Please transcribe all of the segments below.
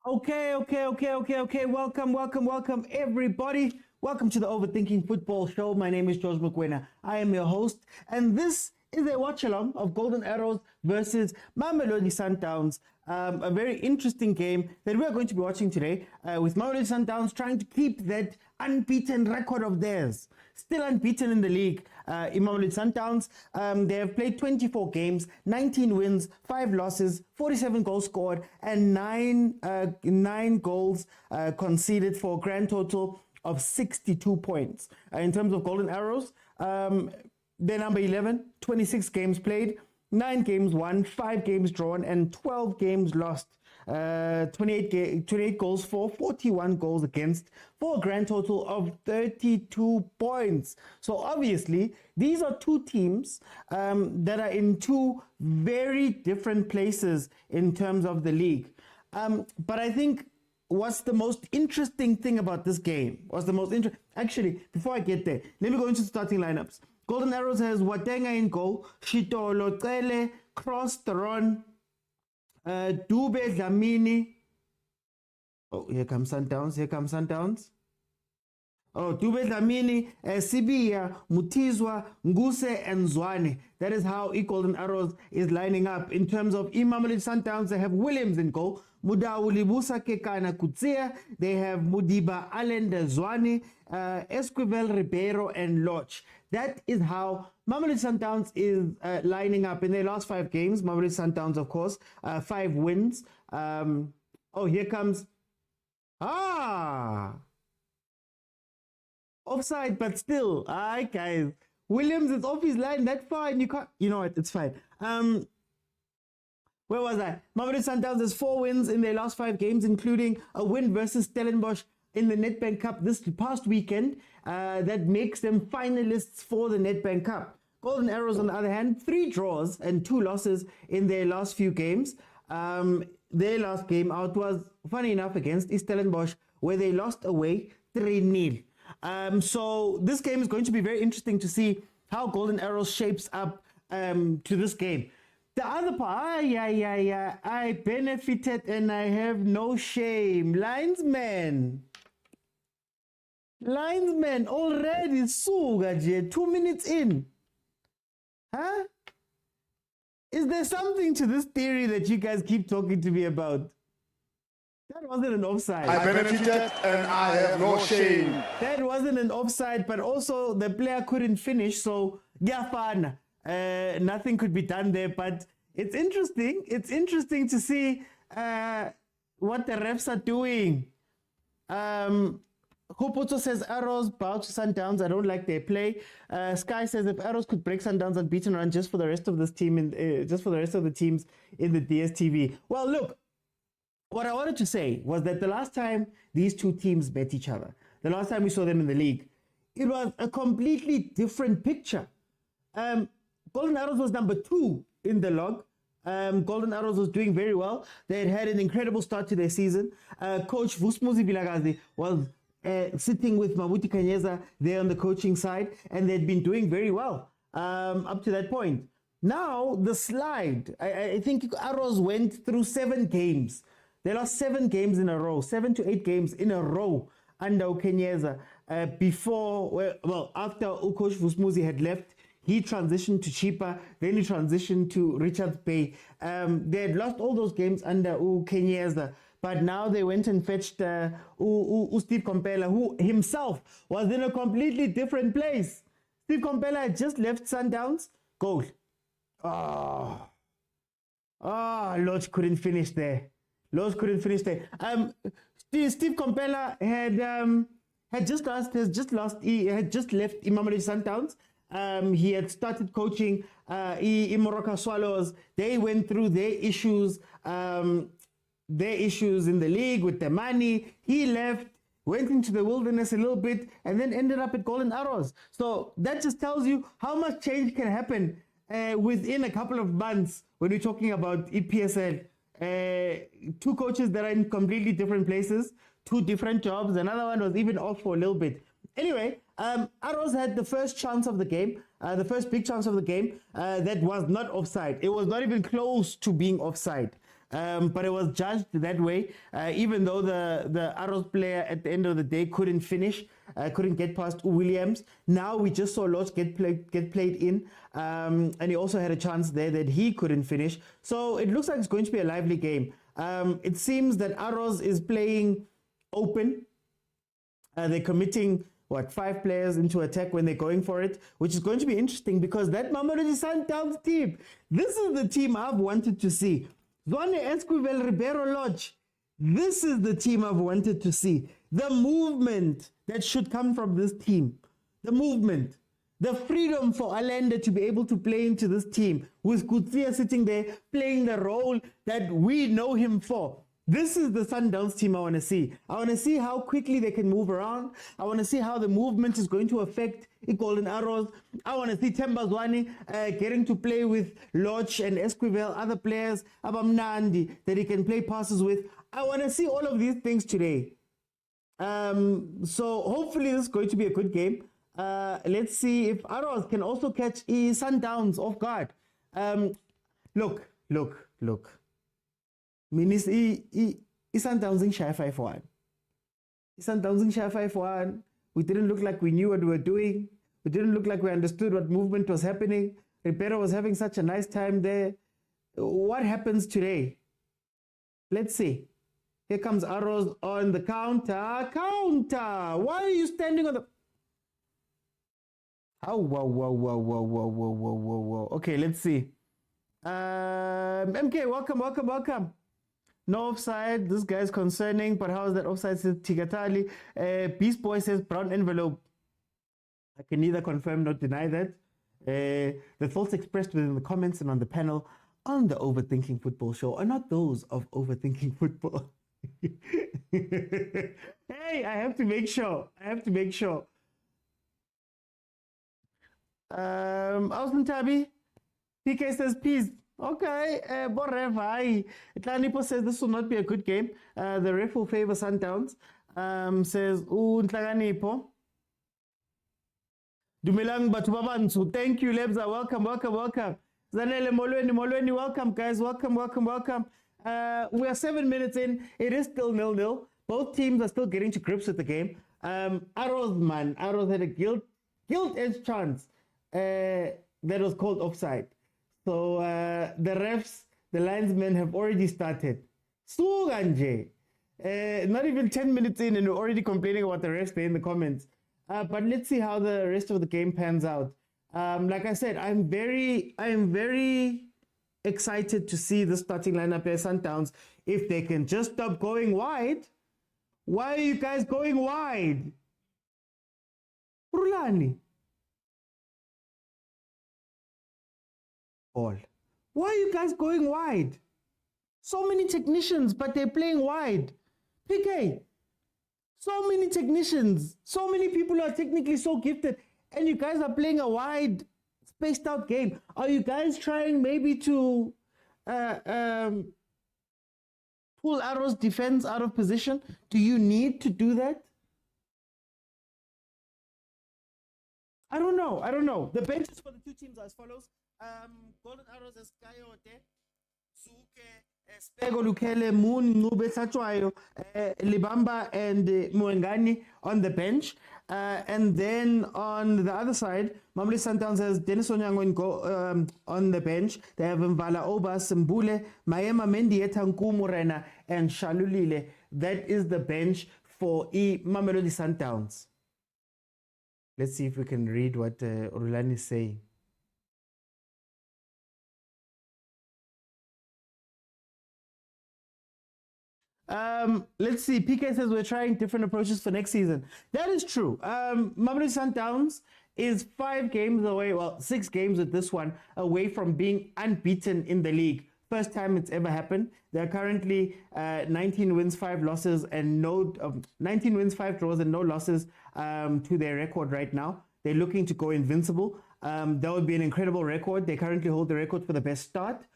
Okay. Welcome, everybody. Welcome to the Overthinking Football Show. My name is Mokwena. I am your host, and this is a watch-along of Golden Arrows versus Mamelodi Sundowns. A very interesting game that we are going to be watching today with Mamelodi Sundowns trying to keep that unbeaten record of theirs. Still unbeaten in the league. Mamelodi Sundowns, they have played 24 games, 19 wins, 5 losses, 47 goals scored, and 9 goals conceded for a grand total of 62 points. In terms of Golden Arrows, they're number 11, 26 games played, 9 games won, 5 games drawn, and 12 games lost. 28 goals for, 41 goals against, for a grand total of 32 points. So obviously, these are two teams that are in two very different places in terms of the league. But I think what's the most interesting thing about this game? Actually, before I get there, let me go into the starting lineups. Golden Arrows has Watenga in goal, Shitolo Tsele, Cross Theron, Dube Dlamini. Oh, here comes Sundowns. Oh, Dube Dlamini, Sibia, Mutizwa, Nguse, and Tshwane. That is how Golden Arrows is lining up. In terms of Mamelodi Sundowns, they have Williams in goal, Mudau Libusa Kekana Kutzea, they have Mudiba Allen Tshwane, Esquivel Ribeiro, and Loch. That is how Mamelodi Sundowns is lining up in their last 5 games. Mamelodi Sundowns, of course, 5 wins. Here comes... offside, but still. Alright, guys. Williams is off his line that far, and you can't... You know what? It's fine. Where was I? Mamelodi Sundowns has 4 wins in their last 5 games, including a win versus Stellenbosch in the Nedbank Cup this past weekend. That makes them finalists for the Nedbank Cup. Golden Arrows, on the other hand, 3 draws and 2 losses in their last few games. Their last game out was, funny enough, against Stellenbosch, where they lost away 3-0. So this game is going to be very interesting to see how Golden Arrows shapes up to this game. The other part, I benefited and I have no shame. Linesman already, Suga, 2 minutes in. Huh? Is there something to this theory that you guys keep talking to me about? That wasn't an offside. I benefited and I have no shame. That wasn't an offside, but also the player couldn't finish, so bafana. Nothing could be done there, but it's interesting. It's interesting to see what the refs are doing. Kuputso says Arrows bow to Sundowns. I don't like their play. Sky says if Arrows could break Sundowns unbeaten run just for the rest of this team, just for the rest of the teams in the DSTV. Well, look, what I wanted to say was that the last time these two teams met each other, the last time we saw them in the league, it was a completely different picture. Golden Arrows was number 2 in the log. Golden Arrows was doing very well. They had an incredible start to their season. Coach Vusmuzi Vilakazi was sitting with Mabuti Kanyeza there on the coaching side, and they'd been doing very well up to that point. Now, the slide. I think Arrows went through 7 games. They lost 7 games in a row, 7 to 8 games in a row under Kanyeza after Coach Vusmuzi had left. He transitioned to Chipa, then he transitioned to Richards Bay. They had lost all those games under Kenyeza, but now they went and fetched Steve Kompela, who himself was in a completely different place. Steve Kompela had just left Sundowns. Goal. Lodge couldn't finish there. Steve Kompela had just left Mamelodi Sundowns. He had started coaching Imoroka Swallows. They went through their issues in the league with the money. He left, went into the wilderness a little bit, and then ended up at Golden Arrows. So that just tells you how much change can happen within a couple of months when we're talking about EPSL. 2 coaches that are in completely different places, 2 different jobs. Another one was even off for a little bit. Anyway, Arrows had the first chance of the game, the first big chance of the game that was not offside. It was not even close to being offside. but it was judged that way, even though the Arrows player at the end of the day couldn't finish, couldn't get past Williams. Now we just saw Lodge get played in, and he also had a chance there that he couldn't finish. So it looks like it's going to be a lively game. It seems that Arrows is playing open. They're committing 5 players into attack when they're going for it, which is going to be interesting because that Mamelodi Sundowns team, this is the team I've wanted to see. Zwane Esquivel Ribeiro Lodge, this is the team I've wanted to see. The movement that should come from this team, the movement, the freedom for Allende to be able to play into this team with Kutsia sitting there playing the role that we know him for. This is the Sundowns team I want to see. I want to see how quickly they can move around. I want to see how the movement is going to affect Golden Arrows. I want to see Themba Zwane getting to play with Lodge and Esquivel, other players, Abamnandi, that he can play passes with. I want to see all of these things today. So hopefully this is going to be a good game. Let's see if Arrows can also catch Sundowns off guard. Look. Minis Sundowns in Shire 5-1. Sundowns in Shire 5-1. We didn't look like we knew what we were doing. We didn't look like we understood what movement was happening. Ribeiro was having such a nice time there. What happens today? Let's see. Here comes Arrows on the counter. Why are you standing on the... Oh, whoa. Okay, let's see. MK, welcome. No offside. This guy's concerning, but how is that offside? Says Tigatali. Beast Boy says brown envelope. I can neither confirm nor deny that. The thoughts expressed within the comments and on the panel on the Overthinking Football show are not those of Overthinking Football. Hey, I have to make sure. Austin Tabby. PK says peace. Okay, Borevai. Tlanipo says this will not be a good game. The ref will favor Sundowns. Says Tlanipo. Dumelang Batubabansu. Thank you, Lebza. Welcome. Zanele Molweni, welcome, guys. Welcome. We are 7 minutes in. It is still 0-0. Both teams are still getting to grips with the game. Arrows had a guilt-edged chance that was called offside. So the refs, the linesmen have already started. Suganje. Not even 10 minutes in and we're already complaining about the refs there in the comments. But let's see how the rest of the game pans out. Like I said, I am very excited to see the starting lineup at Sundowns. If they can just stop going wide. Why are you guys going wide? Rulani. Why are you guys going wide? So many technicians, but they're playing wide. PK, so many technicians, so many people who are technically so gifted, and you guys are playing a wide, spaced out game. Are you guys trying maybe to pull Arrow's defense out of position? Do you need to do that? I don't know. The benches for the two teams are as follows. Golden Arrows as Kayote, Suke, Spego Lukele, Moon, Nube Sachwayo, Libamba, and Muengani on the bench. And then on the other side, Mamelodi Sundowns has Dennis Onyango on the bench. They have Mvala Oba, Simbule, Mayema Mendieta, Nkumurena, and Shalulile. That is the bench for Mamelodi Sundowns. Let's see if we can read what Rulani is saying. Let's see. PK says we're trying different approaches for next season. That is true. Mamelodi Sundowns is 5 games away, 6 games with this one, away from being unbeaten in the league. First time it's ever happened. They're currently 19 wins, 5 losses, and 19 wins, 5 draws, and no losses to their record right now. They're looking to go invincible. That would be an incredible record. They currently hold the record for the best start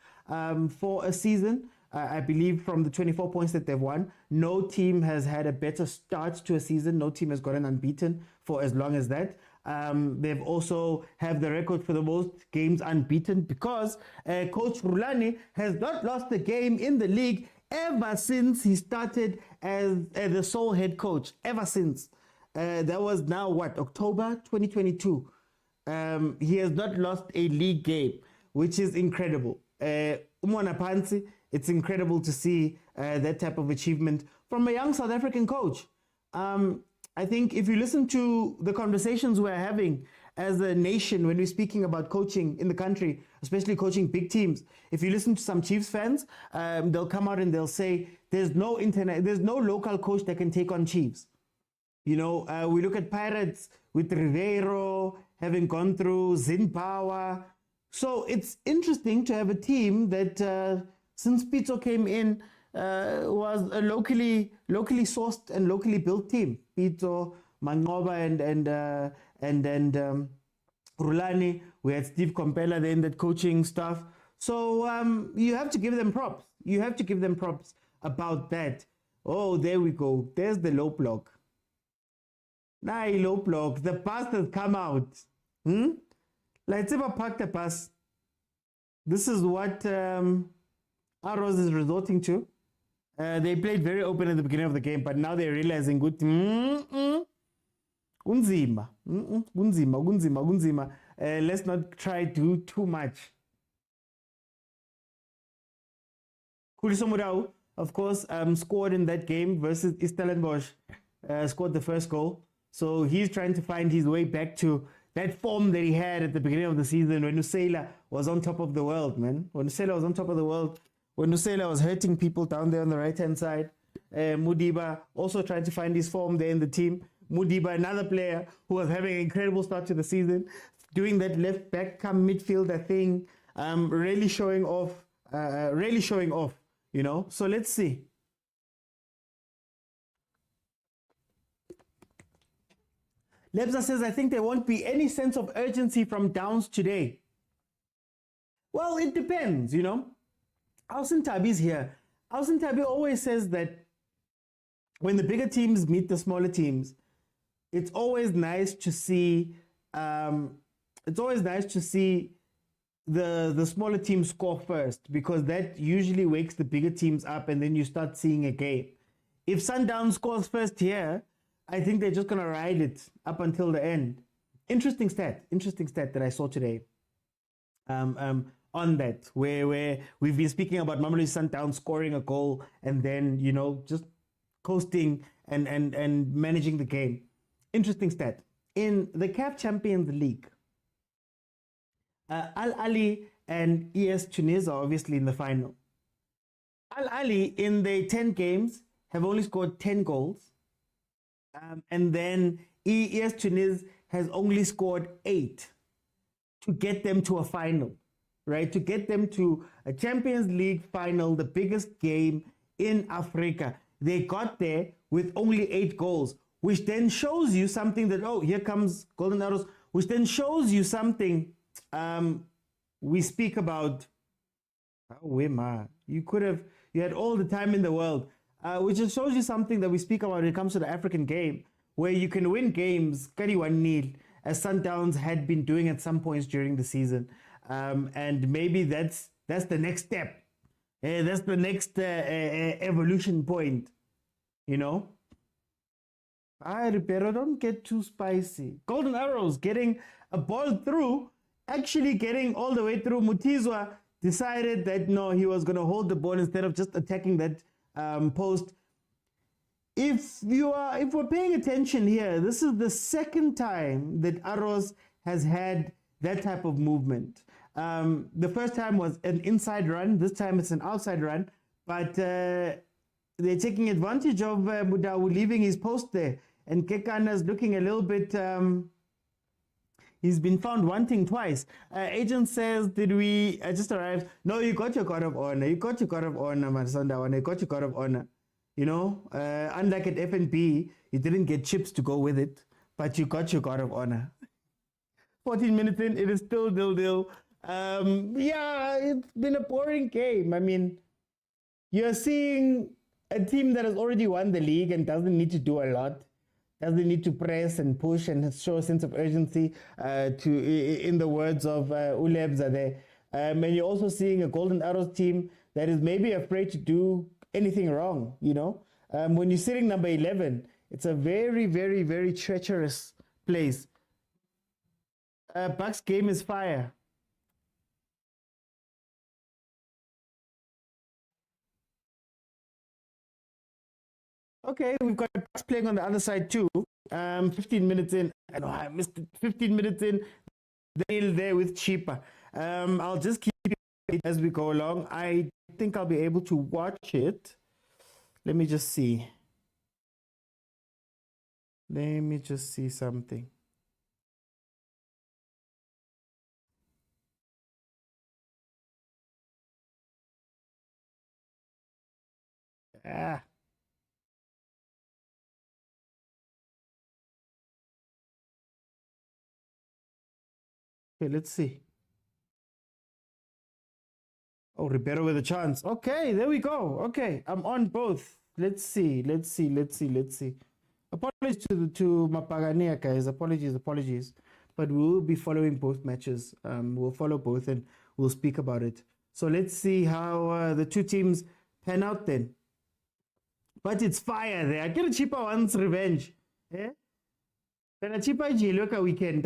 for a season. I believe from the 24 points that they've won, no team has had a better start to a season. No team has gotten unbeaten for as long as that. They've also have the record for the most games unbeaten because Coach Rulani has not lost a game in the league ever since he started as the sole head coach. Ever since. That was now what, October 2022. He has not lost a league game, which is incredible. Umwana Pansi, it's incredible to see that type of achievement from a young South African coach. I think if you listen to the conversations we're having as a nation when we're speaking about coaching in the country, especially coaching big teams, if you listen to some Chiefs fans, they'll come out and they'll say there's no local coach that can take on Chiefs. You know, we look at Pirates with Ribeiro having gone through Power. So it's interesting to have a team that since Pitso came in was a locally sourced and locally built team. Pitso, Mangoba and Rulani. We had Steve Kompela there in that coaching staff. So you have to give them props. You have to give them props about that. Oh, there we go. There's the low block. Nah, low block. The pass has come out. Let's ever park the pass. This is what Arrows is resorting to. They played very open at the beginning of the game, but now they're realizing good. Unzima. Let's not try to do too much. Khuliso Murau, of course, scored in that game versus Stellenbosch. Scored the first goal. So he's trying to find his way back to that form that he had at the beginning of the season when Nusela was on top of the world, man. When Nusela was on top of the world, when Nusela was hurting people down there on the right-hand side. Mudiba also trying to find his form there in the team. Mudiba, another player who was having an incredible start to the season, doing that left back come midfielder thing, really showing off, you know. So let's see. Lebza says, I think there won't be any sense of urgency from Downs today. Well, it depends, you know. Alson Tabi's here. Alson Tabi always says that when the bigger teams meet the smaller teams, it's always nice to see the smaller teams score first, because that usually wakes the bigger teams up and then you start seeing a game. If Sundowns scores first here, I think they're just going to ride it up until the end. Interesting stat that I saw today on that, where we've been speaking about Mamelodi Sundowns scoring a goal and then, you know, just coasting and managing the game. Interesting stat. In the CAF Champions League, Ahly and ES Tunis are obviously in the final. Ahly in their 10 games have only scored 10 goals. And then ES Tunis has only scored 8 to get them to a final, right? To get them to a Champions League final, the biggest game in Africa. They got there with only 8 goals, which then shows you something that, oh, here comes Golden Arrows, which then shows you something we speak about. You had all the time in the world. Which just shows you something that we speak about when it comes to the African game, where you can win games 1-0, as Sundowns had been doing at some points during the season. And maybe that's the next step. That's the next evolution point, you know? Pero don't get too spicy. Golden Arrows getting a ball through, actually getting all the way through. Mutizwa decided that no, he was going to hold the ball instead of just attacking that post. If we're paying attention here, this is the second time that Arrows has had that type of movement. The first time was an inside run. This time it's an outside run, but they're taking advantage of Mudawu leaving his post there, and Kekana's looking a little bit. He's been found wanting twice. Agent says, I just arrived. No, you got your guard of honor. You got your guard of honor, Marsanda. You got your guard of honor. You know, unlike at FNB, you didn't get chips to go with it, but you got your guard of honor. 14 minutes in, it is still 0-0. Yeah, it's been a boring game. I mean, you're seeing a team that has already won the league and doesn't need to do a lot. does he need to press and push and show a sense of urgency? In the words of Ulebza there, and you're also seeing a Golden Arrows team that is maybe afraid to do anything wrong. You know, when you're sitting number 11, it's a very, very, very treacherous place. Bucks game is fire. Okay, we've got Bucks playing on the other side too. 15 minutes in. I know I missed it. 15 minutes in. They're there with Cheaper. I'll just keep it as we go along. I think I'll be able to watch it. Let me just see. Let me just see something. Ah. Okay, let's see. Oh, Ribeiro with a chance. Okay, there we go. Okay, I'm on both. Let's see. Apologies to Mapagania, guys. Apologies. But we'll be following both matches. We'll follow both and we'll speak about it. So let's see how the two teams pan out then. But it's fire there. I get a cheaper one's revenge. Eh? Then a cheaper Jiloka weekend.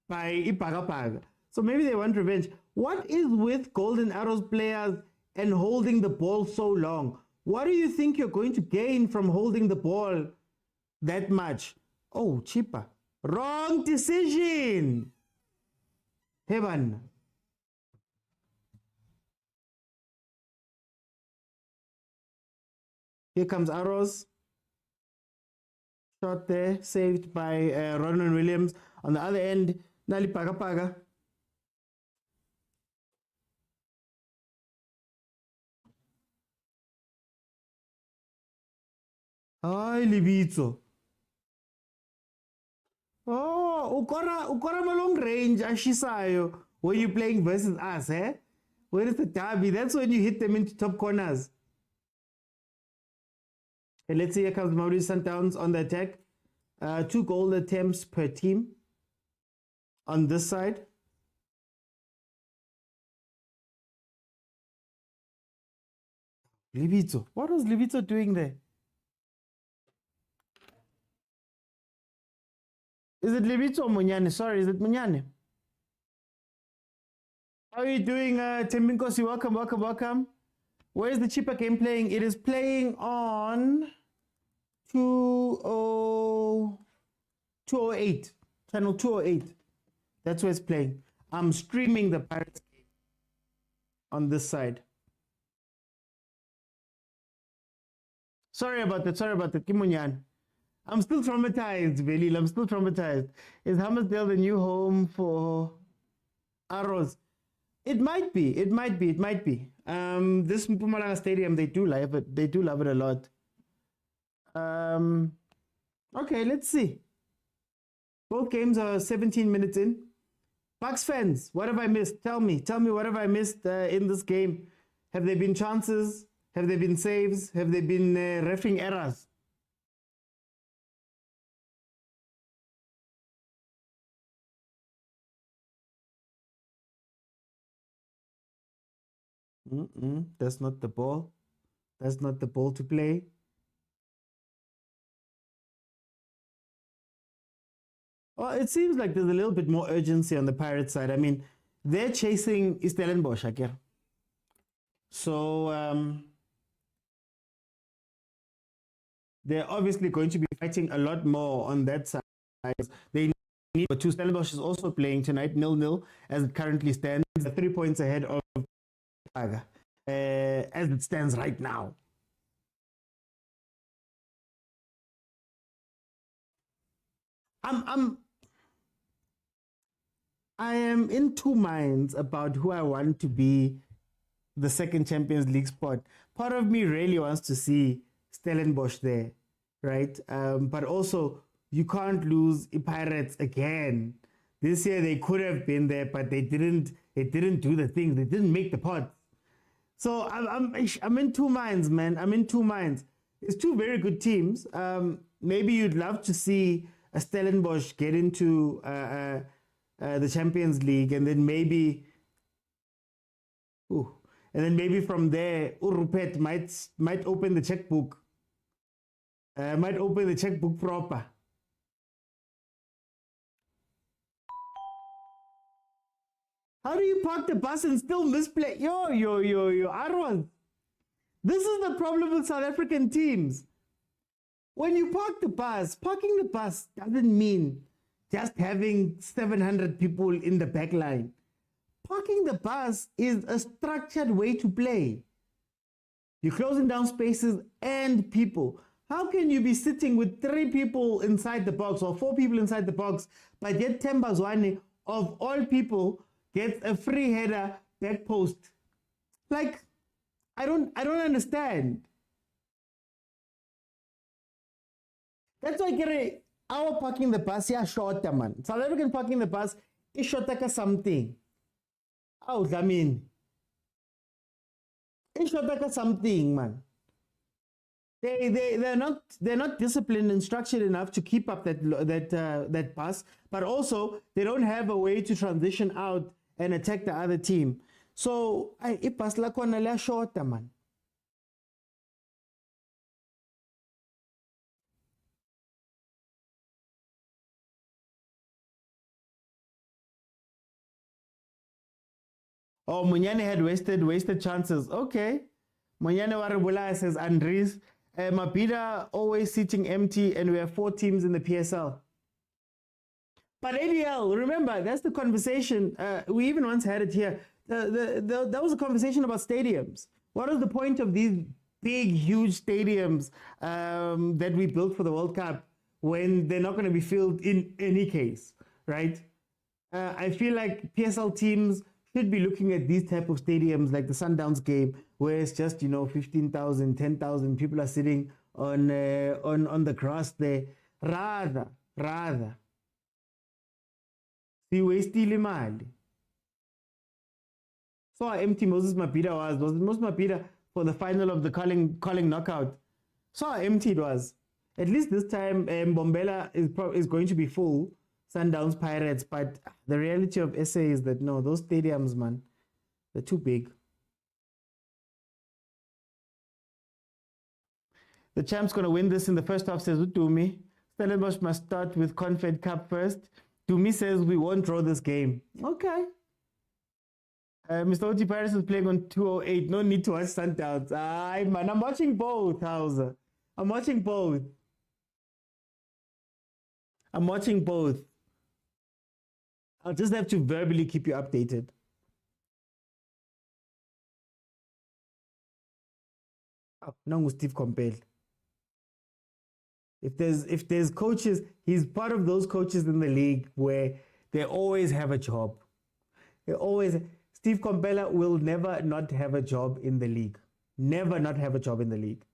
By Ipagapaga. So maybe they want revenge. What is with Golden Arrows players and holding the ball so long? What do you think you're going to gain from holding the ball that much? Oh, cheaper. Wrong decision. Heaven. Here comes Arrows. Shot there, saved by Ronan Williams. On the other end, Nali Pagapaga. Ay, Libizzo. Oh, ukora long range, ashisayo. When you're playing versus us, eh? When it's a derby, that's when you hit them into top corners. And let's see, here comes Mamelodi Sundowns on the attack. 2 goal attempts per team on this side. Libizzo. What was Libizzo doing there? Is it Libizzo or Munyane? Sorry, is it Munyane? How are you doing, Tembinkosi? Welcome. Where is the cheaper game playing? It is playing on 208. Channel 208. That's where it's playing. I'm streaming the Pirates game on this side. Sorry about that. Kimunyan. I'm still traumatized, Belil. I'm still traumatized. Is Hammersdale the new home for Arrows? It might be. This Mpumalanga Stadium, they do love it. They do love it a lot. Okay, let's see. Both games are 17 minutes in. Bucks fans, what have I missed? Tell me what have I missed in this game? Have there been chances? Have there been saves? Have there been reffing errors? That's not the ball. That's not the ball to play. Well, it seems like there's a little bit more urgency on the Pirates side. I mean, they're chasing Stellenbosch, Akir. So they're obviously going to be fighting a lot more on that side. They need two. Stellenbosch is also playing tonight, 0-0, as it currently stands. 3 points ahead of Paga, as it stands right now. I am in two minds about who I want to be the second Champions League spot. Part of me really wants to see Stellenbosch there, right? But also, you can't lose the Pirates again. This year they could have been there, but they didn't. They didn't do the things. They didn't make the pot. So I'm in two minds, man. I'm in two minds. It's two very good teams. Maybe you'd love to see a Stellenbosch get into the Champions League, and then maybe, from there, Urupet might open the checkbook. Might open the checkbook proper. How do you park the bus and still misplay? Yo, Arwan. This is the problem with South African teams. When you park the bus, parking the bus doesn't mean just having 700 people in the back line. Parking the bus is a structured way to play. You're closing down spaces and people. How can you be sitting with 3 people inside the box or 4 people inside the box, but yet Themba Zwane, of all people, gets a free header back post? Like, I don't understand. That's why our parking the bus is shorter, man. South African parking the bus is shorter ka something. Oh, I mean, it's shorter ka something, man. They're not disciplined and structured enough to keep up that pass, but also they don't have a way to transition out and attack the other team. So I pass la kona la shorter, man. Oh, Munyane had wasted chances. Okay. Munyane Warabula says Andres. Mabida always sitting empty, and we have 4 teams in the PSL. But ADL, remember, that's the conversation. We even once had it here. That was a conversation about stadiums. What is the point of these big, huge stadiums that we built for the World Cup when they're not going to be filled in any case, right? I feel like PSL teams should be looking at these type of stadiums like the Sundowns game, where it's just 15,000, 10,000 people are sitting on the grass there. Rather, see wasting imali. So how empty Moses Mabhida was. Moses Mabhida for the final of the calling knockout. So how empty it was. At least this time, Bombela is going to be full. Sundowns Pirates, but the reality of SA is that no, those stadiums, man, they're too big. The champ's going to win this in the first half, says Utumi. Stellenbosch must start with Confed Cup first. Tumi says we won't draw this game. Okay. Mr. Oti Paris is playing on 208. No need to watch Sundowns. Man, I'm watching both, Hauser. I'm watching both. I'll just have to verbally keep you updated. Oh, no, Steve Compel. If there's coaches, he's part of those coaches in the league where they always have a job. Steve Compella will never not have a job in the league. Never not have a job in the league.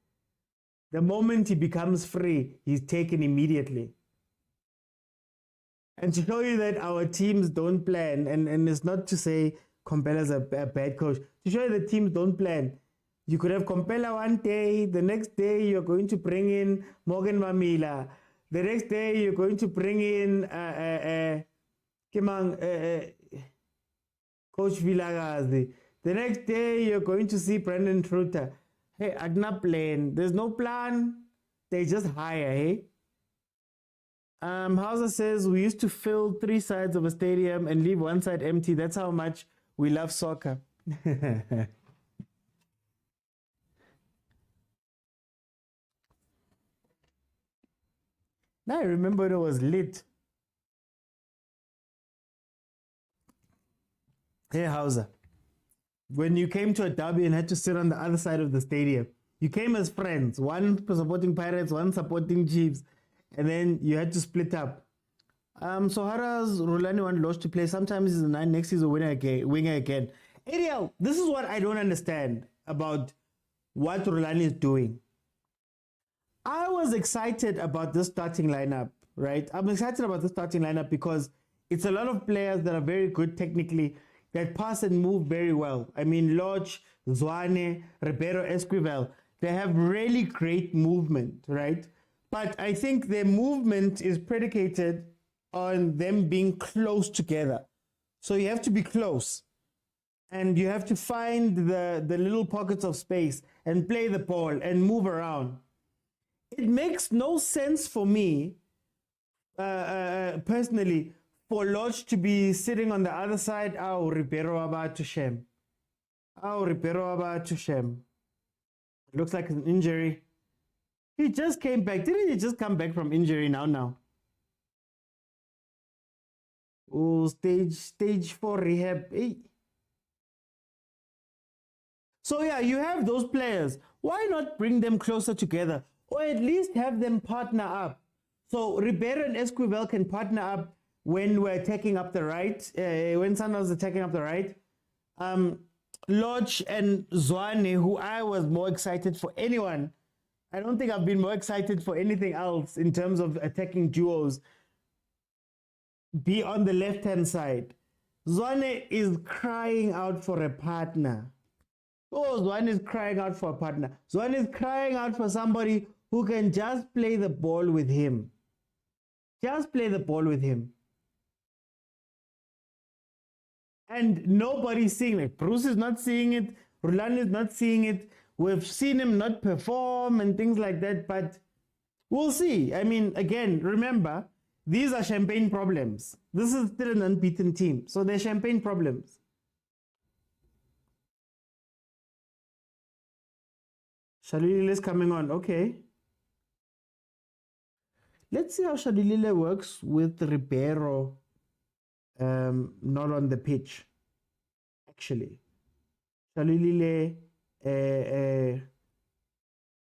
The moment he becomes free, he's taken immediately. And to show you that our teams don't plan, and it's not to say Compella's a bad coach, to show you that teams don't plan. You could have Compella one day, the next day you're going to bring in Morgan Mamila, the next day you're going to bring in Coach Vilakazi, the next day you're going to see Brandon Truter. Hey, I'm not playing. There's no plan. They just hire, hey? Hauser says we used to fill 3 sides of a stadium and leave one side empty. That's how much we love soccer. Now I remember it was lit. Hey, Hauser. When you came to a derby and had to sit on the other side of the stadium, you came as friends, one supporting Pirates, one supporting Chiefs, and then you had to split up. So how does Rulani want Losh to play? Sometimes he's a 9, next he's a winger again. Ariel, this is what I don't understand about what Rulani is doing. I was excited about this starting lineup, right? I'm excited about the starting lineup because it's a lot of players that are very good technically, that pass and move very well. I mean, Lodge, Zwane, Ribeiro, Esquivel. They have really great movement, right? But I think their movement is predicated on them being close together. So you have to be close. And you have to find the little pockets of space and play the ball and move around. It makes no sense for me, personally, for Lodge to be sitting on the other side. Oh, Ribeiro about to Shem. Oh, Ribeiro about to Shem. Looks like an injury. He just came back. Didn't he just come back from injury now? Oh, stage 4 rehab. Hey. So yeah, you have those players. Why not bring them closer together? Or at least have them partner up. So Ribeiro and Esquivel can partner up when we're taking up the right, when Sundowns are taking up the right. Lodge and Tshwane, who I was more excited for anyone. I don't think I've been more excited for anything else in terms of attacking duos. Be on the left-hand side. Tshwane is crying out for a partner. Oh, Tshwane is crying out for a partner. Tshwane is crying out for somebody who can just play the ball with him. Just play the ball with him. And nobody's seeing it. Bruce is not seeing it. Rulani is not seeing it. We've seen him not perform and things like that, but we'll see. I mean, again, remember, these are champagne problems. This is still an unbeaten team, so they're champagne problems. Shalilile is coming on. Okay. Let's see how Shalilile works with Ribeiro not on the pitch. Actually, Shalilile,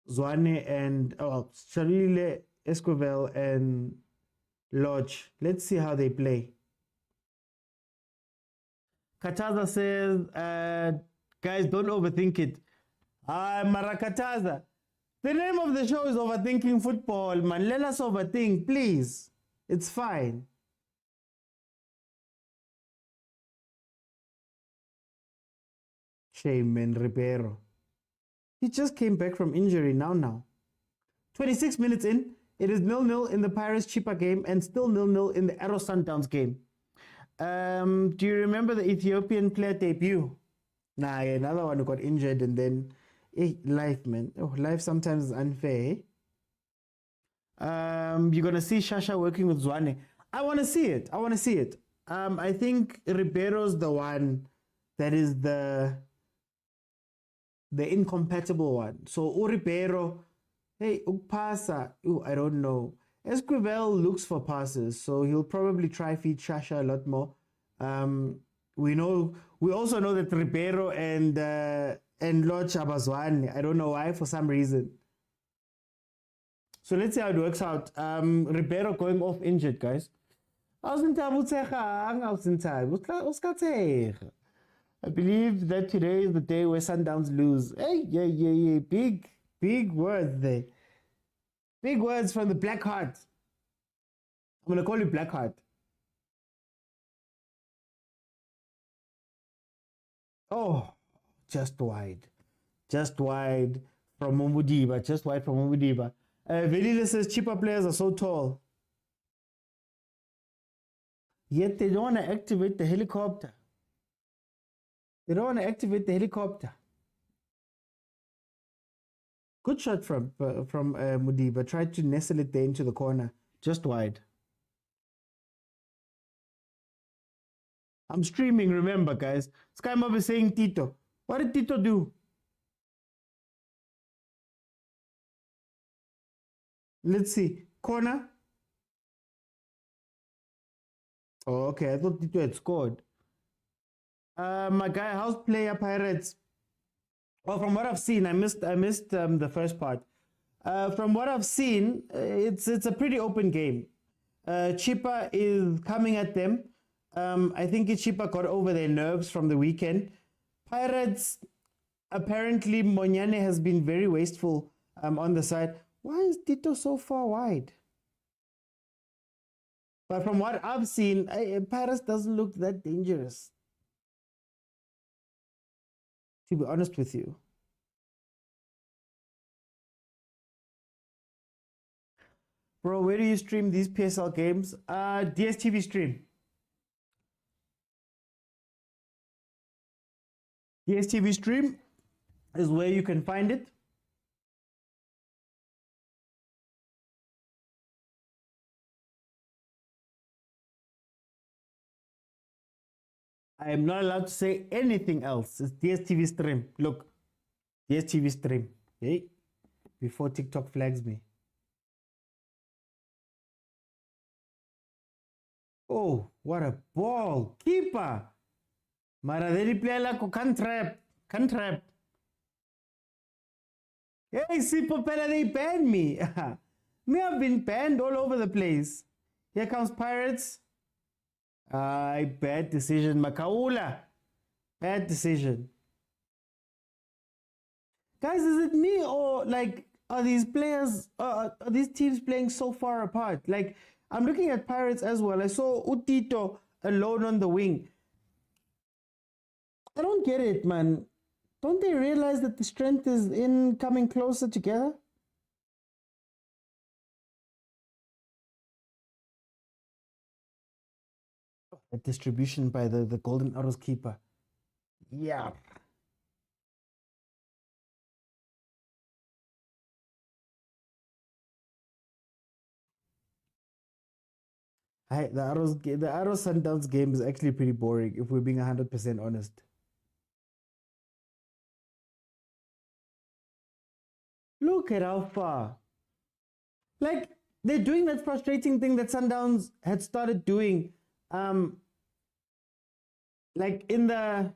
Tshwane and Shalilile, Esquivel and Lodge. Let's see how they play. Kataza says, guys, don't overthink it. Marakataza. The name of the show is Overthinking Football, man. Let us overthink, please. It's fine. Shame, man, Ribeiro. He just came back from injury now. 26 minutes in, it is 0-0 in the Pirates Chippa game and still 0-0 in the Arrow Sundowns game. Do you remember the Ethiopian player debut? Nah, another one who got injured and then life, man. Oh, life sometimes is unfair. You're gonna see Shasha working with Tshwane. I want to see it. I think Ribeiro's the one that is the incompatible one. So Ribeiro, hey, Ukpasa, I don't know. Esquivel looks for passes, so he'll probably try feed Shasha a lot more. We also know that Ribeiro and Lodge Abazwane. I don't know why, for some reason. So let's see how it works out. Ribeiro going off injured, guys. I believe that today is the day where Sundowns lose. Hey, yeah. Big words there. Big words from the Black Heart. I'm going to call you Black Heart. Oh, just wide from Mumudiba. Velila says cheaper players are so tall. Yet they don't want to activate the helicopter. Good shot from Mudiba. Tried to nestle it there into the corner. Just wide. I'm streaming, remember, guys. Sky Mob is saying Tito. What did Tito do? Let's see. Corner. Oh, okay. I thought Tito had scored. My guy, house player Pirates. Well, from what I've seen, I missed the first part. From what I've seen, it's a pretty open game. Chippa is coming at them. I think Chippa got over their nerves from the weekend. Pirates, apparently Monyane has been very wasteful on the side. Why is Tito so far wide? But from what I've seen, Pirates doesn't look that dangerous, to be honest with you. Bro, where do you stream these PSL games? DSTV stream. DSTV stream is where you can find it. I am not allowed to say anything else. It's DSTV stream. Look, DSTV stream. Okay? Before TikTok flags me. Oh, what a ball. Keeper. Maradeli player like can't trap. Can't trap. Hey, Sipo Pella, they banned me. Me, I've been banned all over the place. Here comes Pirates. Bad decision, Makaula. Bad decision. Guys, is it me or like are these players, are these teams playing so far apart? Like, I'm looking at Pirates as well. I saw Utito alone on the wing. I don't get it, man. Don't they realize that the strength is in coming closer together? A distribution by the Golden Arrows keeper. Yeah. The Arrows Sundowns game is actually pretty boring if we're being 100% honest. Look at how far. Like, they're doing that frustrating thing that Sundowns had started doing. Like in the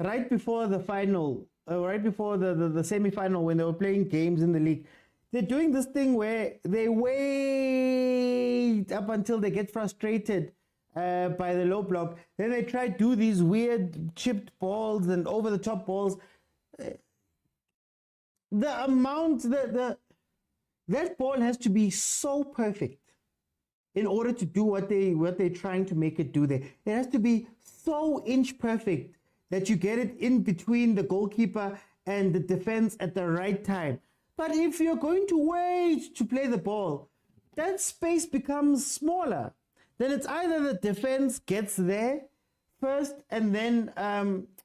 right before the final, right before the semi-final, when they were playing games in the league, they're doing this thing where they wait up until they get frustrated by the low block. Then they try to do these weird chipped balls and over the top balls. The amount that ball has to be so perfect in order to do what they're trying to make it do there. It has to be so inch perfect that you get it in between the goalkeeper and the defense at the right time. But if you're going to wait to play the ball, that space becomes smaller. Then it's either the defense gets there first and then,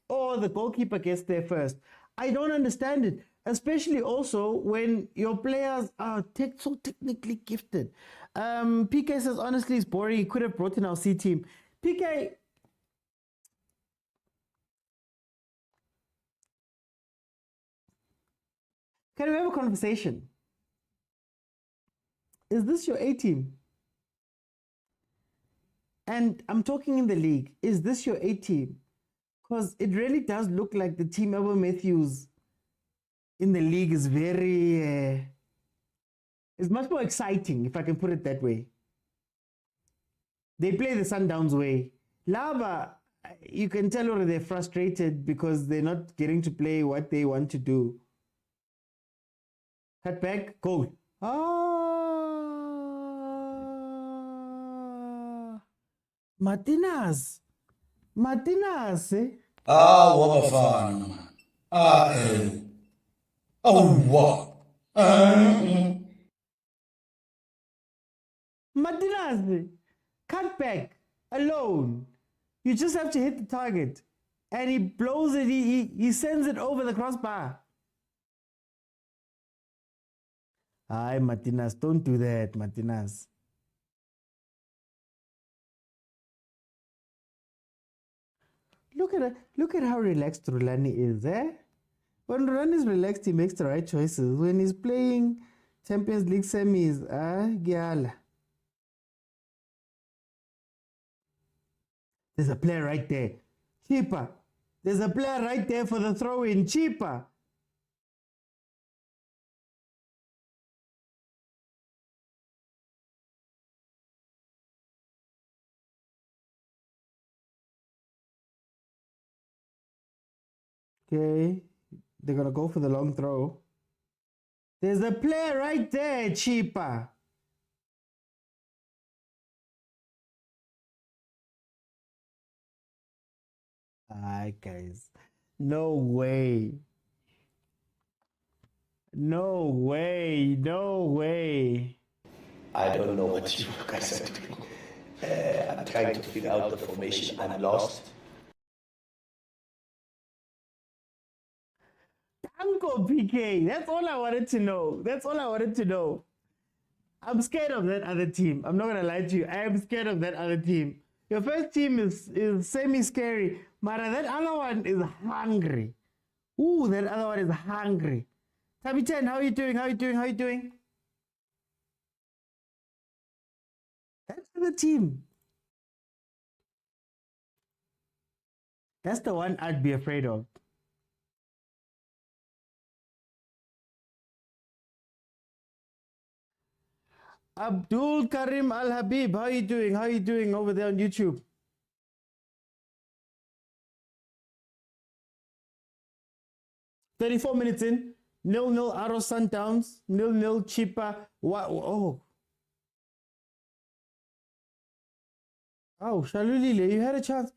or the goalkeeper gets there first. I don't understand it, especially also when your players are so technically gifted. PK says, honestly, it's boring. He could have brought in our C team. PK, can we have a conversation? Is this your A team? And I'm talking in the league. Is this your A team? Because it really does look like the team Ever Matthews in the league is very... it's much more exciting, if I can put it that way. They play the Sundowns way. Lava, you can tell already they're frustrated because they're not getting to play what they want to do. Cut back, goal. Martinez. Eh? Wa bafana man. What? Martinez, cut back, alone. You just have to hit the target. And he blows it, he sends it over the crossbar. Aye, Martinez, don't do that, Martinez. Look at how relaxed Rulani is, eh? When Rulani is relaxed, he makes the right choices. When he's playing Champions League semis, gyala. There's a player right there. Cheaper. There's a player right there for the throw-in. Cheaper. Okay. They're going to go for the long throw. There's a player right there, Cheaper. Alright, guys. No way. No way. No way. I don't know what you guys are doing. I'm trying to figure out the formation. I'm lost. Uncle PK, that's all I wanted to know. That's all I wanted to know. I'm scared of that other team. I'm not gonna lie to you. I am scared of that other team. Your first team is semi-scary, but that other one is hungry. Ooh, that other one is hungry. Tabi 10, how are you doing? How are you doing? How are you doing? That's the team. That's the one I'd be afraid of. Abdul Karim Al Habib, how are you doing? How are you doing over there on YouTube? "34 minutes in, 0-0 Aro Sundowns, 0-0 Chipa." What? Oh, Shalulile, you had a chance.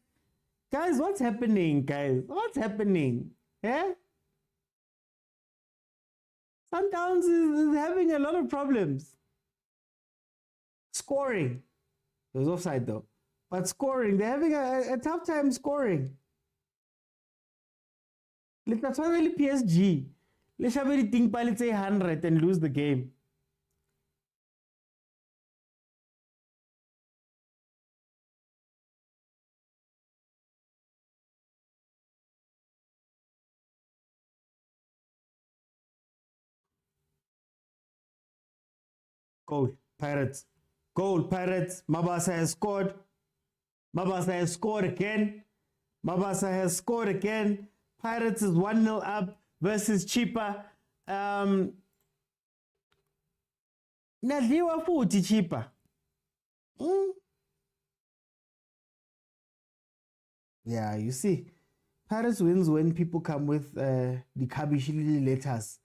Guys, what's happening, guys? What's happening? Yeah? Sundowns is having a lot of problems. Scoring. It was offside though. But scoring, they're having a tough time scoring. Let's try really PSG. Let's have anything by let's say 100 and lose the game. Goal, Pirates. Goal, Pirates. Mabasa has scored. Mabasa has scored again. Mabasa has scored again. Pirates is 1-0 up versus Chipa. Nadliwa futhi Chipa. Yeah, you see. Pirates wins when people come with the Kabishili letters.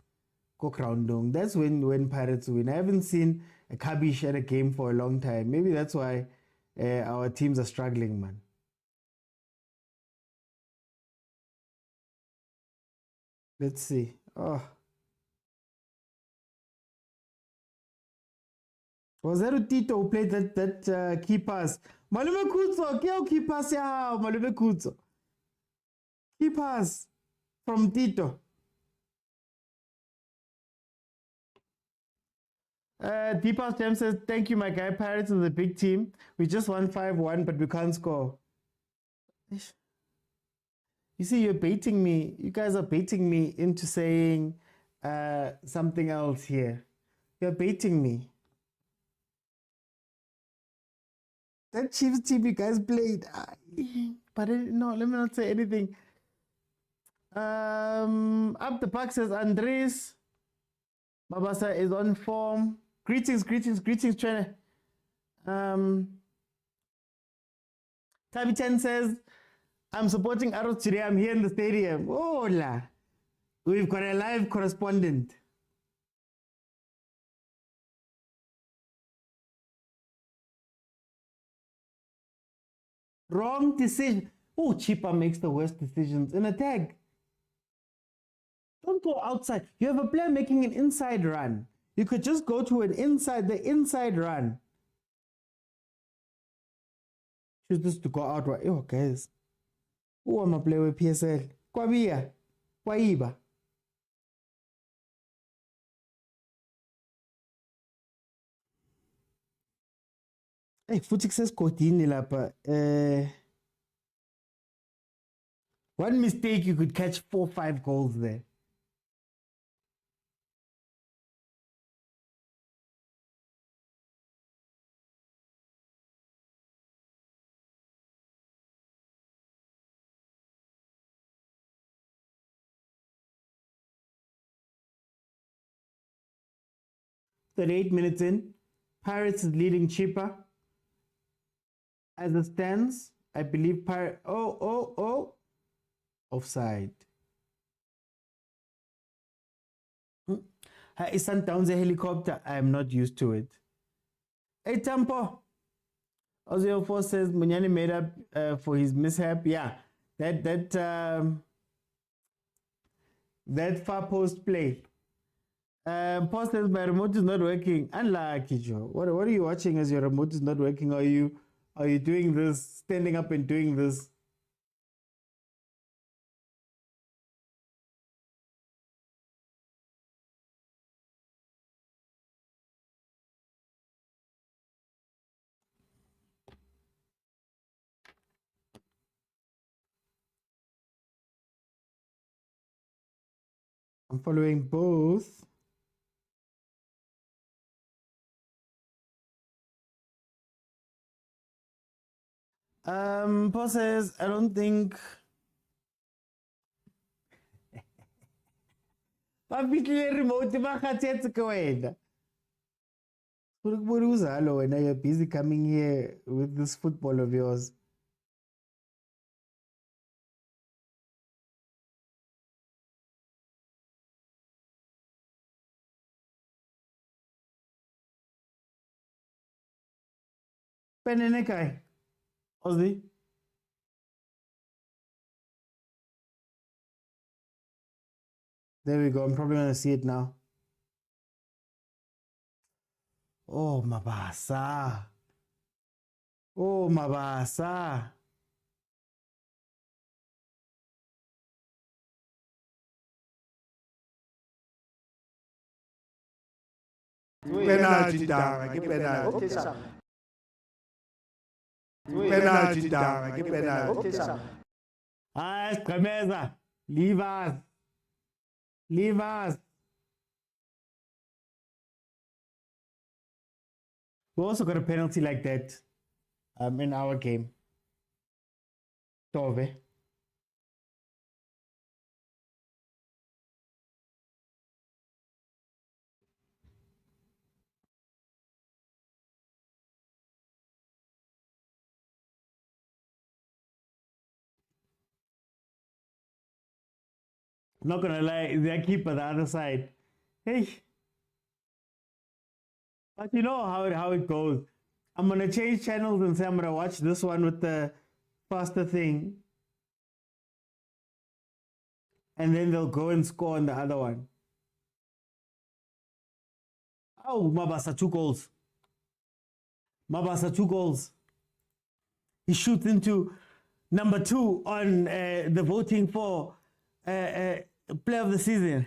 Kokraundong. That's when Pirates win. I haven't seen a Kabish at a game for a long time. Maybe that's why our teams are struggling, man. Let's see. Oh. Was that Tito who played that key pass? Malume Kutso, key pass ya, Malume Kutso. Key pass from Tito. Deepak Jam says, "Thank you, my guy. Pirates is a big team. We just won 5-1, but we can't score." You see, you're baiting me. You guys are baiting me into saying something else here. You're baiting me. That Chiefs team you guys played. But no, let me not say anything. Up the park says, "Andres Mabasa is on form. Greetings, trainer." Tabi 10 says, "I'm supporting Arrows today. I'm here in the stadium." Hola. We've got a live correspondent. Wrong decision. Oh, Chipa makes the worst decisions in attack. Don't go outside. You have a player making an inside run. You could just go to the inside run. Choose this to go out right. Oh, guys. Who am I playing with PSL? Kwabia. Kwaiba. Hey, futhi kusesigodini lapha. One mistake, you could catch 4-5 goals there. "38 minutes in, Pirates is leading Chipa. As it stands, I believe Pirates. Oh. Offside. Is Sundowns a helicopter? I am not used to it. Hey, Tampo. Ozio 4 says Munyani made up for his mishap. Yeah, that far post play. Paul says my remote is not working. Unlucky, Joe. What are you watching as your remote is not working? Are you doing this, standing up and doing this? I'm following both. Paul says, I don't think. Remote, you're busy coming here with this football of yours. Penenekai. Ozzy. There we go. I'm probably going to see it now. Oh, mabasa. Oh, mabasa. Penalty down, ke penalty. Penalty down, ke penalty. Ah, Cameza. Leave us. Leave us. We also got a penalty like that in our game. Tove. Not gonna lie, their keeper the other side. Hey. But you know how it goes. I'm gonna change channels and say I'm gonna watch this one with the faster thing. And then they'll go and score on the other one. Oh, Mabasa, 2 goals. Mabasa, 2 goals. He shoots into number 2 on the voting for player of the season.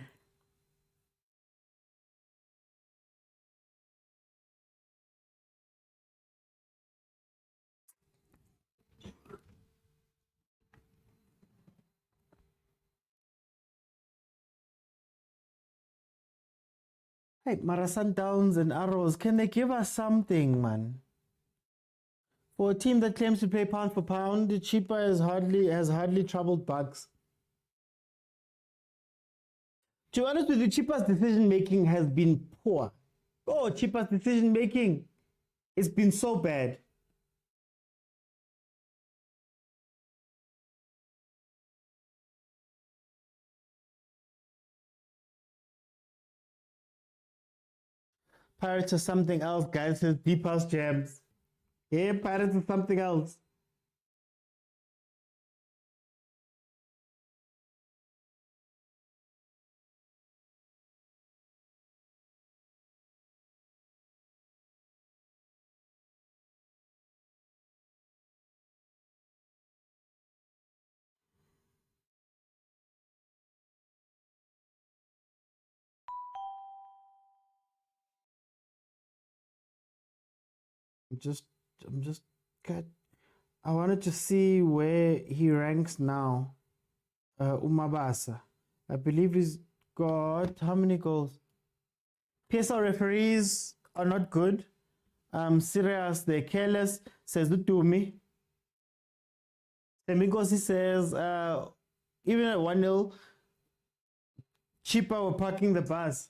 Hey, Mara Sundowns and Arrows, can they give us something, man? For a team that claims to play pound for pound, cheaper has hardly troubled Bucks. To be honest with you, cheaper's decision making has been poor. Oh, cheaper's decision making, it's been so bad. Pirates are something else, guys. Says Deep House Jams. Yeah, Pirates are something else. I'm just got. I wanted to see where he ranks now. Umabasa. I believe he's got how many goals? PSL referees are not good. Serious, they're careless, says Utumi. Semikosi says, even at 1-0, cheaper were parking the bus.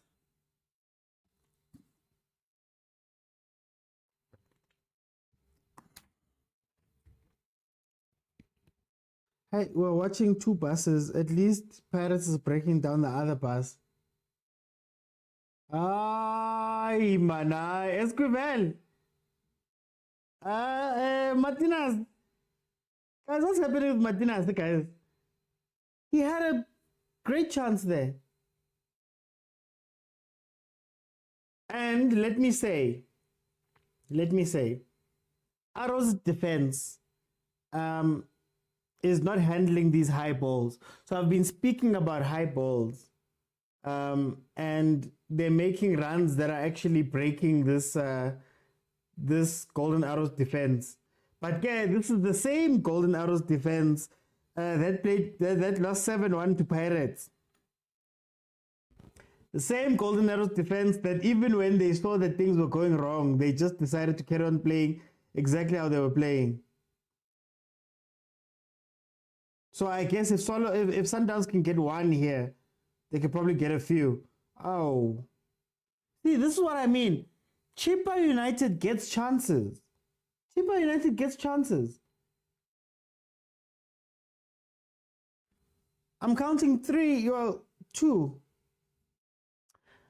Hey, we're watching 2 buses. At least Pirates is breaking down the other bus. Ay, mana, Esquivel. Martinez. Guys, what's happening with Martinez, guys? He had a great chance there. And let me say, Arrow's defense is not handling these high balls. So I've been speaking about high balls, and they're making runs that are actually breaking this this Golden Arrows defense. But yeah, this is the same Golden Arrows defense that lost 7-1 to Pirates. The same Golden Arrows defense that even when they saw that things were going wrong, they just decided to carry on playing exactly how they were playing. So I guess if Sundowns can get one here, they could probably get a few. Oh. See, this is what I mean. Chippa United gets chances. Chippa United gets chances. I'm counting 2.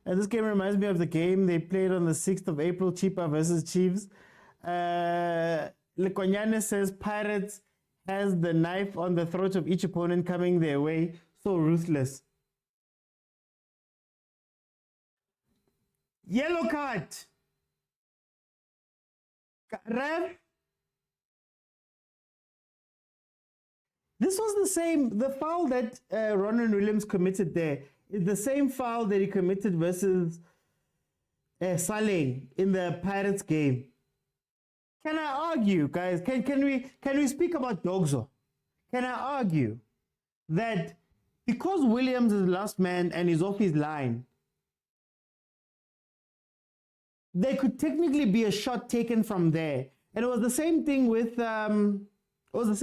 And this game reminds me of the game they played on the 6th of April, Chippa versus Chiefs. Lekonyane says Pirates has the knife on the throat of each opponent coming their way. So ruthless. Yellow card. Rev. This was the foul that Ronwen Williams committed there is the same foul that he committed versus Saleh in the Pirates game. Can I argue, guys? Can we speak about Dogzo? Can I argue that because Williams is last man and is off his line, there could technically be a shot taken from there, and it was the same thing with Saleh. It was the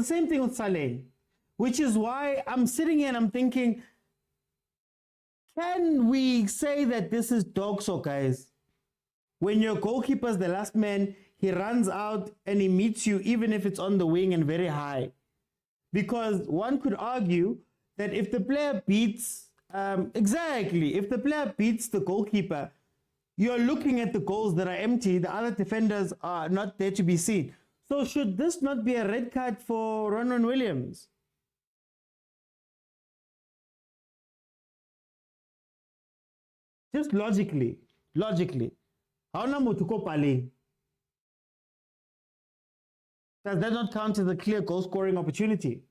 same thing with Saleh, which is why I'm sitting here and I'm thinking, can we say that this is Dogso, guys? When your goalkeeper is the last man, he runs out and he meets you even if it's on the wing and very high. Because one could argue that if the player beats, if the player beats the goalkeeper, you're looking at the goals that are empty, the other defenders are not there to be seen. So should this not be a red card for Ronwen Williams? Just logically. How number to Pali? Does that not count as a clear goal scoring opportunity?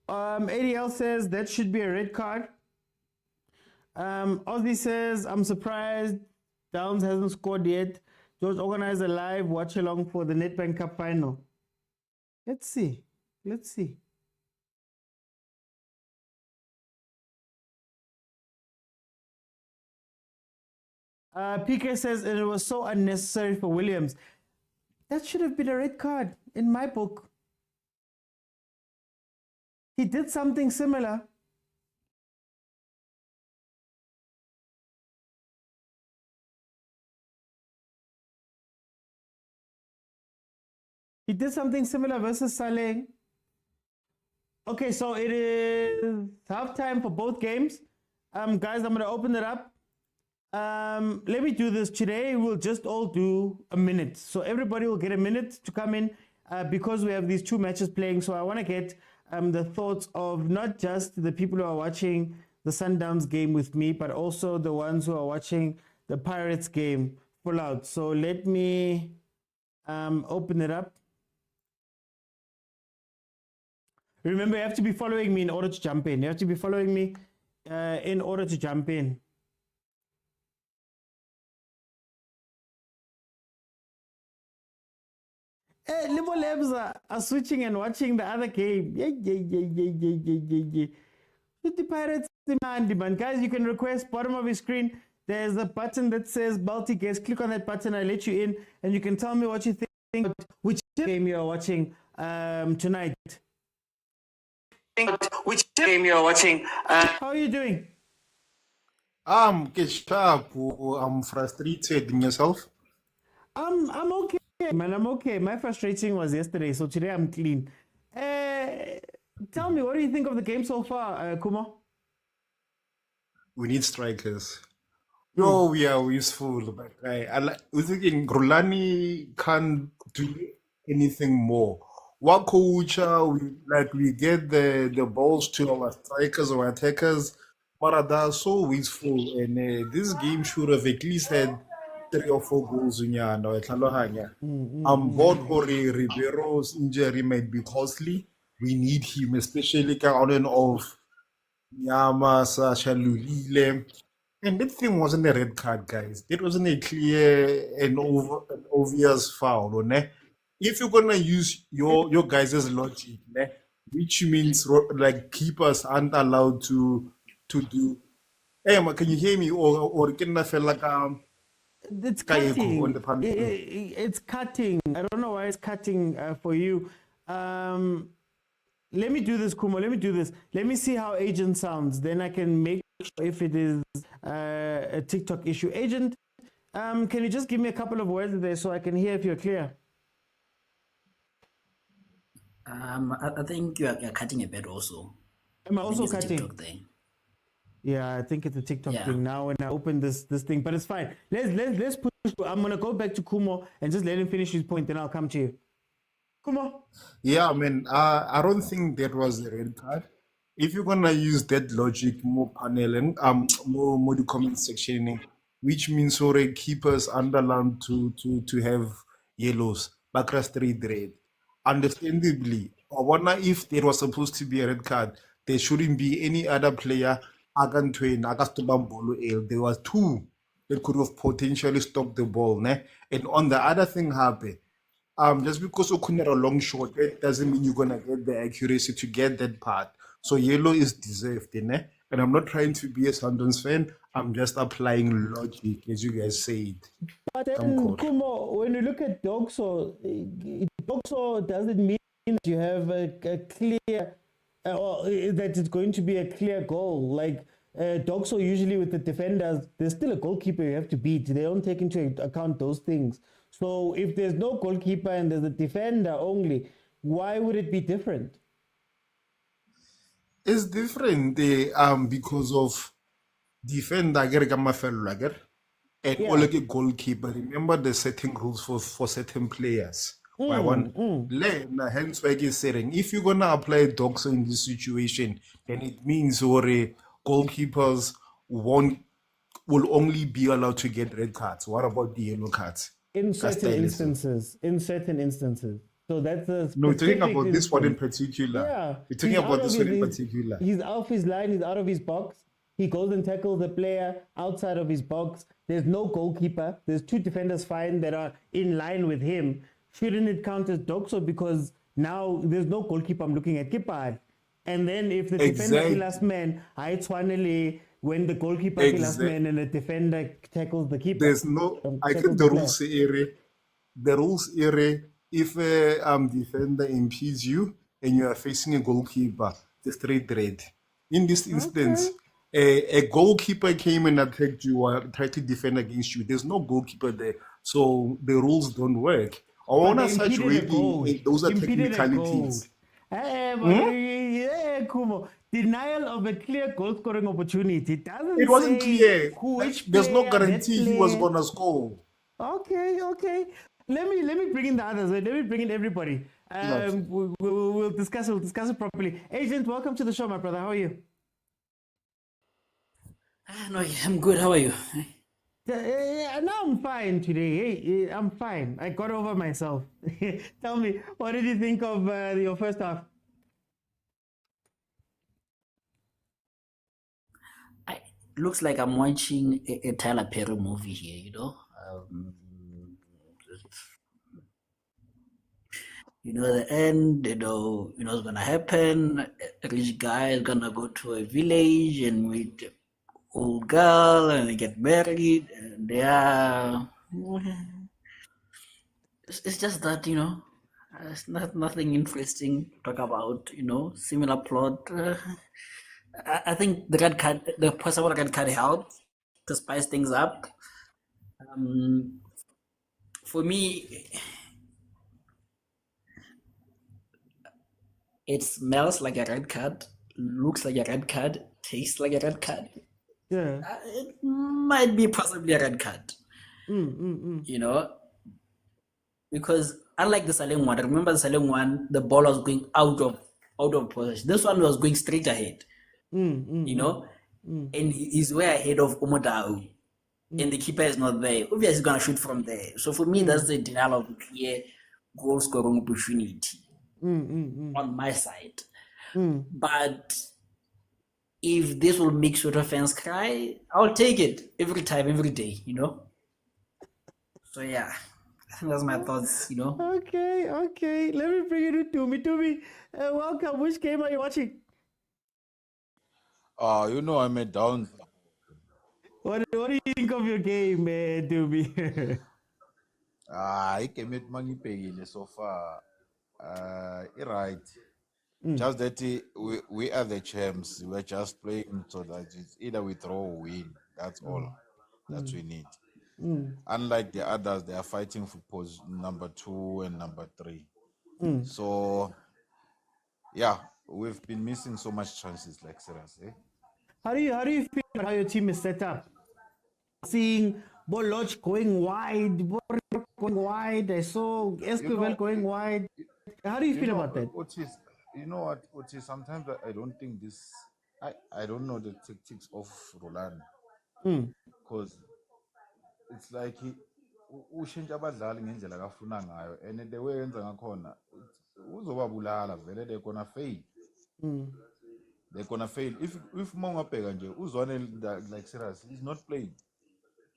ADL says that should be a red card. Ozzy says, I'm surprised Downs hasn't scored yet. George organized a live watch along for the Nedbank Cup final. Let's see. PK says, and it was so unnecessary for Williams. That should have been a red card in my book. He did something similar. He did something similar versus Saleh. Okay, so it is halftime for both games. Guys, I'm going to open it up. Let me do this. Today, we'll just all do a minute. So everybody will get a minute to come in because we have these two matches playing. So I want to get the thoughts of not just the people who are watching the Sundowns game with me, but also the ones who are watching the Pirates game full out. So let me open it up. Remember, you have to be following me in order to jump in. You have to be following me in order to jump in. Libo Labs are switching and watching the other game. With the Pirates demand. Guys, you can request bottom of your screen. There's a button that says Baltic Guest. Click on that button. I'll let you in and you can tell me what you think about which game you are watching tonight. Which game you are watching. How are you doing? I'm sharp. I'm frustrated in yourself. I'm okay, man. I'm okay. My frustrating was yesterday, so today I'm clean. Tell me, what do you think of the game so far, Kuma? We need strikers. Yo, we are wasteful, but we're thinking Rulani can't do anything more. What coach, we get the balls to our strikers or attackers, but they're so wasteful. And this game should have at least had 3 or 4 goals. I'm bored or Ribeiro's injury might be costly. We need him, especially on and off. Nyama, Sasha Lulile. And that thing wasn't a red card, guys. It wasn't a clear and an obvious foul. Ne? If you're gonna use your guys' logic, ne? Which means like keepers aren't allowed to do. Hey, can you hear me? Or can I feel like It's on the cutting. It's cutting. I don't know why it's cutting for you. Let me do this, Kumo. Let me do this. Let me see how Agent sounds. Then I can make sure if it is a TikTok issue. Agent, can you just give me a couple of words there so I can hear if you're clear? I think you're cutting a bit also. Am I also cutting? TikTok thing. Yeah, I think it's a TikTok Yeah. thing now when I open this thing, but it's fine. Let's push. I'm gonna go back to Kumo and just let him finish his point, then I'll come to you. Kumo. Yeah, I mean, I don't think that was the red card. If you're gonna use that logic, more panel and more the comment section, which means already keepers underline to have yellows, bakra straight red. Understandably, I wonder if there was supposed to be a red card, there shouldn't be any other player. There was 2 that could have potentially stopped the ball, ne? And on the other thing happened. Just because you couldn't a long shot, it doesn't mean you're gonna get the accuracy to get that part. So yellow is deserved, ne? And I'm not trying to be a Sundowns fan. I'm just applying logic, as you guys said. But then, Kumo, when you look at Dogso doesn't mean that you have a clear, or that it's going to be a clear goal. Like Dogso, usually with the defenders, there's still a goalkeeper you have to beat. They don't take into account those things. So if there's no goalkeeper and there's a defender only, why would it be different? It's different because of defender and Yeah. all like a goalkeeper. Remember the setting rules for certain players. Hence why I'm saying if you're gonna apply Doxo in this situation, then it means goalkeepers will only be allowed to get red cards. What about the yellow cards? In certain instances. So that's a No, we're talking specific about this one in instance. particular. Yeah. We're talking He's about out this of one in his- particular. He's off his line, he's out of his box. He goes and tackles the player outside of his box. There's no goalkeeper. There's 2 defenders fine that are in line with him. Shouldn't it count as Doxo? Because now there's no goalkeeper. I'm looking at Kipad. And then if the defender Exactly. last man, I tshwane when the goalkeeper last man and the defender tackles the keeper. There's no. I tackles think the the player. rules area. The rules area. If a defender impedes you and you are facing a goalkeeper, the straight red. In this instance, a goalkeeper came and attacked you or tried to defend against you. There's no goalkeeper there, so the rules don't work. I want to such really those are technicalities. Yeah, Kumo. Denial of a clear goal scoring opportunity doesn't It wasn't say clear. which There's no player, guarantee that he was player. gonna score. Okay. Let me bring in the others. Let me bring in everybody. We'll discuss it properly. Agent, welcome to the show, my brother. How are you? No, I'm good. How are you? No, I'm fine today. Hey, I'm fine. I got over myself. Tell me, what did you think of your first half? Looks like I'm watching a Tyler Perry movie here, you know. The end, what's gonna happen. A rich guy is gonna go to a village and meet an old girl and they get married and they are. It's just that, it's nothing interesting to talk about, similar plot. I think the possible red card helped to spice things up. For me, it smells like a red card, looks like a red card, tastes like a red card. Yeah. It might be possibly a red card. You know, because unlike the Saleng one, remember the Saleng one, the ball was going out of position. This one was going straight ahead. You know, and he's way ahead of Umodau. And the keeper is not there. Obviously, he's gonna shoot from there. So for me, that's the denial of clear goal scoring opportunity on my side. But if this will make Soweto fans cry, I'll take it every time, every day, you know? So yeah, I think that's my thoughts, you know? Okay. Let me bring it to Tumi. Tumi, welcome. Which game are you watching? You know, I'm a down. What do you think of your game, Tumi? I came at Mangipegile so far. Right. Just that we are the champs. We're just playing so that it's either we throw or win. That's all that we need. Unlike the others, they are fighting for number 2 and number 3. So, yeah, we've been missing so much chances, like seriously. How do you feel about how your team is set up? Seeing Boloch going wide, Borok going wide. I saw Esquivel going wide. How do you feel about that? Otis, you know what, Otis, sometimes I don't think this, I don't know the tactics of Rulani. Because it's like ushintsha abadlali ngendlela akafuna ngayo and the way enza ngakhona uzobabulala vele they're gonna fail. They're gonna fail if mongabheka nje uzwane like serious he's not playing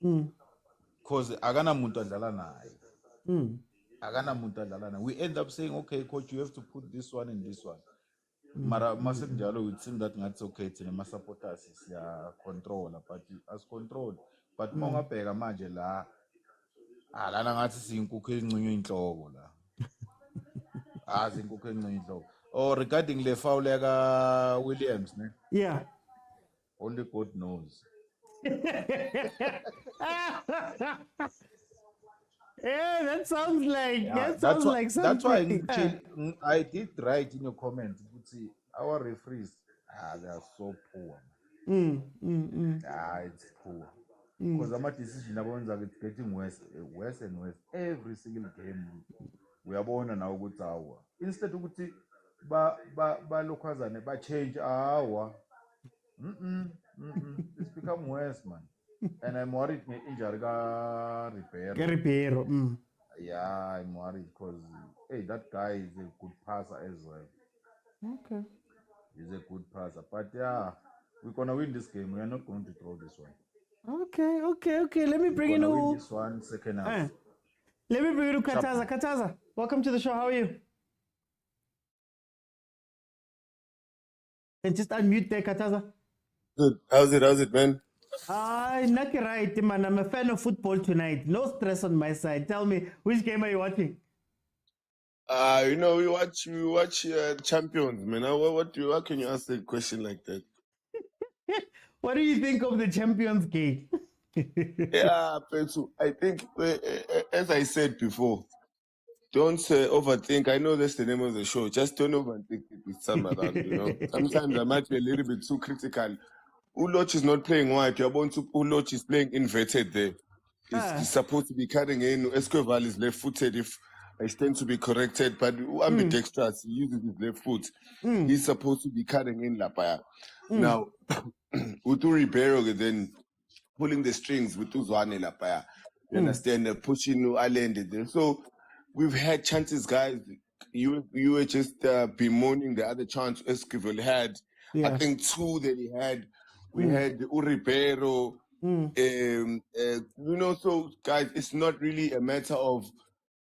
because akanamuntu adlala naye. We end up saying, okay coach, you have to put this one and this one. Mara masenjalo it seems that ngathi okay thina ma supporters siya controller but as control but mongabheka manje la lana ngathi siyinkukhu encinywe inhloko la. Inkukhu encinywe inhloko. Oh, regarding the foul yaka Williams, ne? Yeah. Only God knows. Yeah, that sounds like something. That's why I did write in your comments. See, our referees, they are so poor. It's poor. Because our decision about it's getting worse and worse every single game. We are born and now good hour. Instead of ba lokwazane ba change hour. It's become worse, man. And I'm worried me injury Ribeiro. Yeah, I'm worried because hey, that guy is a good passer as well. Okay. He's a good passer. But yeah, we're gonna win this game. We are not going to throw this one. Okay. Let me bring you win this one second half. Let me bring you to Khataza. Khataza, welcome to the show. How are you? And just unmute there, Khataza. Good. How's it, man? Not right, man. I'm a fan of football tonight. No stress on my side. Tell me, which game are you watching? We watch Champions, man. How can you ask a question like that? What do you think of the Champions game? Yeah, Pitso. I think, as I said before, don't overthink. I know that's the name of the show. Just don't overthink it with somebody, Sometimes I might be a little bit too critical. Uloch is not playing wide. Uloch is playing inverted there. He's supposed to be cutting in. Esquivel is left-footed, if I stand to be corrected, but ambidextrous, he uses his left foot. He's supposed to be cutting in Lapaya. Now, Utu Ribeiro then pulling the strings with Uzwane Lapaya. You understand? Pushing Island there. So we've had chances, guys. You were just bemoaning the other chance Esquivel had. Yeah. I think 2 that he had. We had Ribeiro. So guys, it's not really a matter of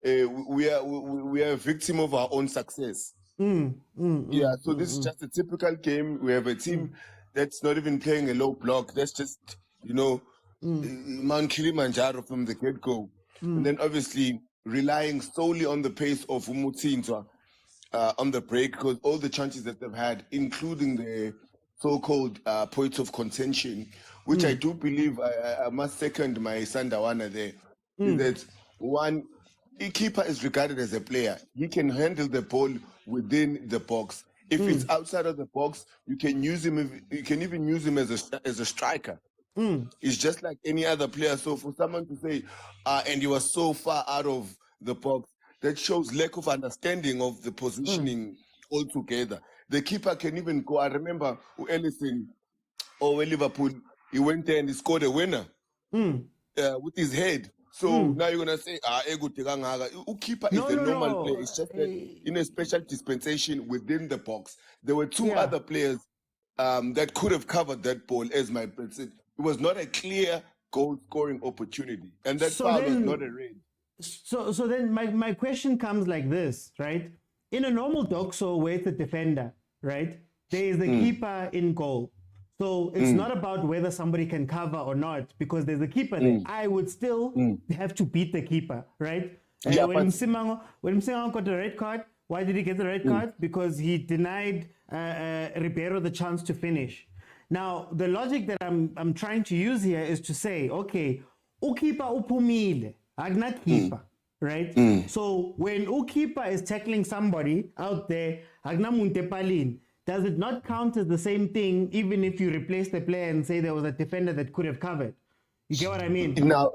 we are a victim of our own success. So this is just a typical game. We have a team that's not even playing a low block. That's just Mount Kilimanjaro from the get-go. And then obviously relying solely on the pace of Umutintwa on the break, because all the chances that they've had, including the so-called points of contention, which I do believe I must second my Sandawana there, is that one, the keeper is regarded as a player. He can handle the ball within the box. If it's outside of the box, you can use him. You can even use him as a striker. It's just like any other player. So for someone to say, and he was so far out of the box, that shows lack of understanding of the positioning altogether. The keeper can even go. I remember Ellison or Liverpool, he went there and he scored a winner with his head. So now you're gonna say, Ego Tegangara. Keeper is a normal player. It's just that in a special dispensation within the box. There were two other players that could have covered that ball, as my friend said. It was not a clear goal scoring opportunity. And that foul was not a red. So then my question comes like this, right? In a normal doxo where it's a defender, right? There is a keeper in goal. So it's not about whether somebody can cover or not, because there's a keeper there. I would still have to beat the keeper, right? When Msimango got the red card, why did he get the red card? Because he denied Ribeiro the chance to finish. Now, the logic that I'm trying to use here is to say, okay, ukeeper upumile, agnat keeper, right? So when ukeeper is tackling somebody out there, agnamunte palin, does it not count as the same thing even if you replace the player and say there was a defender that could have covered? You get what I mean? Now,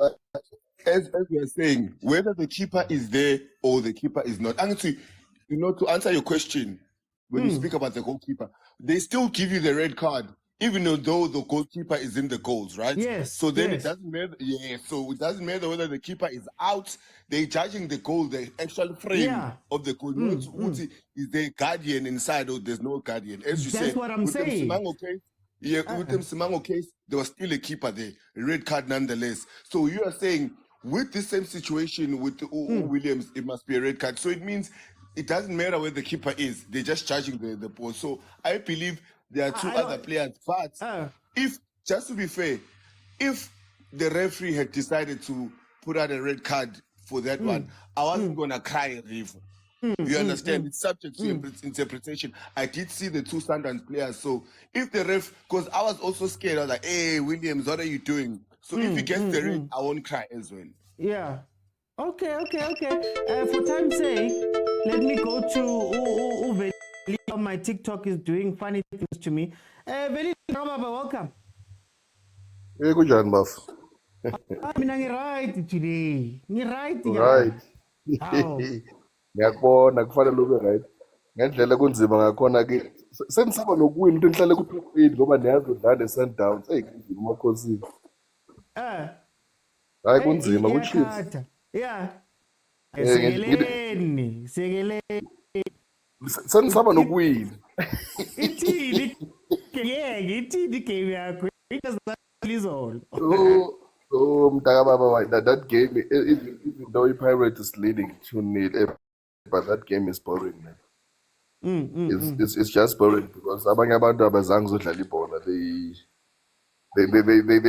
as we are saying, whether the keeper is there or the keeper is not, actually, to answer your question, when you speak about the goalkeeper, they still give you the red card, even though the goalkeeper is in the goals, right? Yes. So then it doesn't matter. Yeah. So it doesn't matter whether the keeper is out. They're judging the goal, the actual frame of the goal. Is there a guardian inside or there's no guardian? As you said, that's what I'm saying. With the Msimango case, there was still a keeper there, a red card nonetheless. So you are saying with the same situation with Williams, it must be a red card. So it means it doesn't matter where the keeper is. They're just charging the ball. So I believe there are two other players. But if, just to be fair, if the referee had decided to put out a red card for that one, I wasn't going to cry a river. You understand? It's subject to interpretation. I did see the two Sundowns players. So if the ref, because I was also scared, I was like, hey, Williams, what are you doing? So if he gets the red, I won't cry as well. Yeah. Okay. For time's sake, let me go to Veli. My TikTok is doing funny things to me. Veli, welcome. Hey, good job, buff. I'm right today. Right. Right. How? Ngiyakubona kufanele ube right. Ngendlela kunzima ngakhona ke sensaba nokuwina into enhlale ku-top 8 ngoba niyazi udlala ne-Sundowns. Hey, kunzima emakhosini. Hayi kunzima ku-Chiefs. Yeah. Sekeleni. Sensaba nokuwina. Ithini game yakho. Izolo. Oh, Mtakababa, that game, even though Pirates is leading 2-0, but that game is boring, man. It's just boring because abanye abantu abazange uzodlala ibhola. They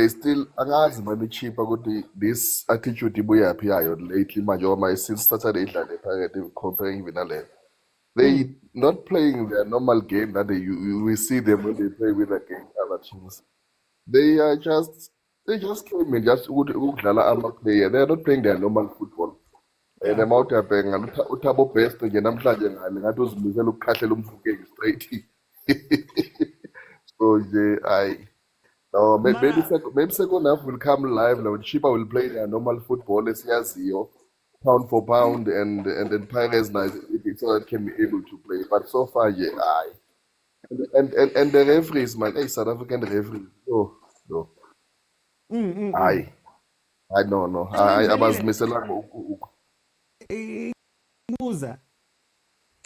still angazi manje cheaper ukuthi this attitude ibuyaphi yayo lately manje ngoba since started idlala ePirates comparing even nale. They not playing their normal game that we see them when they play with against other teams. They just came in just ukudlala ama-player. They are not playing their normal football. And I'm out there playing uThabo Best nje namhlanje ngale ngathi uzimisela ukukhahlela umfukeki straight. So no, maybe second half will come live now. Chipa will play their normal football esiyaziyo, pound for pound, and then Pirates now so that can be able to play. But so far, and the referees, man, hey, South African referees, no. I no. I was missing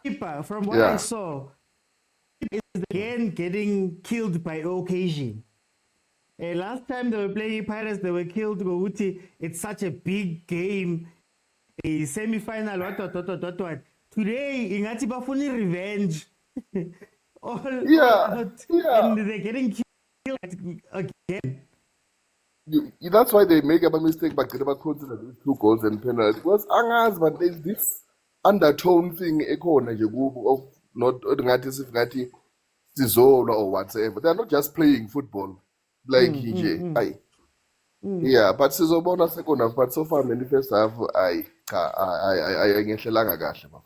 Keeper, from what I saw, is again getting killed by occasion. Last time they were playing Pirates, they were killed. It's such a big game. A semi-final. What. Today, ingati bafuni revenge. And they're getting killed again. That's why they make a mistake back to the consider these 2 goals and penalties. Because angas, but there's this undertone thing of not ngathi sizolo or whatever. They're not just playing football like yeah, but sizobona second half, but so far in the first half I ngehlelanga kahle.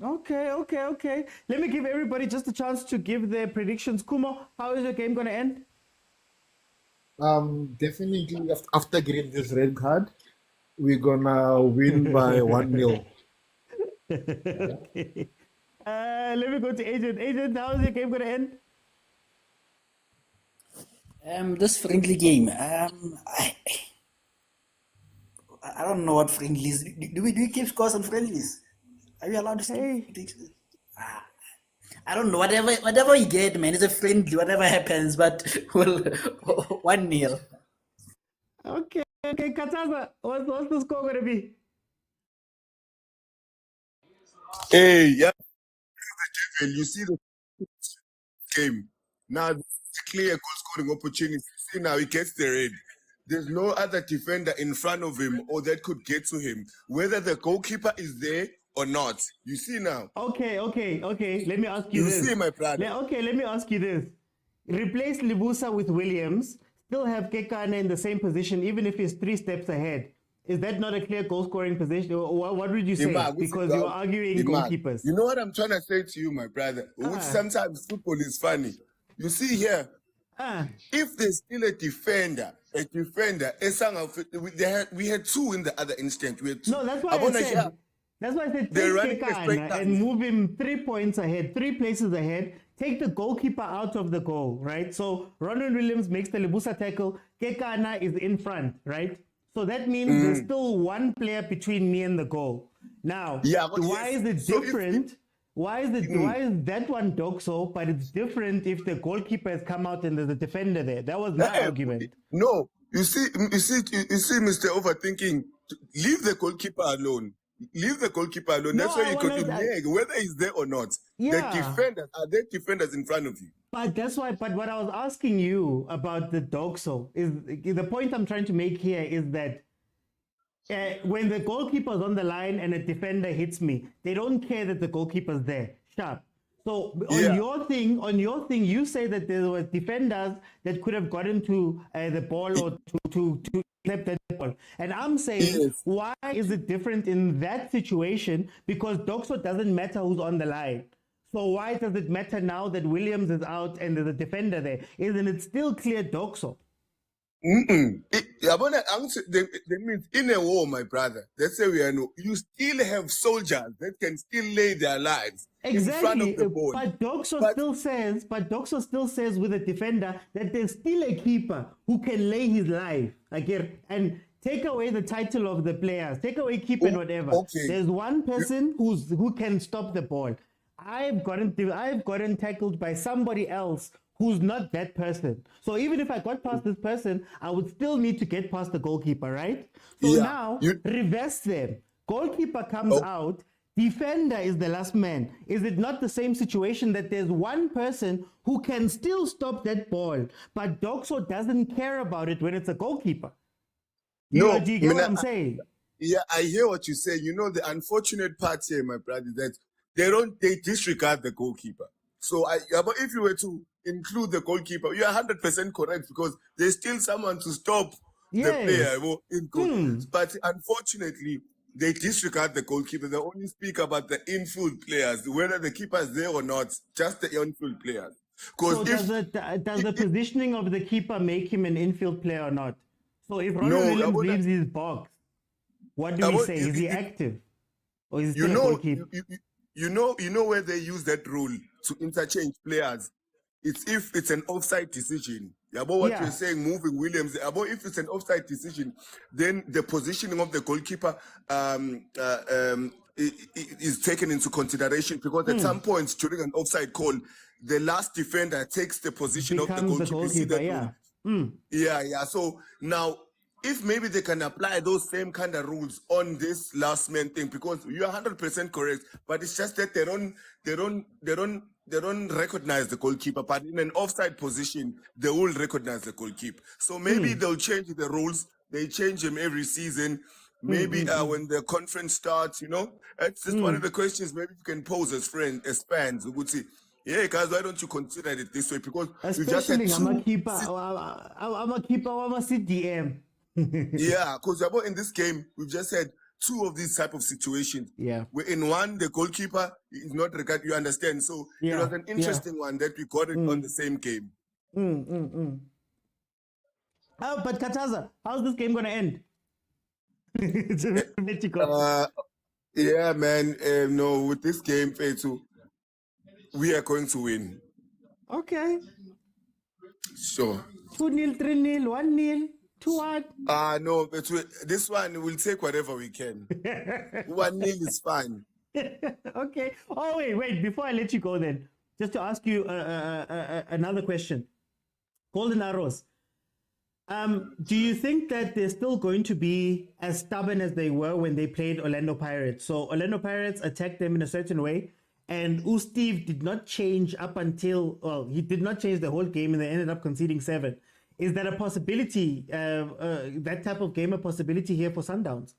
Okay. Let me give everybody just a chance to give their predictions. Kumo, how is your game going to end? Definitely after getting this red card, we're gonna win by 1-0. Okay. Let me go to Agent. Agent, how's your game going to end? This friendly game. I don't know what friendlies. Do we keep scores on friendlies? Are we allowed to Hey. keep? I don't know. Whatever you get, man, it's a friendly. Whatever happens, but well, 1-0. Okay, Kataza, what's the score going to be? Hey, yeah, you see the game. Now, clear goal scoring opportunity. See, now he gets the red. There's no other defender in front of him or that could get to him, whether the goalkeeper is there or not. You see now. Okay. Let me ask you You this. see, my brother. Let me ask you this. Replace Libusa with Williams, still have Kekana in the same position, even if he's 3 steps ahead. Is that not a clear goal scoring position? What would you say? Because you're arguing goalkeepers. You know what I'm trying to say to you, my brother? Which sometimes football is funny. You see here, if there's still a defender, we had 2 in the other instant. We had 2. No, that's why I said. That's why I said take Kekana and move him 3 points ahead, 3 places ahead. Take the goalkeeper out of the goal, right? So Ronald Williams makes the Libusa tackle. Kekana is in front, right? So that means there's still 1 player between me and the goal. Now, why is it different? Why is that one Doxo, but it's different if the goalkeeper has come out and there's a defender there? That was my argument. No, you see, Mr. Overthinking. Leave the goalkeeper alone. Leave the goalkeeper alone. No, That's why you continue, whether he's there or not. Yeah. The defenders are there defenders in front of you. But that's why. But what I was asking you about the Doxo is the point I'm trying to make here is that when the goalkeeper's on the line and a defender hits me, they don't care that the goalkeeper's there. Sharp. So on your thing, you say that there were defenders that could have gotten to the ball or to accept that ball. And I'm saying, why is it different in that situation? Because Doxo doesn't matter who's on the line. So why does it matter now that Williams is out and there's a defender there? Isn't it still clear Doxo? That means in a war, my brother, that's why we are you still have soldiers that can still lay their lives in front of the ball. But Doxo still says with a defender that there's still a keeper who can lay his life. And take away the title of the players, take away keeper and whatever. Okay. There's one person who can stop the ball. I've gotten tackled by somebody else who's not that person. So even if I got past this person, I would still need to get past the goalkeeper, right? So now, reverse them. Goalkeeper comes out, defender is the last man. Is it not the same situation that there's one person who can still stop that ball, but Doxo doesn't care about it when it's a goalkeeper? Do you get what I'm saying? Yeah, I hear what you say. You know, the unfortunate part here, my brother, that they disregard the goalkeeper. So but if you were to include the goalkeeper, you're 100% correct because there's still someone to stop the player in goal. But unfortunately, they disregard the goalkeeper. They only speak about the infield players, whether the keeper is there or not, just the infield players. So does the positioning of the keeper make him an infield player or not? So if Ronald Williams leaves his box, what do we say? Is he active? Or is he still a goalkeeper? You know where they use that rule to interchange players. It's if it's an offside decision. About what you're saying, moving Williams. About if it's an offside decision, then the positioning of the goalkeeper is taken into consideration because at some points during an offside call, the last defender takes the position of the goalkeeper. So now, if maybe they can apply those same kind of rules on this last man thing, because you're 100% correct, but it's just that they don't recognize the goalkeeper, but in an offside position, they will recognize the goalkeeper. So maybe they'll change the rules. They change them every season. Maybe when the conference starts, it's just one of the questions maybe you can pose as fans. We would say, yeah, guys, why don't you consider it this way? Because especially you just had I'm a keeper, I'm a CDM. Yeah, because in this game, we've just had 2 of these type of situations. Yeah. Where in one, the goalkeeper is not regarded, you understand? So it was an interesting one that we got it on the same game. But Kataza, how's this game going to end? Let you go. Yeah, man. No, with this game, Petsu, we are going to win. Okay. Sure. 2-0, 3-0, 1-0, 2-1. No, but this one we'll take whatever we can. 1-0 is fine. Okay. Oh, wait. Before I let you go then, just to ask you another question. Golden Arrows. Do you think that they're still going to be as stubborn as they were when they played Orlando Pirates? So Orlando Pirates attacked them in a certain way, and Steve did not change up until, well, he did not change the whole game, and they ended up conceding 7. Is that a possibility, that type of game, a possibility here for Sundowns?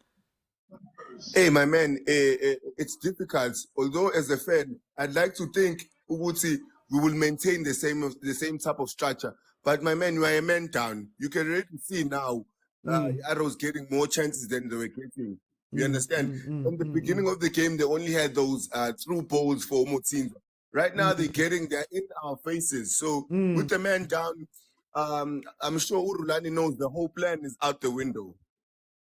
Hey, my man, it's difficult. Although as a fan, I'd like to think, Uguti, we will maintain the same type of structure. But my man, you are a man down. You can already see now Arrows getting more chances than they were getting. You understand? In the beginning of the game, they only had those through balls for Motaung. Right now, they're in our faces. So with the man down, I'm sure rulani knows the whole plan is out the window.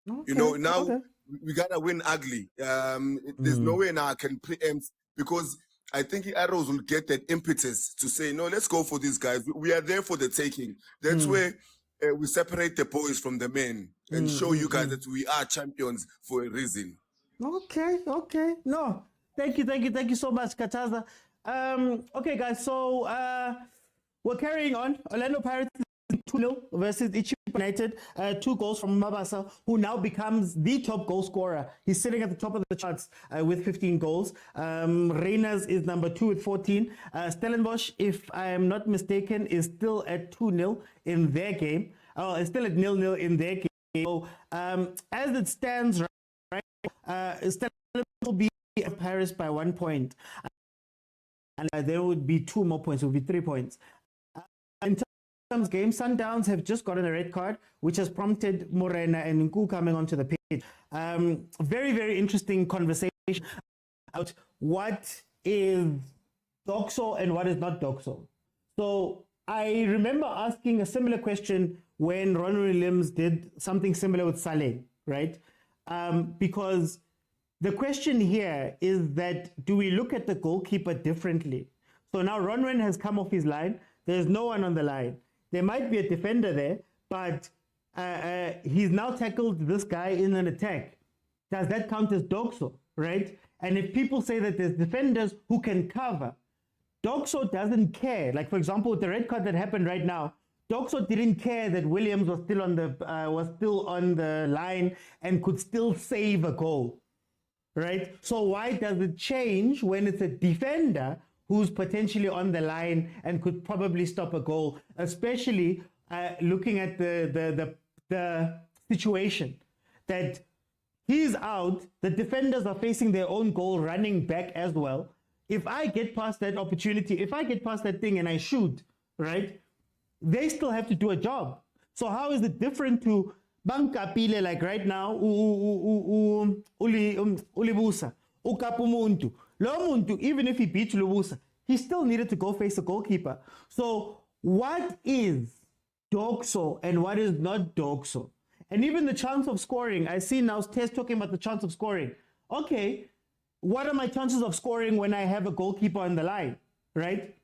Okay, you know, now we gotta win ugly. There's no way now I can preempt, because I think Arrows will get that impetus to say, no, let's go for these guys. We are there for the taking. That's where we separate the boys from the men and show you guys that we are champions for a reason. Okay. No, thank you so much, Kataza. Okay, guys, so we're carrying on. Orlando Pirates 2-0 versus Chiefs United. 2 goals from Mabasa, who now becomes the top goal scorer. He's sitting at the top of the charts with 15 goals. Reyners is number 2 with 14. Stellenbosch, if I am not mistaken, is still at 2-0 in their game. It's still at 0-0 in their game. So, as it stands right now, Stellenbosch will be at Paris by 1 point. And there would be 2 more points. It would be 3 points. In terms of game, Sundowns have just gotten a red card, which has prompted Morena and Nku coming onto the pitch. Very, very interesting conversation about what is doxo and what is not doxo. So I remember asking a similar question when Ron Williams did something similar with Saleh, right? Because the question here is that, do we look at the goalkeeper differently? So now Ronwen has come off his line. There's no one on the line. There might be a defender there, but he's now tackled this guy in an attack. Does that count as doxo, right? And if people say that there's defenders who can cover, doxo doesn't care. Like, for example, with the red card that happened right now, doxo didn't care that Williams was still on the line and could still save a goal. Right? So why does it change when it's a defender who's potentially on the line and could probably stop a goal, especially looking at the situation that he's out, the defenders are facing their own goal, running back as well. If I get past that opportunity, if I get past that thing and I shoot, right, they still have to do a job. So how is it different to Bankapile, like right now, Ulibusa, Ukapumuntu. Lomuntu, even if he beat Lubusa, he still needed to go face the goalkeeper. So what is doxo and what is not doxo? And even the chance of scoring, I see now Tess talking about the chance of scoring. Okay, what are my chances of scoring when I have a goalkeeper on the line, right?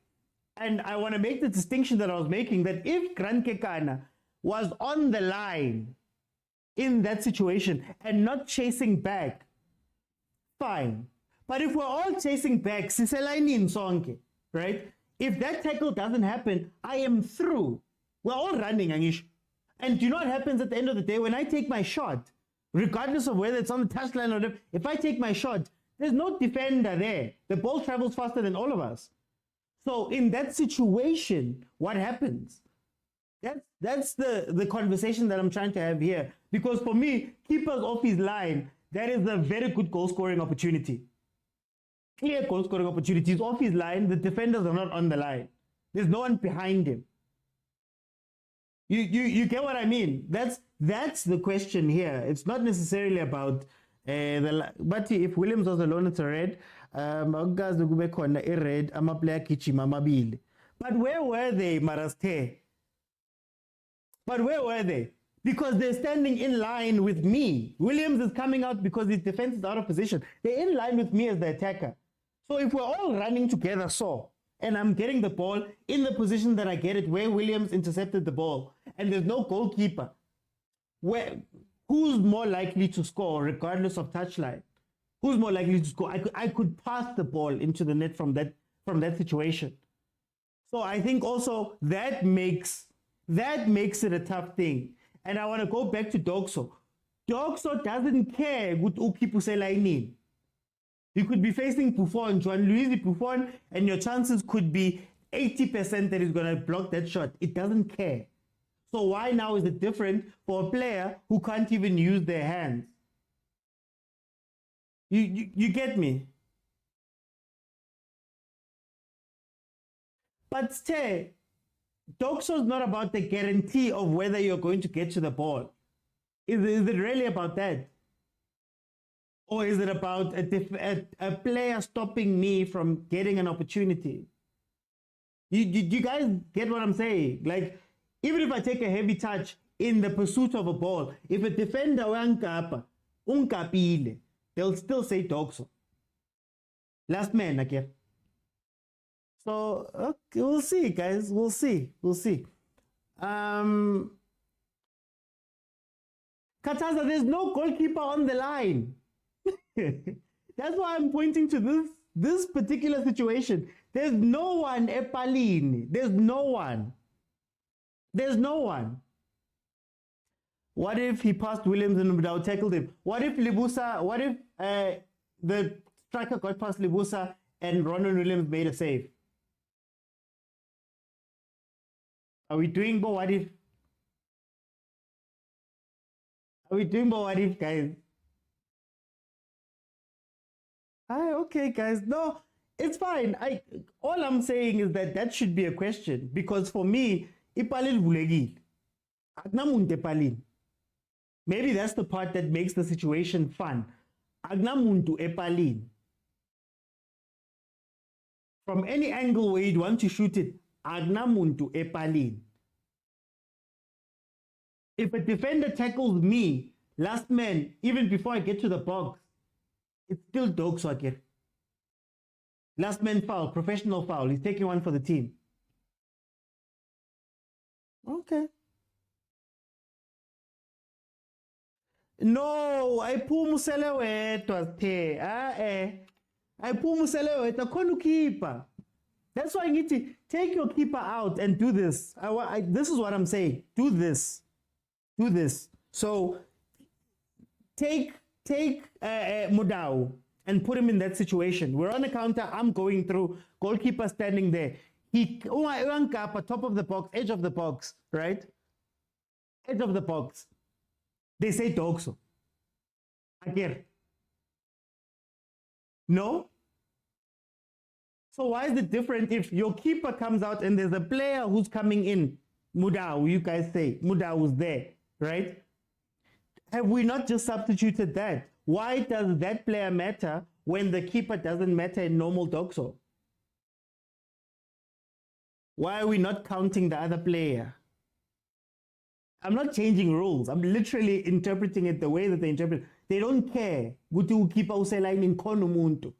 And I want to make the distinction that I was making, that if Gran Kekana was on the line in that situation and not chasing back, fine. But if we're all chasing back, right? If that tackle doesn't happen, I am through. We're all running, Angish. And do you know what happens at the end of the day? When I take my shot, regardless of whether it's on the touchline or not, if I take my shot, there's no defender there. The ball travels faster than all of us. So in that situation, what happens? That's the conversation that I'm trying to have here. Because for me, keepers off his line, that is a very good goal-scoring opportunity. Clear goal-scoring opportunities off his line. The defenders are not on the line. There's no one behind him. You get what I mean? That's the question here. It's not necessarily about but if Williams was alone, it's a red. But where were they, Maraste? But where were they? Because they're standing in line with me. Williams is coming out because his defense is out of position. They're in line with me as the attacker. So if we're all running together, and I'm getting the ball in the position that I get it, where Williams intercepted the ball, and there's no goalkeeper, who's more likely to score regardless of touchline? Who's more likely to score? I could pass the ball into the net from that situation. So I think also that makes it a tough thing. And I want to go back to Dokso. Dokso doesn't care what Ukipu Selainin. You could be facing Buffon, Juan-Luigi Buffon, and your chances could be 80% that he's going to block that shot. It doesn't care. So why now is it different for a player who can't even use their hands? You get me? But stay. Dokso is not about the guarantee of whether you're going to get to the ball. Is it really about that? Or is it about a player stopping me from getting an opportunity? You guys get what I'm saying? Like, even if I take a heavy touch in the pursuit of a ball, if a defender unkapile, they'll still say Dokso. Last man, again. So, okay, we'll see, guys. We'll see. Kataza, there's no goalkeeper on the line. That's why I'm pointing to this particular situation. There's no one epalini. There's no one. What if he passed Williams and without tackled him? What if the striker got past Libusa and Ronald Williams made a save? Are we doing what if? Guys? Okay, guys. No, it's fine. All I'm saying is that should be a question, because for me, ipalil vulegile. Agnamuntu epalini. Maybe that's the part that makes the situation fun. Agnamuntu epalini. From any angle where you'd want to shoot it, agnamuntu epalini. If a defender tackles me, last man, even before I get to the box, it's still Dokso again. Last man foul, professional foul. He's taking one for the team. Okay. No, I pull Musele te. I pull Musele khona keeper. That's why I need to take your keeper out and do this. This is what I'm saying. Do this. So take Mudau and put him in that situation. We're on a counter. I'm going through. Goalkeeper standing there. Top of the box, edge of the box, right? Edge of the box. They say Dokso. Again. No? So why is it different if your keeper comes out and there's a player who's coming in? Mudau, you guys say. Mudau is there, right? Have we not just substituted that? Why does that player matter when the keeper doesn't matter in normal Dokso? Why are we not counting the other player? I'm not changing rules. I'm literally interpreting it the way that they interpret. They don't care. Gutu keeper uselain in konumuntu.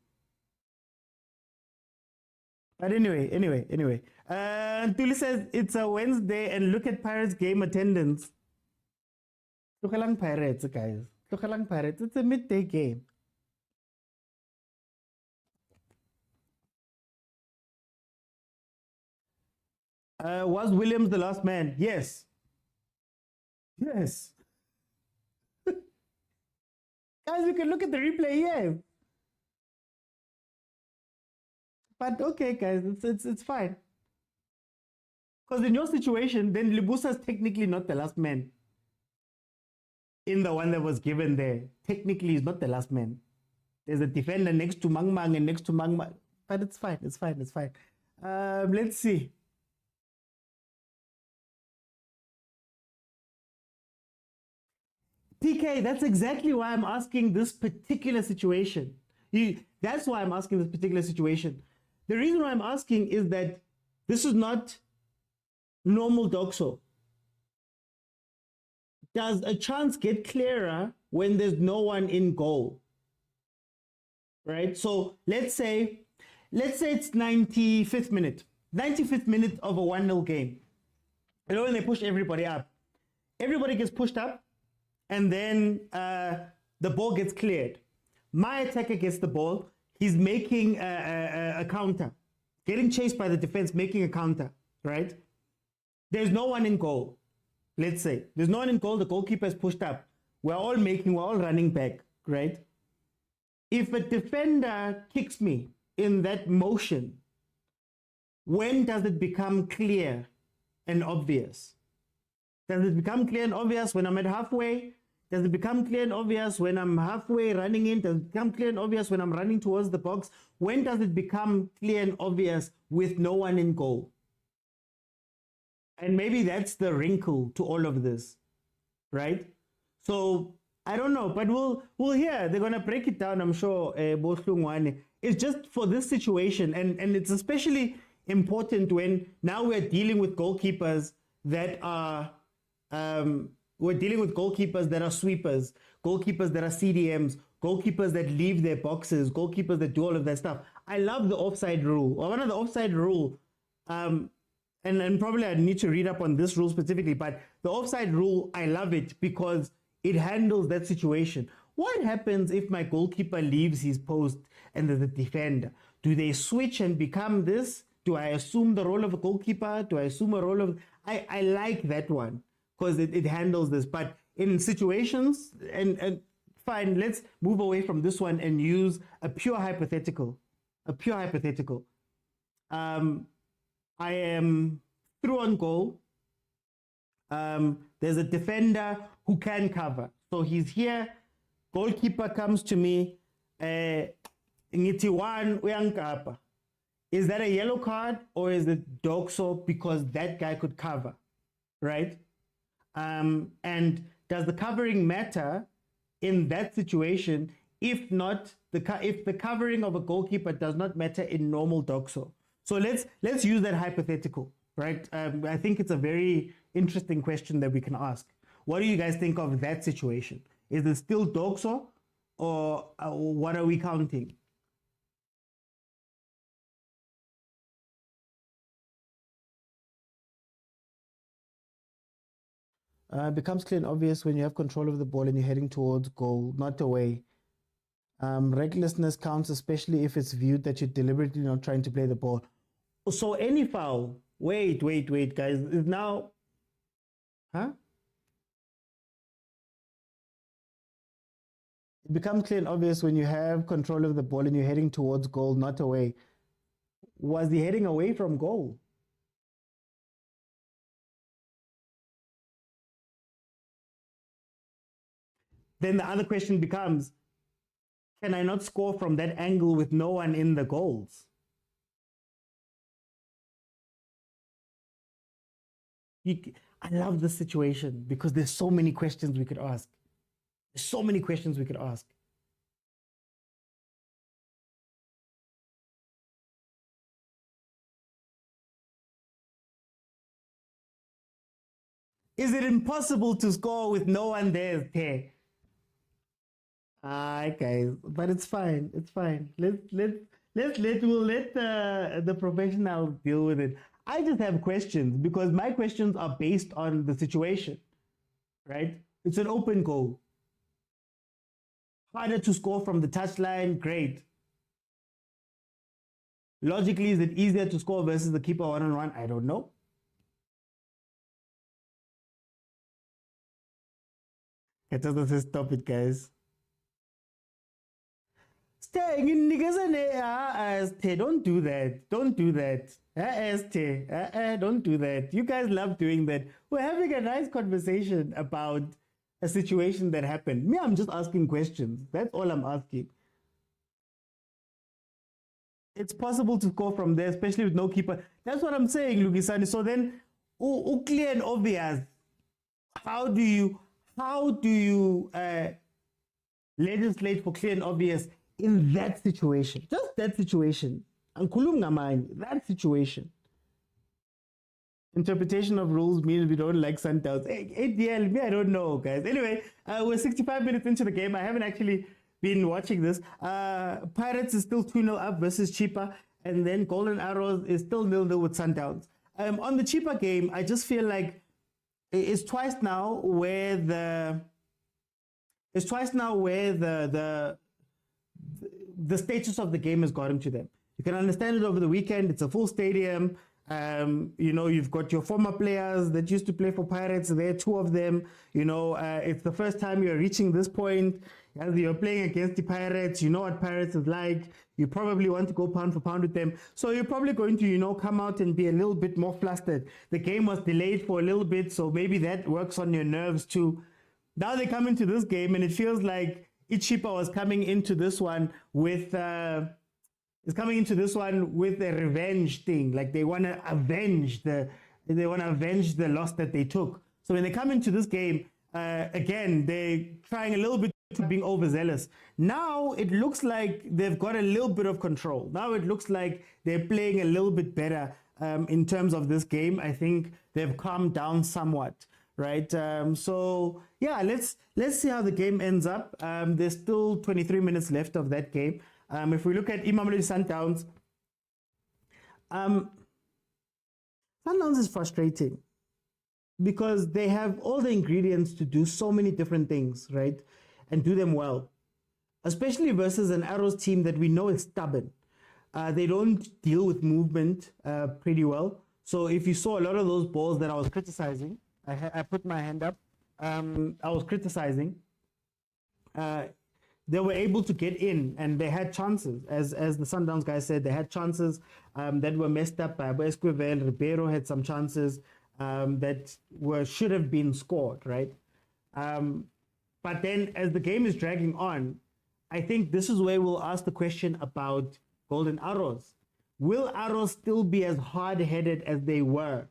But anyway. Tuli says it's a Wednesday and look at Pirates game attendance. Tlogelang Pirates, guys. Tlogelang Pirates. It's a midday game. Was Williams the last man? Yes. Guys, you can look at the replay, yes. But okay, guys, it's fine. Because in your situation, then Libusa is technically not the last man. In the one that was given there, technically he's not the last man. There's a defender next to Mangmang and next to Mangmang. But it's fine. Let's see. PK, that's exactly why I'm asking this particular situation. That's why I'm asking this particular situation. The reason why I'm asking is that this is not normal Dokso. does a chance get clearer when there's no one in goal? Right? So let's say it's 95th minute. 95th minute of a 1-0 game. You know when they push everybody up. Everybody gets pushed up, and then the ball gets cleared. My attacker gets the ball. He's making a counter. Getting chased by the defense, making a counter, right? There's no one in goal. Let's say. There's no one in goal. The goalkeeper is pushed up. We're all running back, right? If a defender kicks me in that motion, when does it become clear and obvious? Does it become clear and obvious when I'm at halfway? Does it become clear and obvious when I'm halfway running in? Does it become clear and obvious when I'm running towards the box? When does it become clear and obvious with no one in goal? And maybe that's the wrinkle to all of this, right? So I don't know, but we'll hear. They're gonna break it down, I'm sure. It's just for this situation, and it's especially important when now we're dealing with goalkeepers that are sweepers, goalkeepers that are CDMs, goalkeepers that leave their boxes, goalkeepers that do all of that stuff. I love the offside rule. Or one of the offside rule, and probably I need to read up on this rule specifically, but the offside rule, I love it because it handles that situation. What happens if my goalkeeper leaves his post and there's a defender? Do they switch and become this? Do I assume the role of a goalkeeper? Do I assume a role of... I like that one because it handles this. But in situations, and fine, let's move away from this one and use a pure hypothetical. I am through on goal. There's a defender who can cover. So he's here. Goalkeeper comes to me. Ngithi one uyankapa. Is that a yellow card or is it doxo because that guy could cover, right? And does the covering matter in that situation? If not, if the covering of a goalkeeper does not matter in normal doxo. So let's use that hypothetical, right? I think it's a very interesting question that we can ask. What do you guys think of that situation? Is it still doxo or what are we counting? Becomes clear and obvious when you have control of the ball and you're heading towards goal, not away. Recklessness counts, especially if it's viewed that you're deliberately not trying to play the ball. So any foul, wait, guys, is now, huh? It becomes clear and obvious when you have control of the ball and you're heading towards goal, not away. Was he heading away from goal? Then the other question becomes, can I not score from that angle with no one in the goals? I love this situation because there's so many questions we could ask. There's so many questions we could ask. Is it impossible to score with no one there? Guys, but it's fine. It's fine. We'll let the professionals deal with it. I just have questions because my questions are based on the situation, right? It's an open goal. Harder to score from the touchline, great. Logically, is it easier to score versus the keeper one-on-one? I don't know. It doesn't say stop it, guys. Don't do that. Don't do that. Don't do that. You guys love doing that. We're having a nice conversation about a situation that happened. Me, I'm just asking questions. That's all I'm asking. It's possible to score from there, especially with no keeper. That's what I'm saying, Lugisani. So then, clear and obvious. How do you legislate for clear and obvious in that situation? Just that situation. That situation. interpretation of rules means we don't like Sundowns. ADL, I don't know, guys. Anyway, we're 65 minutes into the game. I haven't actually been watching this. Pirates is still 2-0 up versus Chippa, and then Golden Arrows is still 0-0 with Sundowns. On the Chippa game, I just feel like it's twice now where the status of the game has gotten to them. You can understand it over the weekend. It's a full stadium. You've got your former players that used to play for Pirates. There are two of them. It's the first time you're reaching this point. As you're playing against the Pirates, you know what Pirates is like. You probably want to go pound for pound with them. So you're probably going to, come out and be a little bit more flustered. The game was delayed for a little bit, so maybe that works on your nerves too. Now they come into this game, and it feels like Ichipa was coming into this one with a revenge thing. Like they want to avenge the loss that they took. So when they come into this game, again, they're trying a little bit to being overzealous. Now it looks like they've got a little bit of control. Now it looks like they're playing a little bit better in terms of this game. I think they've calmed down somewhat. Right. So yeah, let's see how the game ends up. There's still 23 minutes left of that game. If we look at Mamelodi Sundowns, Sundowns is frustrating because they have all the ingredients to do so many different things, right, and do them well, especially versus an Arrows team that we know is stubborn. They don't deal with movement pretty well. So if you saw a lot of those balls that I was criticizing, I put my hand up. I was criticizing. They were able to get in, and they had chances. As the Sundowns guys said, they had chances that were messed up by Esquivel. Ribeiro had some chances that should have been scored, right? But then, as the game is dragging on, I think this is where we'll ask the question about Golden Arrows. Will Arrows still be as hard-headed as they were?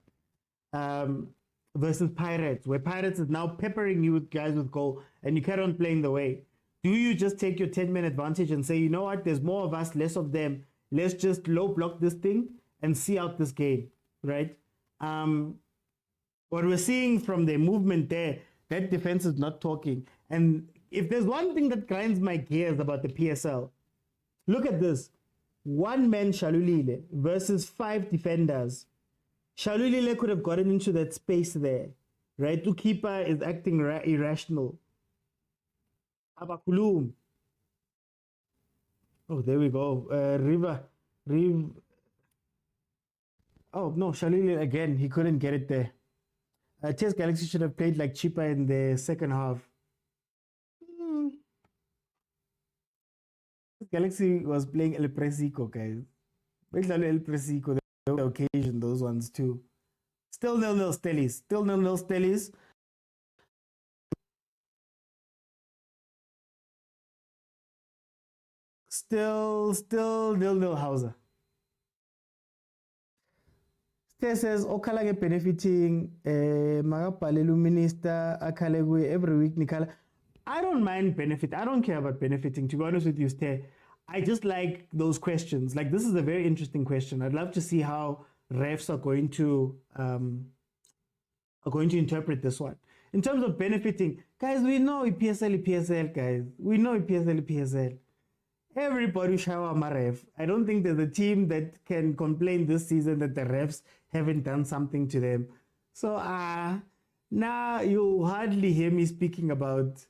Versus Pirates, where Pirates is now peppering you with guys with goal, and you carry on playing the way. Do you just take your 10-man advantage and say, you know what, there's more of us, less of them. Let's just low block this thing and see out this game, right? What we're seeing from their movement there, that defense is not talking. And if there's one thing that grinds my gears about the PSL, look at this. One man Shalulile versus 5 defenders. Shalulile could have gotten into that space there, right? The keeper is acting irrational. Abakulum. Oh, there we go. Oh, no, Shalulile again. He couldn't get it there. TS Galaxy should have played like Chipa in the second half. Galaxy was playing El Presico, guys. El Presico. The occasion, those ones too. Still 0-0 Stellies. Still 0-0 Stellies. Still 0-0 Hauser. Stay says, Okalange benefiting, Magapalelu minister, Akalegwe every week, Nikala. I don't mind benefit. I don't care about benefiting, to be honest with you, Stay. I just like those questions. Like, this is a very interesting question. I'd love to see how refs are going to interpret this one. In terms of benefiting, guys, we know PSL, guys. We know PSL. Everybody shower my ref. I don't think there's a team that can complain this season that the refs haven't done something to them. So, now you hardly hear me speaking about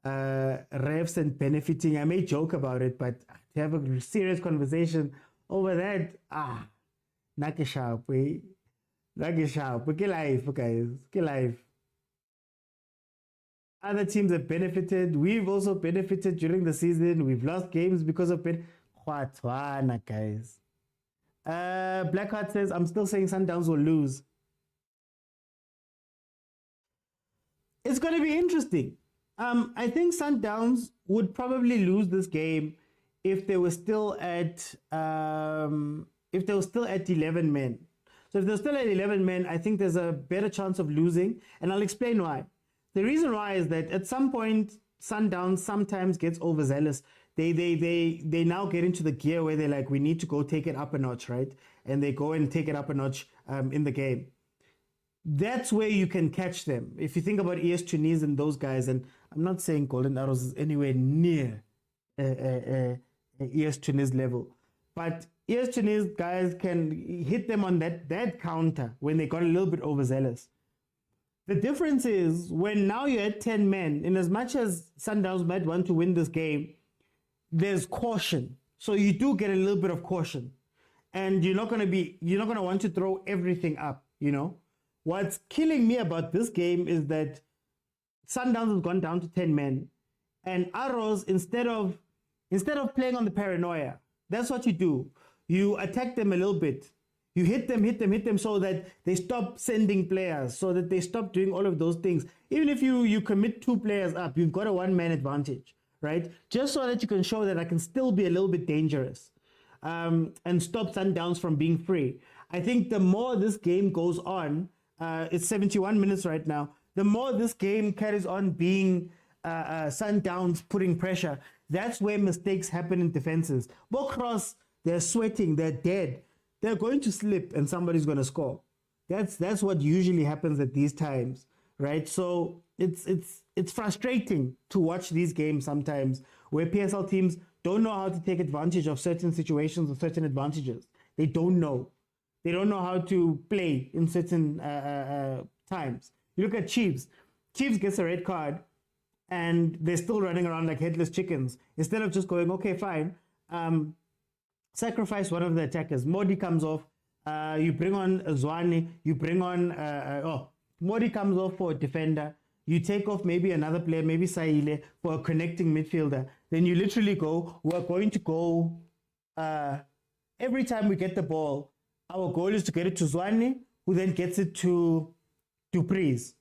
refs and benefiting. I may joke about it, but to have a serious conversation over that, knock it sharp, Get life, guys. Get life. Other teams have benefited. We've also benefited during the season. We've lost games because of guys. Blackheart says, I'm still saying Sundowns will lose. It's going to be interesting. I think Sundowns would probably lose this game if they were still at 11 men. So if they're still at 11 men, I think there's a better chance of losing, and I'll explain why. The reason why is that at some point, Sundowns sometimes gets overzealous. They now get into the gear where they're like, we need to go take it up a notch, right? And they go and take it up a notch in the game. that's where you can catch them. If you think about ES Tunis and those guys, and I'm not saying Golden Arrows is anywhere near ES Tunis level, but ES Tunis guys can hit them on that counter when they got a little bit overzealous. The difference is when now you're at 10 men, in as much as Sundowns might want to win this game, there's caution. So you do get a little bit of caution. And you're not going to want to throw everything up, you know. What's killing me about this game is that Sundowns has gone down to 10 men, and Arrows, instead of playing on the paranoia, that's what you do. You attack them a little bit. You hit them so that they stop sending players, so that they stop doing all of those things. Even if you commit 2 players up, you've got a 1-man advantage, right? Just so that you can show that I can still be a little bit dangerous, and stop Sundowns from being free. I think the more this game goes on, it's 71 minutes right now, the more this game carries on being Sundowns putting pressure, that's where mistakes happen in defenses. Bokros, they're sweating, they're dead. They're going to slip and somebody's going to score. That's what usually happens at these times, right? So it's frustrating to watch these games sometimes where PSL teams don't know how to take advantage of certain situations or certain advantages. They don't know. They don't know how to play in certain times. You look at Chiefs. Chiefs gets a red card and they're still running around like headless chickens. Instead of just going, okay, fine, sacrifice one of the attackers. Modi comes off. You bring on Zwane. You bring on, Modi comes off for a defender. You take off maybe another player, maybe Saile, for a connecting midfielder. Then you literally go, we're going to go, every time we get the ball, our goal is to get it to Zwane, who then gets it to Patrice.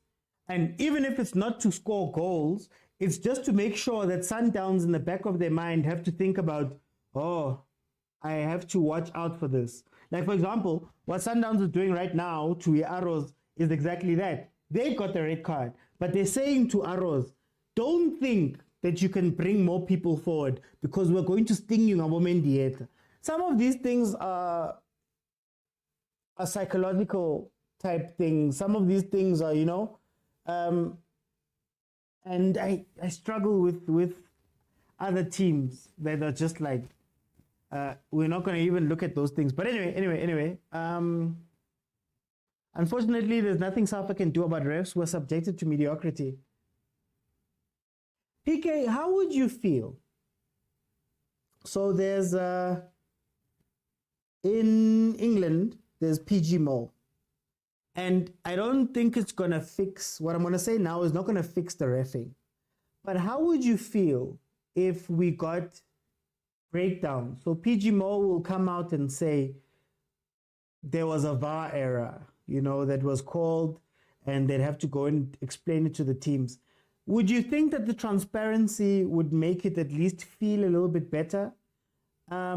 And even if it's not to score goals, it's just to make sure that Sundowns in the back of their mind have to think about, oh, I have to watch out for this. Like, for example, what Sundowns is doing right now to Arrows is exactly that. They got the red card, but they're saying to Arrows, don't think that you can bring more people forward because we're going to sting you. Some of these things are psychological type things. Some of these things are, and I struggle with other teams that are just like, we're not going to even look at those things. But anyway, unfortunately, there's nothing SAFA can do about refs. We're subjected to mediocrity. PK, how would you feel? So there's, in England, there's PG Mole. And I don't think it's going to fix, what I'm going to say now is not going to fix the reffing. But how would you feel if we got breakdown? So PG Mo will come out and say there was a VAR error, that was called, and they'd have to go and explain it to the teams. Would you think that the transparency would make it at least feel a little bit better?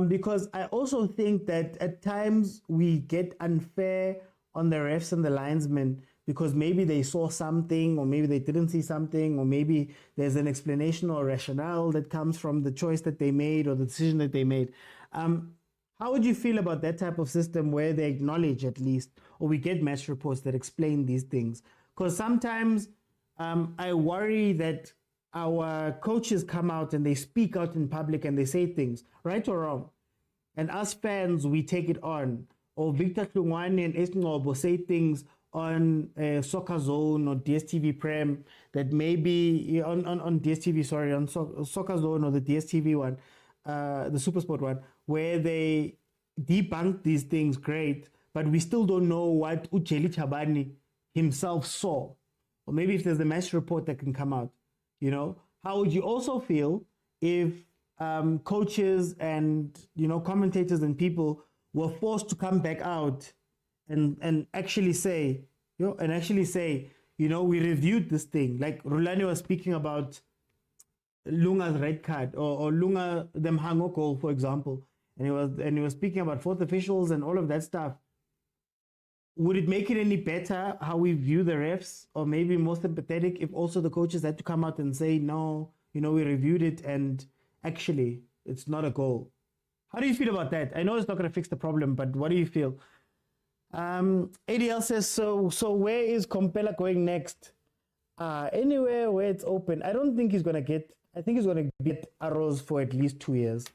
Because I also think that at times we get unfair on the refs and the linesmen because maybe they saw something or maybe they didn't see something or maybe there's an explanation or rationale that comes from the choice that they made or the decision that they made. How would you feel about that type of system where they acknowledge at least, or we get match reports that explain these things? Because sometimes I worry that our coaches come out and they speak out in public and they say things, right or wrong. And us fans, we take it on. Or Victor Tlungwane and Esngobo say things on Soccer Zone or DSTV Prem that maybe on DSTV, sorry, on Soccer Zone or the DSTV one, the Supersport one, where they debunk these things, great, but we still don't know what Ucheli Chabani himself saw. Or maybe if there's a match report that can come out, How would you also feel if coaches and, commentators and people were forced to come back out and actually say, we reviewed this thing. Like Rulani was speaking about Lunga's red card or Lunga them Hango goal, for example, and he was speaking about fourth officials and all of that stuff. Would it make it any better how we view the refs, or maybe more sympathetic if also the coaches had to come out and say, no, we reviewed it and actually it's not a goal? How do you feel about that? I know it's not going to fix the problem, but what do you feel? ADL says, so where is Compella going next? Anywhere where it's open. I don't think he's going to get, I think he's going to get Arrows for at least 2 years.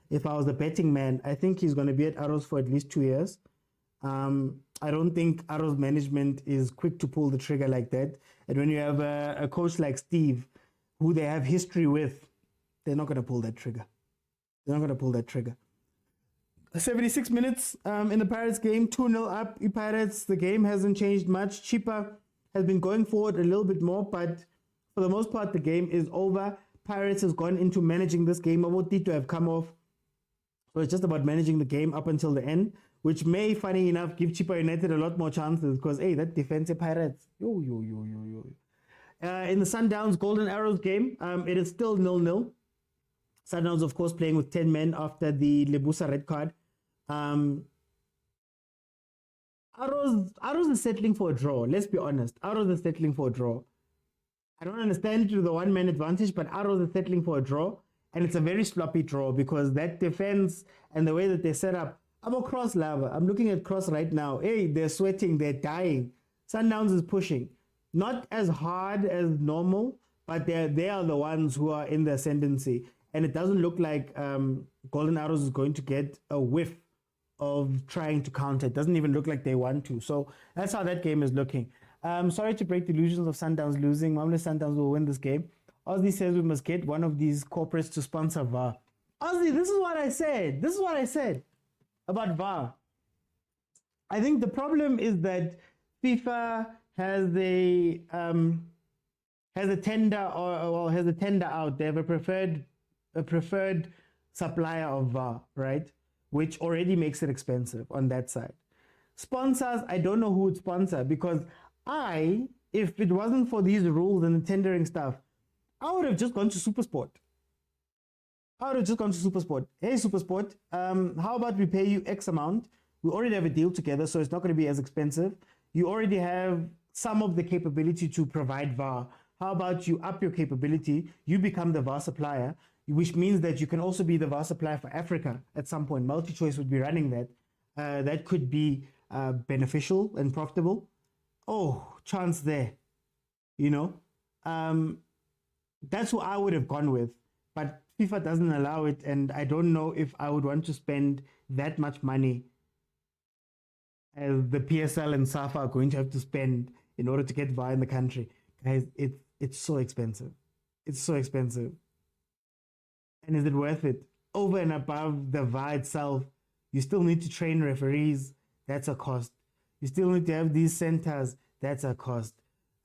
If I was a betting man, I think he's going to be at Arrows for at least 2 years. I don't think Arrows management is quick to pull the trigger like that. And when you have a coach like Steve, who they have history with, they're not going to pull that trigger. They're not going to pull that trigger. 76 minutes in the Pirates game, 2-0 up. Pirates, the game hasn't changed much. Chipa has been going forward a little bit more, but for the most part, the game is over. Pirates has gone into managing this game. Mabotito have come off. So it's just about managing the game up until the end, which may, funny enough, give Chipa United a lot more chances because, hey, that defensive Pirates. In the Sundowns Golden Arrows game, it is still 0-0. Sundowns, of course, playing with 10 men after the Lebusa red card. Arrows is settling for a draw. Let's be honest. Arrows is settling for a draw. I don't understand it with the one-man advantage, but Arrows is settling for a draw. And it's a very sloppy draw because that defense and the way that they set up. I'm a Cross lover. I'm looking at Cross right now. Hey, they're sweating. They're dying. Sundowns is pushing. Not as hard as normal, but they are the ones who are in the ascendancy. And it doesn't look like Golden Arrows is going to get a whiff of trying to counter. It doesn't even look like they want to. So that's how that game is looking. Sorry to break the illusions of Sundowns losing. Mamelodi Sundowns will win this game. Ozzy says we must get one of these corporates to sponsor VAR. Ozzy, this is what I said. This is what I said about VAR. I think the problem is that FIFA has a tender has a tender out. They have a preferred supplier of VAR, right? Which already makes it expensive on that side. Sponsors, I don't know who would sponsor because if it wasn't for these rules and the tendering stuff, I would have just gone to Supersport. Hey, Supersport, how about we pay you X amount? We already have a deal together, so it's not going to be as expensive. You already have some of the capability to provide VAR. How about you up your capability? You become the VAR supplier, which means that you can also be the VAR supplier for Africa at some point. MultiChoice would be running that. That could be beneficial and profitable. Oh, chance there, you know. That's who I would have gone with, but FIFA doesn't allow it, and I don't know if I would want to spend that much money as the PSL and SAFA are going to have to spend in order to get VAR in the country. Guys, it's so expensive. It's so expensive. And is it worth it? Over and above the VAR itself, you still need to train referees. That's a cost. You still need to have these centers. That's a cost.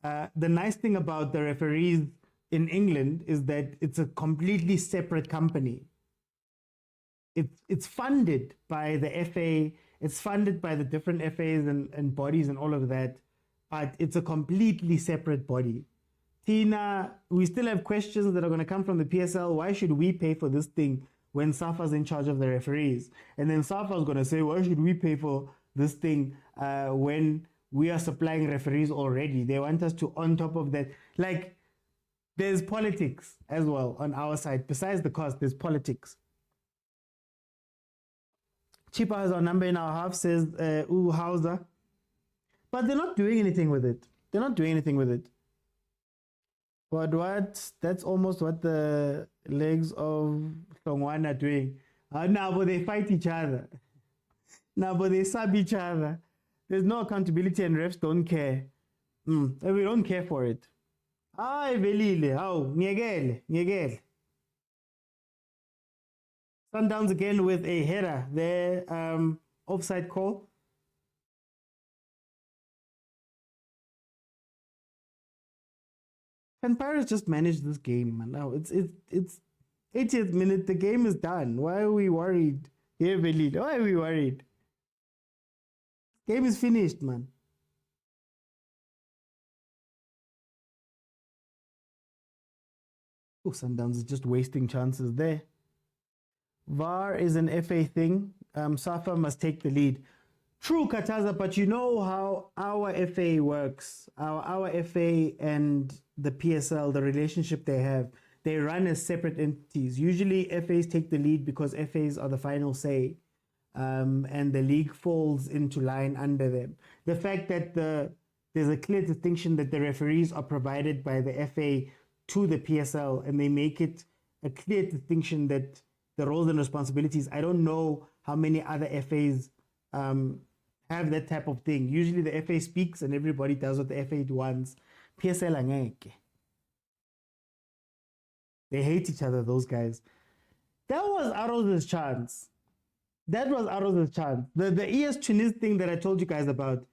The nice thing about the referees in England is that it's a completely separate company. It's funded by the FA. It's funded by the different FAs and bodies and all of that. But it's a completely separate body. Tina, we still have questions that are going to come from the PSL. Why should we pay for this thing when SAFA's in charge of the referees? And then SAFA's going to say, why should we pay for this thing when we are supplying referees already? They want us to, on top of that, like, there's politics as well on our side. Besides the cost, there's politics. Chipa has our number in our half, says Hausa. But they're not doing anything with it. They're not doing anything with it. But what? That's almost what the legs of Hlongwane are doing. Now, but they fight each other. Now, but they sub each other. There's no accountability and refs don't care. And we don't care for it. Ay, velile. Oh, Ngegele. Sundowns again with a header there. Offside call. Can Pirates just manage this game, man? Now it's 80th minute. The game is done. Why are we worried? Here, Velile. Why are we worried? Game is finished, man. Oh, Sundowns is just wasting chances there. VAR is an FA thing. SAFA must take the lead. True, Kataza, but you know how our FA works. Our FA and the PSL, the relationship they have, they run as separate entities. Usually FAs take the lead because FAs are the final say. and the league falls into line under them. The fact that there's a clear distinction that the referees are provided by the FA to the PSL, and they make it a clear distinction that the roles and responsibilities. I don't know how many other FAs have that type of thing. Usually the FA speaks and everybody does what the FA wants. PSL angeke. They hate each other, those guys. That was Arrow's chance. That was Arrow's chance. The ES Tunis thing that I told you guys about,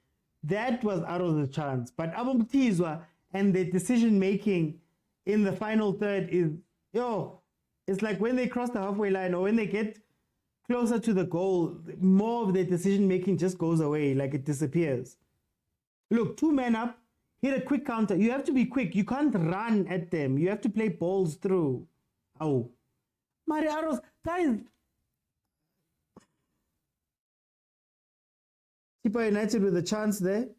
that was Arrow's chance. But Abomtizwa and the decision making in the final third is, it's like when they cross the halfway line or when they get closer to the goal, more of their decision making just goes away, like it disappears. Look, 2 men up, hit a quick counter. You have to be quick. You can't run at them. You have to play balls through. Oh. Mario Arrows, guys. Chipa United with a chance there.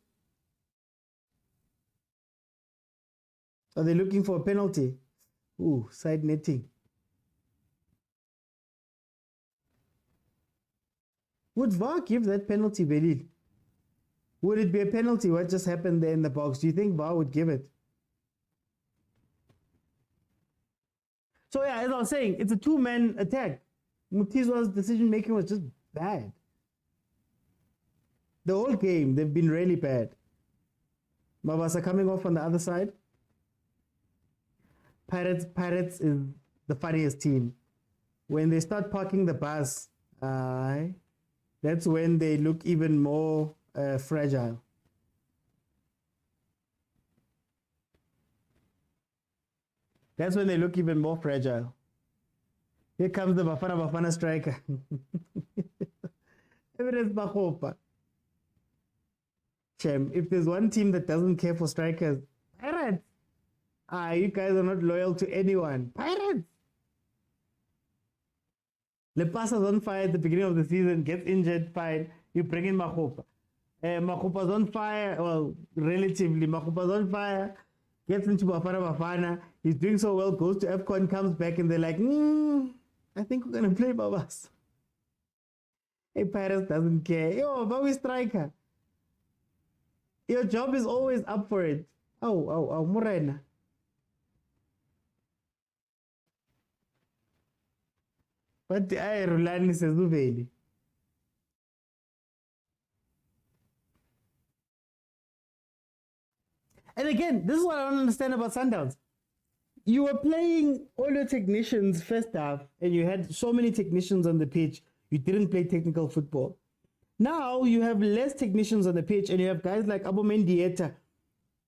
Are they looking for a penalty? Ooh, side netting. Would VAR give that penalty, Belil? Would it be a penalty? What just happened there in the box? Do you think VAR would give it? So yeah, as I was saying, it's a 2-man attack. Mutizwa's decision making was just bad. The whole game, they've been really bad. Mabasa coming off on the other side. Pirates is the funniest team. When they start parking the bus, that's when they look even more fragile. That's when they look even more fragile. Here comes the Bafana striker. Evidence Bahopa. Chem, if there's one team that doesn't care for strikers, Pirates. You guys are not loyal to anyone. Pirates. Lepasa's on fire at the beginning of the season, gets injured, fine. You bring in Mahopa. Mahopa's on fire, well, relatively. Mahopa's on fire, gets into Bafana. He's doing so well, goes to AFCON, comes back, and they're like, I think we're going to play Babas. Hey, Pirates doesn't care. Yo, Bawi striker. Your job is always up for it. Oh, Morena. But Rulani says, Uveli. And again, this is what I don't understand about Sundowns. You were playing all your technicians first half, and you had so many technicians on the pitch, you didn't play technical football. Now you have less technicians on the pitch, and you have guys like Abo Mendieta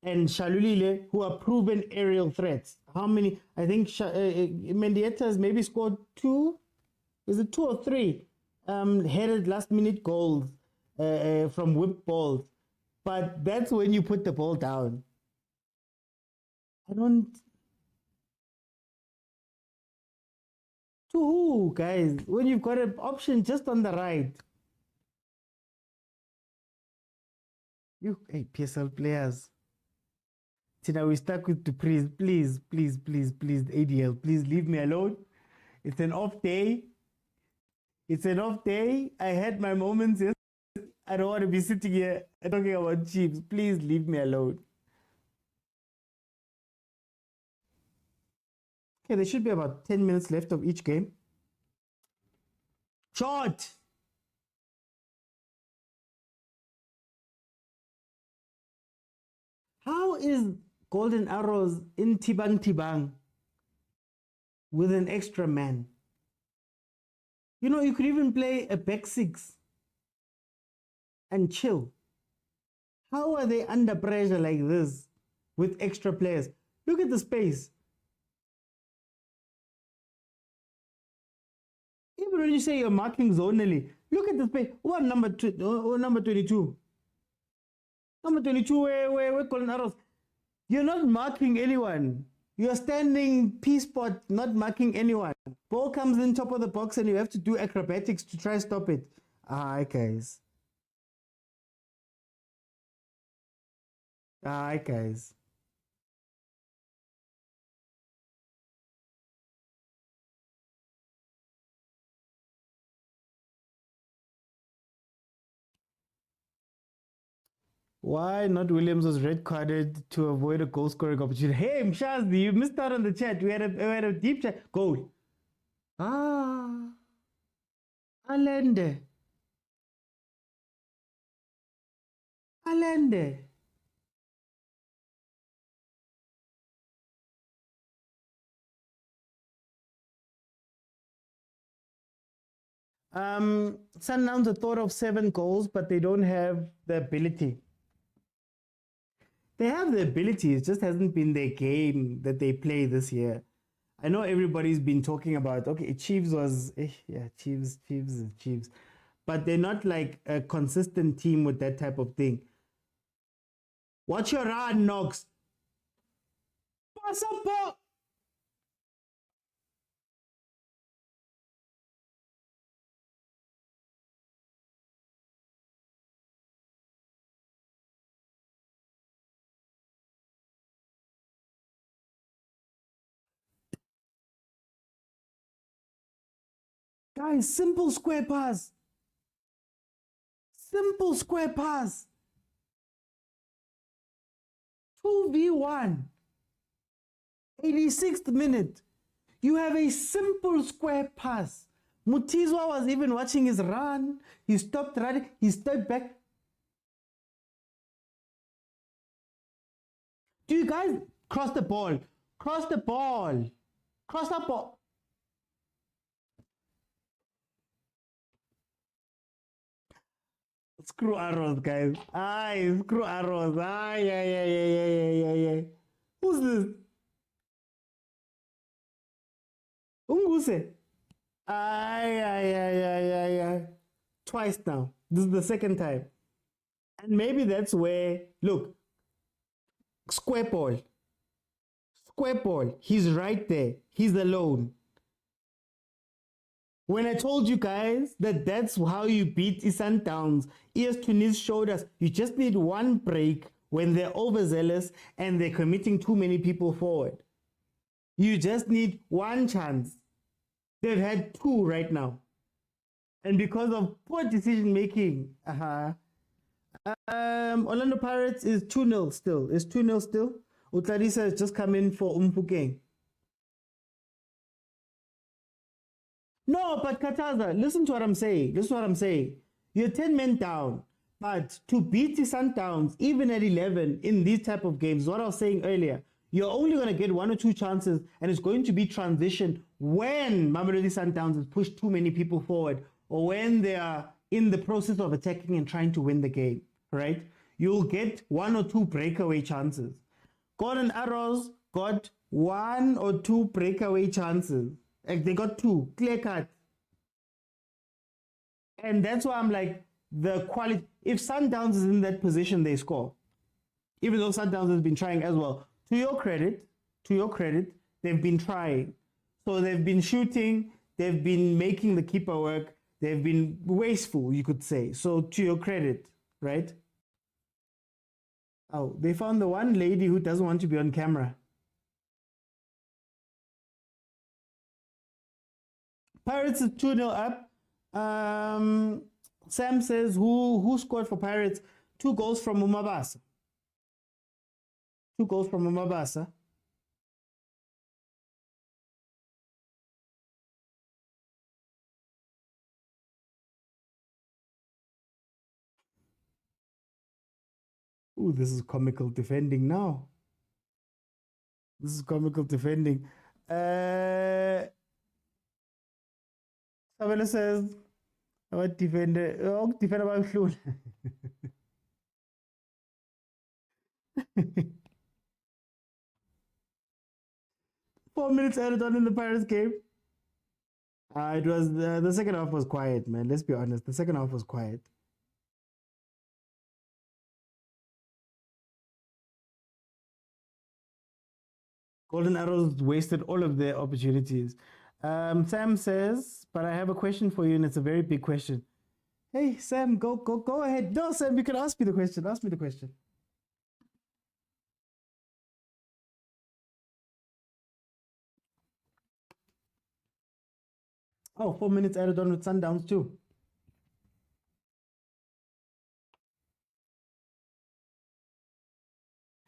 and Shalulile who are proven aerial threats. How many? I think Mendieta has maybe scored 2. Is it 2 or 3 headed last-minute goals from whip balls? But that's when you put the ball down. I don't... To who, guys? When you've got an option just on the right. Hey, PSL players. Tina, we stuck with the please, ADL, please leave me alone. It's an off day. It's an off day. I had my moments. Yes. I don't want to be sitting here talking about Chiefs. Please leave me alone. Okay, there should be about 10 minutes left of each game. Shot! How is Golden Arrows in Tibang with an extra man? You know, you could even play a back 6 and chill. How are they under pressure like this with extra players? Look at the space. Even when you say you're marking zonally, look at the space. What number 22? Number 22, where Golden Arrows. You're not marking anyone. You're standing P-spot, not marking anyone. Ball comes in top of the box and you have to do acrobatics to try stop it. Guys. Guys. Why not Williams was red carded to avoid a goal scoring opportunity? Hey, Mshazi, you missed out on the chat. We had a deep chat. Goal. Alende. Sundowns are thought of 7 goals, but they don't have the ability. They have the ability, it just hasn't been their game that they play this year. I know everybody's been talking about, okay, Chiefs was, Chiefs is Chiefs. But they're not like a consistent team with that type of thing. Watch your run, Knox. Pass up, ball. Guys, simple square pass. Simple square pass. 2v1. 86th minute. You have a simple square pass. Mutizwa was even watching his run. He stopped running. He stepped back. Do you guys cross the ball? Cross the ball. Cross the ball. Screw arrows, guys. Screw arrows. Yeah. Who's this? Unguse. Twice now. This is the second time. And maybe that's where, look, square ball. Square ball. He's right there. He's alone. When I told you guys that that's how you beat Sundowns, ES Tunis showed us you just need one break when they're overzealous and they're committing too many people forward. You just need one chance. They've had 2 right now. And because of poor decision making, Orlando Pirates is 2-0 still. It's 2-0 still. Utlarisa has just come in for Umpukeng. No, but Kataza, listen to what I'm saying. You're 10 men down. But to beat the Sundowns, even at 11 in these type of games, what I was saying earlier, you're only going to get 1 or 2 chances, and it's going to be transition when Mamelodi Sundowns has pushed too many people forward, or when they are in the process of attacking and trying to win the game, right? You'll get 1 or 2 breakaway chances. Golden Arrows got 1 or 2 breakaway chances. Like they got 2, clear cut. And that's why I'm like, the quality, if Sundowns is in that position, they score. Even though Sundowns has been trying as well. To your credit, they've been trying. So they've been shooting, they've been making the keeper work, they've been wasteful, you could say. So to your credit, right? Oh, they found the one lady who doesn't want to be on camera. Pirates is 2-0 up. Sam says, who scored for Pirates? 2 goals from Umabasa. 2 goals from Umabasa. Ooh, this is comical defending now. This is comical defending. Somebody says, what defender? Oh, defender by Flul. 4 minutes added on in the Pirates game. It was the second half was quiet, man. Let's be honest. The second half was quiet. Golden Arrows wasted all of their opportunities. Sam says, but I have a question for you, and it's a very big question. Hey, Sam, go ahead. No, Sam, you can ask me the question. Ask me the question. Oh, 4 minutes added on with Sundowns too.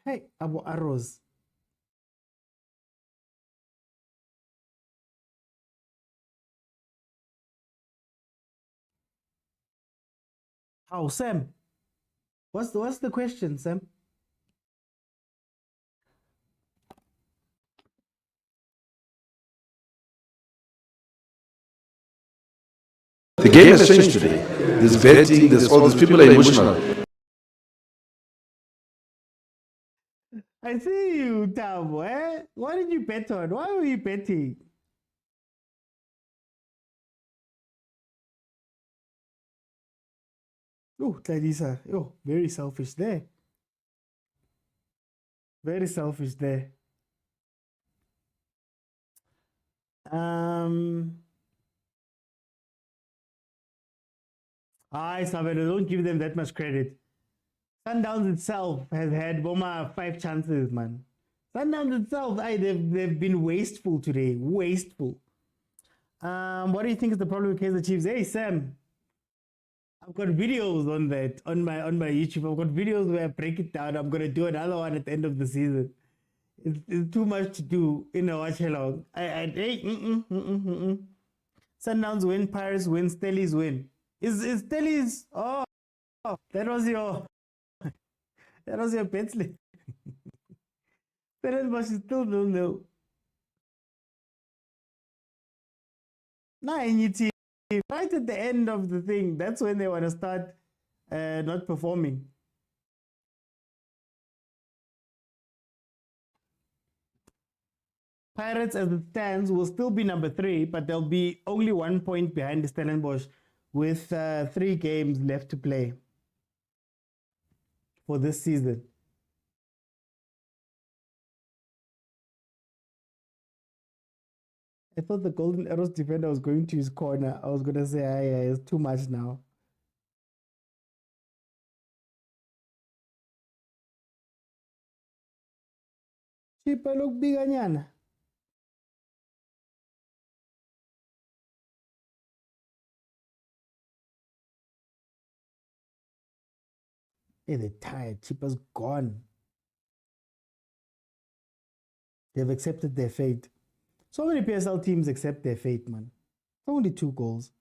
Hey, Abu Arrows. How, Sam? What's the question, Sam? The game has changed today. There's betting, there's all these people are emotional. I see you, Tabo. Eh? What did you bet on? Why were you betting? Oh, Clarissa. Oh, very selfish there. Very selfish there. Soweto, don't give them that much credit. Sundowns itself has had Boma 5 chances, man. Sundowns itself, they've been wasteful today. Wasteful. What do you think is the problem with Kaizer Chiefs? Hey, Sam, I've got videos on that on my YouTube. I've got videos where I break it down. I'm gonna do another one at the end of the season. It's too much to do in a watch along. Sundowns win, Pirates win, Stellies win. Is Stellies? Oh, that was your bet slip. Stellenbosch is still 0-0. Nah, right at the end of the thing, that's when they want to start not performing. Pirates, as it stands, will still be number 3, but they'll be only 1 point behind Stellenbosch with 3 games left to play for this season. I thought the Golden Arrows defender was going to his corner. I was going to say, it's too much now. Chipa look biganyana. Hey, they're tired. Chipa's gone. They've accepted their fate. So many PSL teams accept their fate, man. Only 2 goals.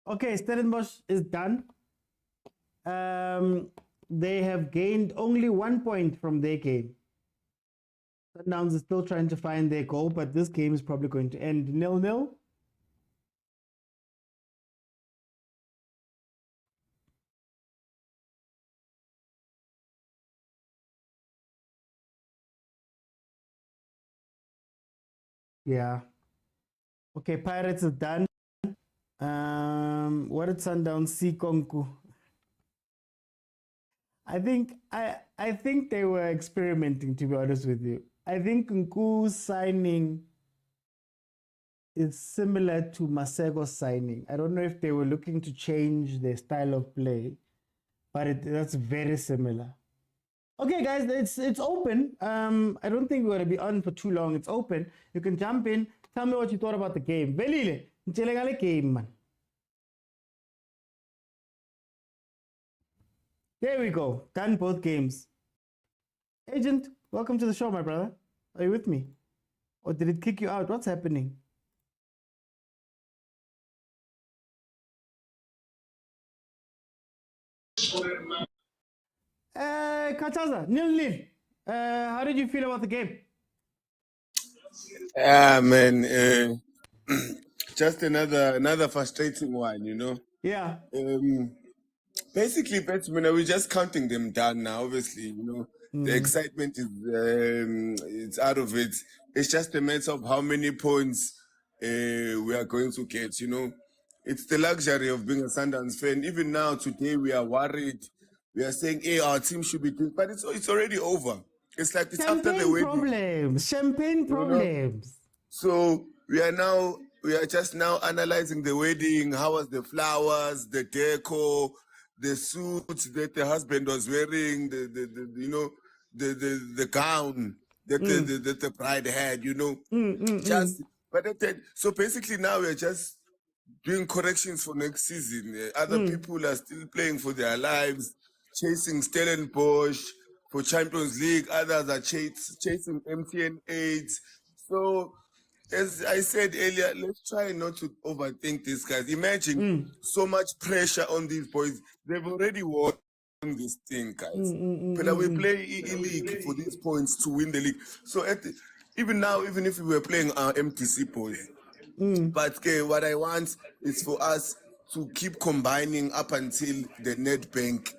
Okay, Stellenbosch is done. They have gained only 1 point from their game. Sundowns is still trying to find their goal, but this game is probably going to end 0-0. Yeah. Okay, Pirates is done. What did Sundowns see, Konku? I think they were experimenting, to be honest with you. I think Nku's signing is similar to Masego's signing. I don't know if they were looking to change their style of play, but that's very similar. Okay, guys, it's open. I don't think we're going to be on for too long. It's open. You can jump in. Tell me what you thought about the game. Velile, nchelegale game, man. There we go. Done both games. Agent, welcome to the show, my brother. Are you with me? Or did it kick you out? What's happening? Kataza, 0-0. How did you feel about the game? Man, just another frustrating one, you know. Yeah. Basically, batsmen, we're just counting them down now. Obviously, you know, the excitement is it's out of it. It's just a matter of how many points we are going to get. You know, it's the luxury of being a Sundowns fan. Even now, today, we are worried. We are saying, "Hey, our team should be doing," but it's already over. It's like it's after the wedding. Champagne problems. So we are just now analyzing the wedding. How was the flowers, the decor, the suits that the husband was wearing, the gown. that the bride had, you know. So basically now we're just doing corrections for next season. Other people are still playing for their lives, chasing Stellenbosch for Champions League. Others are chasing MTN 8. So, as I said earlier, let's try not to overthink this, guys. Imagine so much pressure on these boys. They've already won this thing, guys. But we play league for these points to win the league. So even now, even if we were playing our MTC boys, but what I want is for us to keep combining up until the Nedbank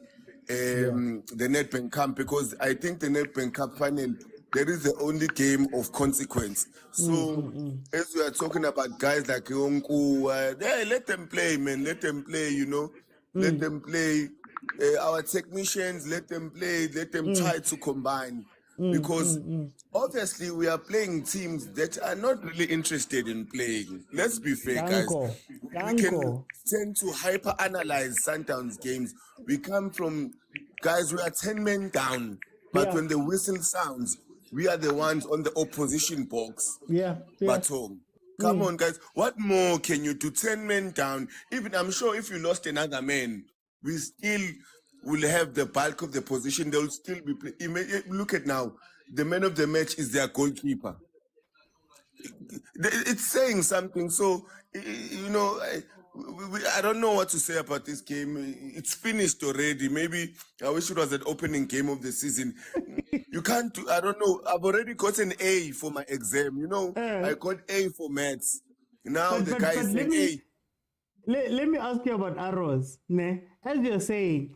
Cup, because I think the Nedbank Cup final, there is the only game of consequence. So as we are talking about guys like Yonku, let them play, man. Let them play, you know. Let them play. Our technicians, let them play. Let them try to combine. Because obviously we are playing teams that are not really interested in playing. Let's be fair, guys. We can tend to hyper-analyze Sundowns games. We come from guys, we are 10 men down, but when the whistle sounds, we are the ones on the opposition box. But home. Come on, guys. What more can you do? 10 men down. Even I'm sure if you lost another man, we still will have the bulk of the position. They'll still be playing. Look at now. The man of the match is their goalkeeper. It's saying something. So, you know, I don't know what to say about this game. It's finished already. Maybe I wish it was an opening game of the season. You can't do, I don't know. I've already got an A for my exam. You know, I got A for maths. Now the guy is saying A. Let me ask you about arrows. As you're saying,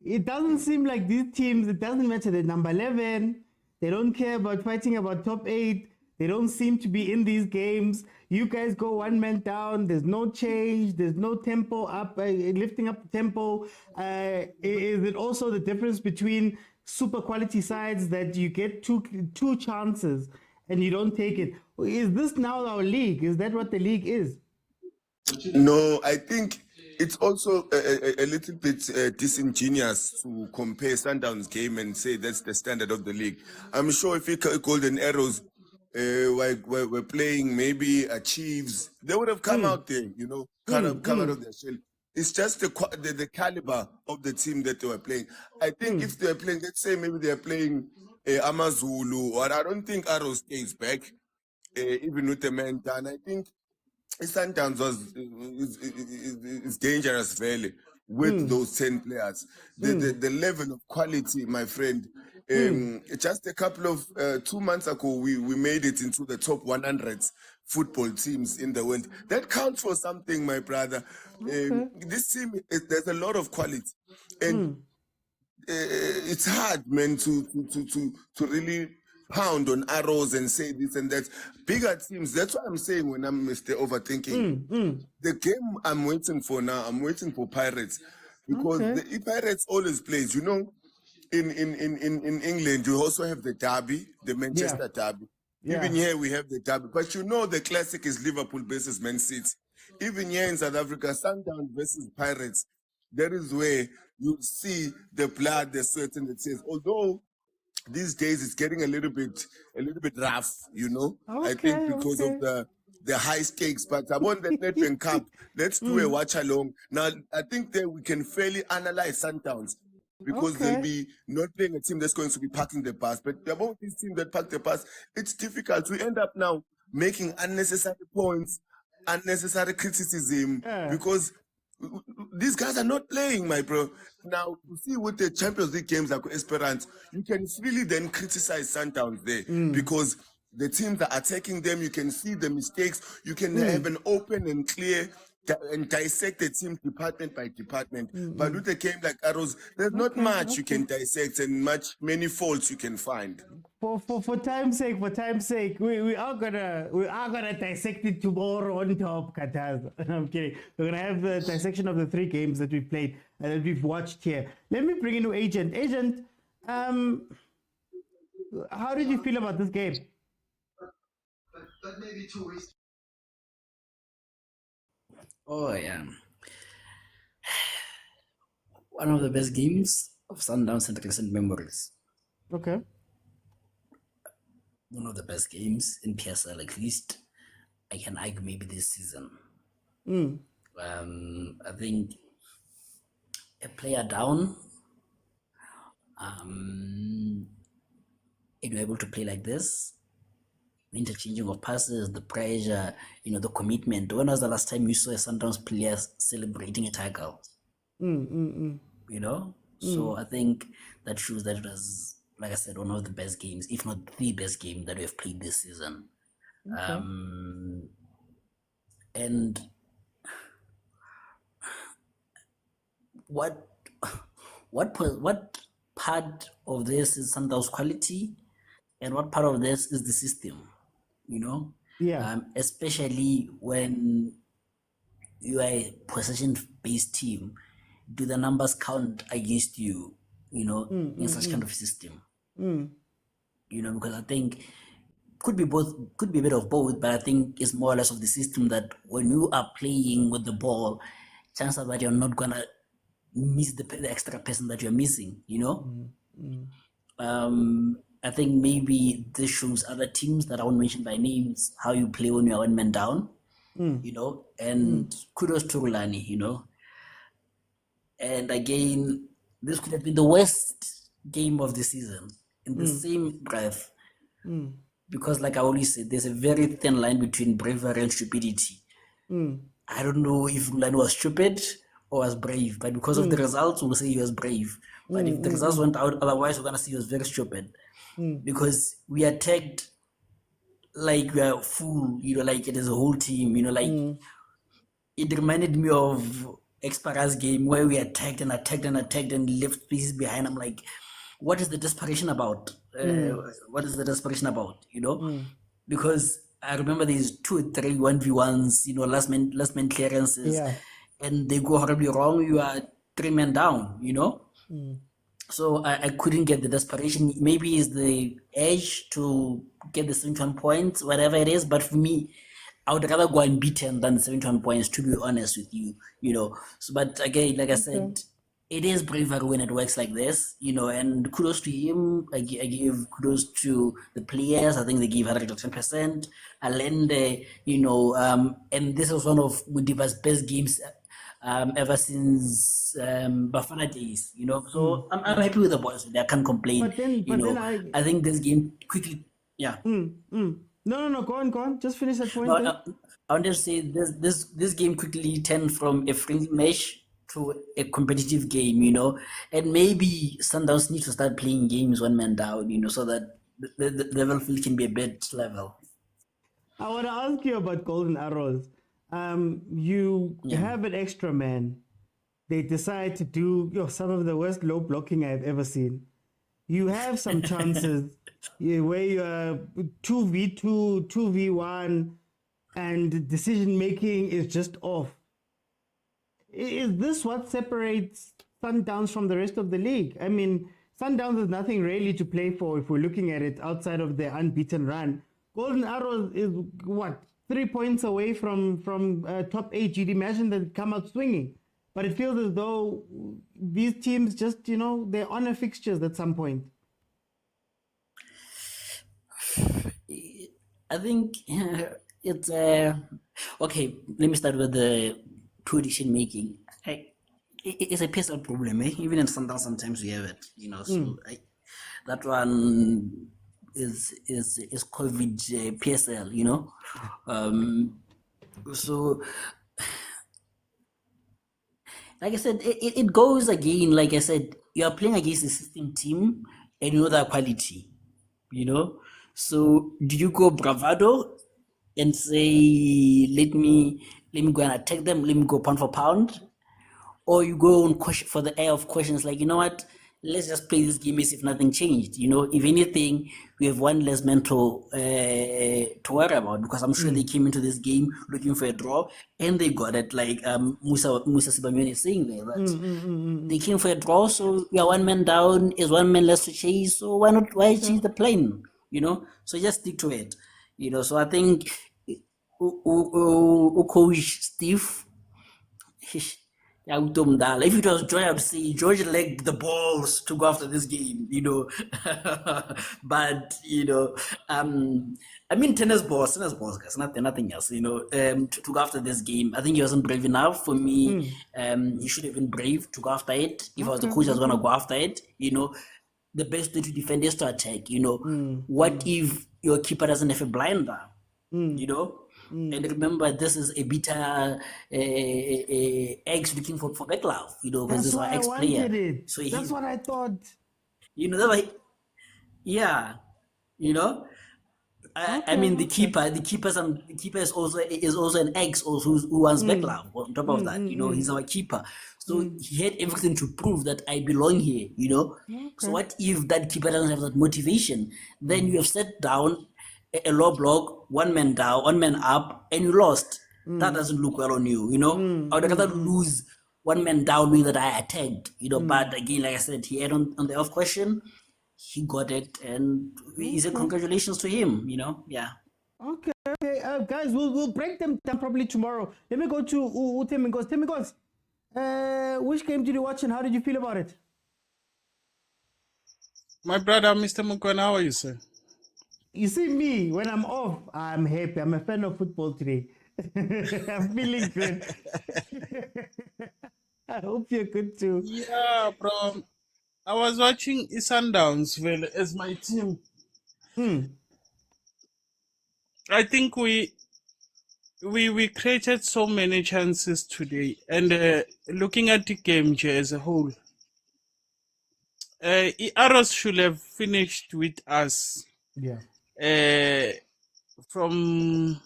it doesn't seem like these teams, it doesn't matter the number 11. They don't care about fighting about top 8. They don't seem to be in these games. You guys go one man down. There's no change. There's no tempo up, lifting up the tempo. Is it also the difference between super quality sides that you get two chances and you don't take it? Is this now our league? Is that what the league is? No, I think it's also a little bit disingenuous to compare Sundowns game and say that's the standard of the league. I'm sure if you Golden Arrows were playing maybe a Chiefs, they would have come out there, you know, come out of their shell. It's just the caliber of the team that they were playing. I think if they're playing, let's say maybe they're playing Amazulu, or I don't think Arrows stays back, even with the man down. I think Sundowns is dangerous, really, with those 10 players. The level of quality, my friend. Just a couple of 2 months ago, we made it into the top 100 football teams in the world. That counts for something, my brother. This team, there's a lot of quality, and it's hard, man, to really pound on arrows and say this and that. Bigger teams, that's what I'm saying when I'm Mr. Overthinking. The game I'm waiting for now, I'm waiting for Pirates, because the Pirates always plays, you know. In England, you also have the derby, the Manchester derby. Even here we have the derby. But you know the classic is Liverpool versus Man City. Even here in South Africa, Sundowns versus Pirates, that is where you see the blood, the sweat, and the tears. Although these days it's getting a little bit rough, you know. I think because of the high stakes. But I want the Nedbank Cup. Let's do a watch along. Now I think that we can fairly analyze Sundowns, because they'll be not playing a team that's going to be parking the bus. But about this team that park the bus, it's difficult. We end up now making unnecessary points, unnecessary criticism, because these guys are not playing, my bro. Now, you see with the Champions League games like Esperance, you can really then criticize Sundowns there, because the teams that are attacking them, you can see the mistakes. You can have an open and clear and dissect the team department by department. But with a game like Arrows, there's not much you can dissect and many faults you can find. For time's sake, we are gonna dissect it tomorrow on top, Kataz. I'm kidding. We're gonna have the dissection of the 3 games that we've played and that we've watched here. Let me bring in your Agent. Agent, how did you feel about this game? But maybe 2 weeks. Oh yeah, one of the best games of Sundowns and recent memories. Okay. one of the best games in PSL, at least. I can argue maybe this season. I think a player down, and you're able to play like this, the interchanging of passes, the pressure, the commitment. When was the last time you saw a Sundowns player celebrating a tackle? So I think that shows that it was, like I said, one of the best games, if not the best game that we have played this season. And what part of this is Sundowns quality, and what part of this is the system? Especially when you are a possession-based team, do the numbers count against you? In such kind of system. Because I think could be a bit of both, but I think it's more or less of the system that when you are playing with the ball, chances are that you're not gonna miss the extra person that you're missing. I think maybe this shows other teams that I won't mention by names how you play when you're one man down. And kudos to Rulani. And again, this could have been the worst game of the season in the same breath. Because like I always said, there's a very thin line between bravery and stupidity. I don't know if Rulani was stupid or was brave, but because of the results, we'll say he was brave. But if the results went out, otherwise we're going to see he was very stupid. Because we attacked like we are full, like it is a whole team, it reminded me of Expara's game where we attacked and left pieces behind. I'm like, what is the desperation about? What is the desperation about? Because I remember these 2 or 3 1v1s, last man clearances, and they go horribly wrong. You are 3 men down, So I couldn't get the desperation. Maybe it's the edge to get the 71 points, whatever it is. But for me, I would rather go unbeaten than 71 points, to be honest with you, So, but again, like I said, it is bravery when it works like this, and kudos to him. I give kudos to the players. I think they gave 110%. Allende, and this was one of Mudiba's best games ever since Bafana days, So I'm happy with the boys. I can't complain. But then I think this game quickly, No, go on. Just finish that point. I want to say this game quickly turned from a friendly match to a competitive game, and maybe Sundowns need to start playing games one man down, so that the level field can be a bit level. I want to ask you about Golden Arrows. You have an extra man. They decide to do some of the worst low blocking I've ever seen. You have some chances where you are 2v2, 2v1, and decision making is just off. Is this what separates Sundowns from the rest of the league? I mean, Sundowns is nothing really to play for if we're looking at it outside of their unbeaten run. Golden Arrows is 3 points away from top 8. You'd imagine they'd come out swinging. But it feels as though these teams just, they're honor fixtures at some point. I think it's okay. Let me start with the poor decision making. It's a personal problem. Even in Sundowns, sometimes we have it. So that one is COVID PSL. So like I said, it goes again. Like I said, you are playing against a system team, and you know that quality. So do you go bravado and say, let me go and attack them, let me go pound for pound? Or you go on for the air of questions like, what, let's just play this game as if nothing changed. If anything, we have one less man to worry about, because I'm sure they came into this game looking for a draw and they got it, like Musa Sibamyone is saying there, that they came for a draw, so we are one man down, is one man less to chase, so why change the plane? So just stick to it. So I think coach Steve, If it was Joy, I would say George lacked the balls to go after this game, but I mean, tennis balls, guys, nothing else, to go after this game. I think he wasn't brave enough for me. He should have been brave to go after it. If I was the coach, I was gonna go after it. The best way to defend is to attack. What if your keeper doesn't have a blinder? And remember, this is a beta ex looking for back love, because this is our ex player. So that's what I thought. That's why, yeah, I mean the keeper is also an ex also who wants back love. On top of that, he's our keeper. So he had everything to prove that I belong here, So what if that keeper doesn't have that motivation? Then you have set down a low block, one man down, one man up, and you lost. That doesn't look well on you, I would rather lose one man down knowing that I attacked, but again, like I said, he had on the off question, he got it, and he said congratulations to him, yeah. Okay, guys, we'll break them down probably tomorrow. Let me go to Temigos. Temigos, which game did you watch and how did you feel about it? My brother, Mr. Mokwena, how are you, sir? You see me, when I'm off, I'm happy. I'm a fan of football today. I'm feeling good. I hope you're good too. Yeah, bro. I was watching Sundowns as my team. I think we created so many chances today. And looking at the game as a whole, Arrows should have finished with us. Yeah. From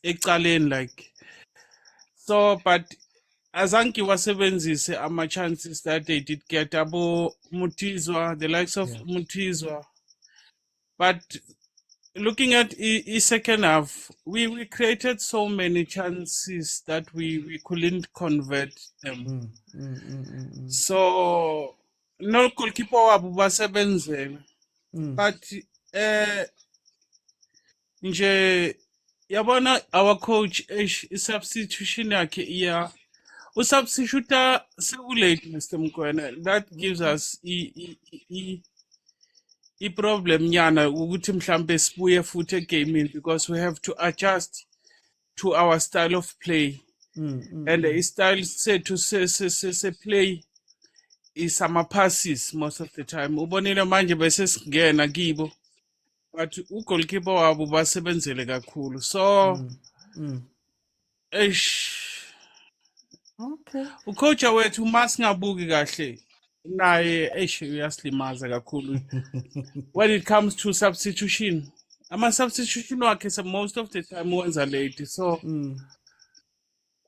Ekalen, like so, but Azanki was ama chances that they did get Abo Mutizwa, the likes of Mutizwa. But looking at the second half, we created so many chances that we couldn't convert them. So no goalkeeper wabu basebenzela. But nje yabona our coach substitution yakhe usubstitute sekulate Mr. Mokwena. That gives us a problem nyana ukuthi mhlambe sibuye futhi egaming, because we have to adjust to our style of play. And the style said to say play is some passes most of the time. Ubonile manje bese singena kibo. But ugoalkeeper wabo basebenzele kakhulu. So okay. Ucoach wethu masingabuki kahle naye uyasilimaza kakhulu when it comes to substitution. Ama-substitution wakhe most of the time wenza late, so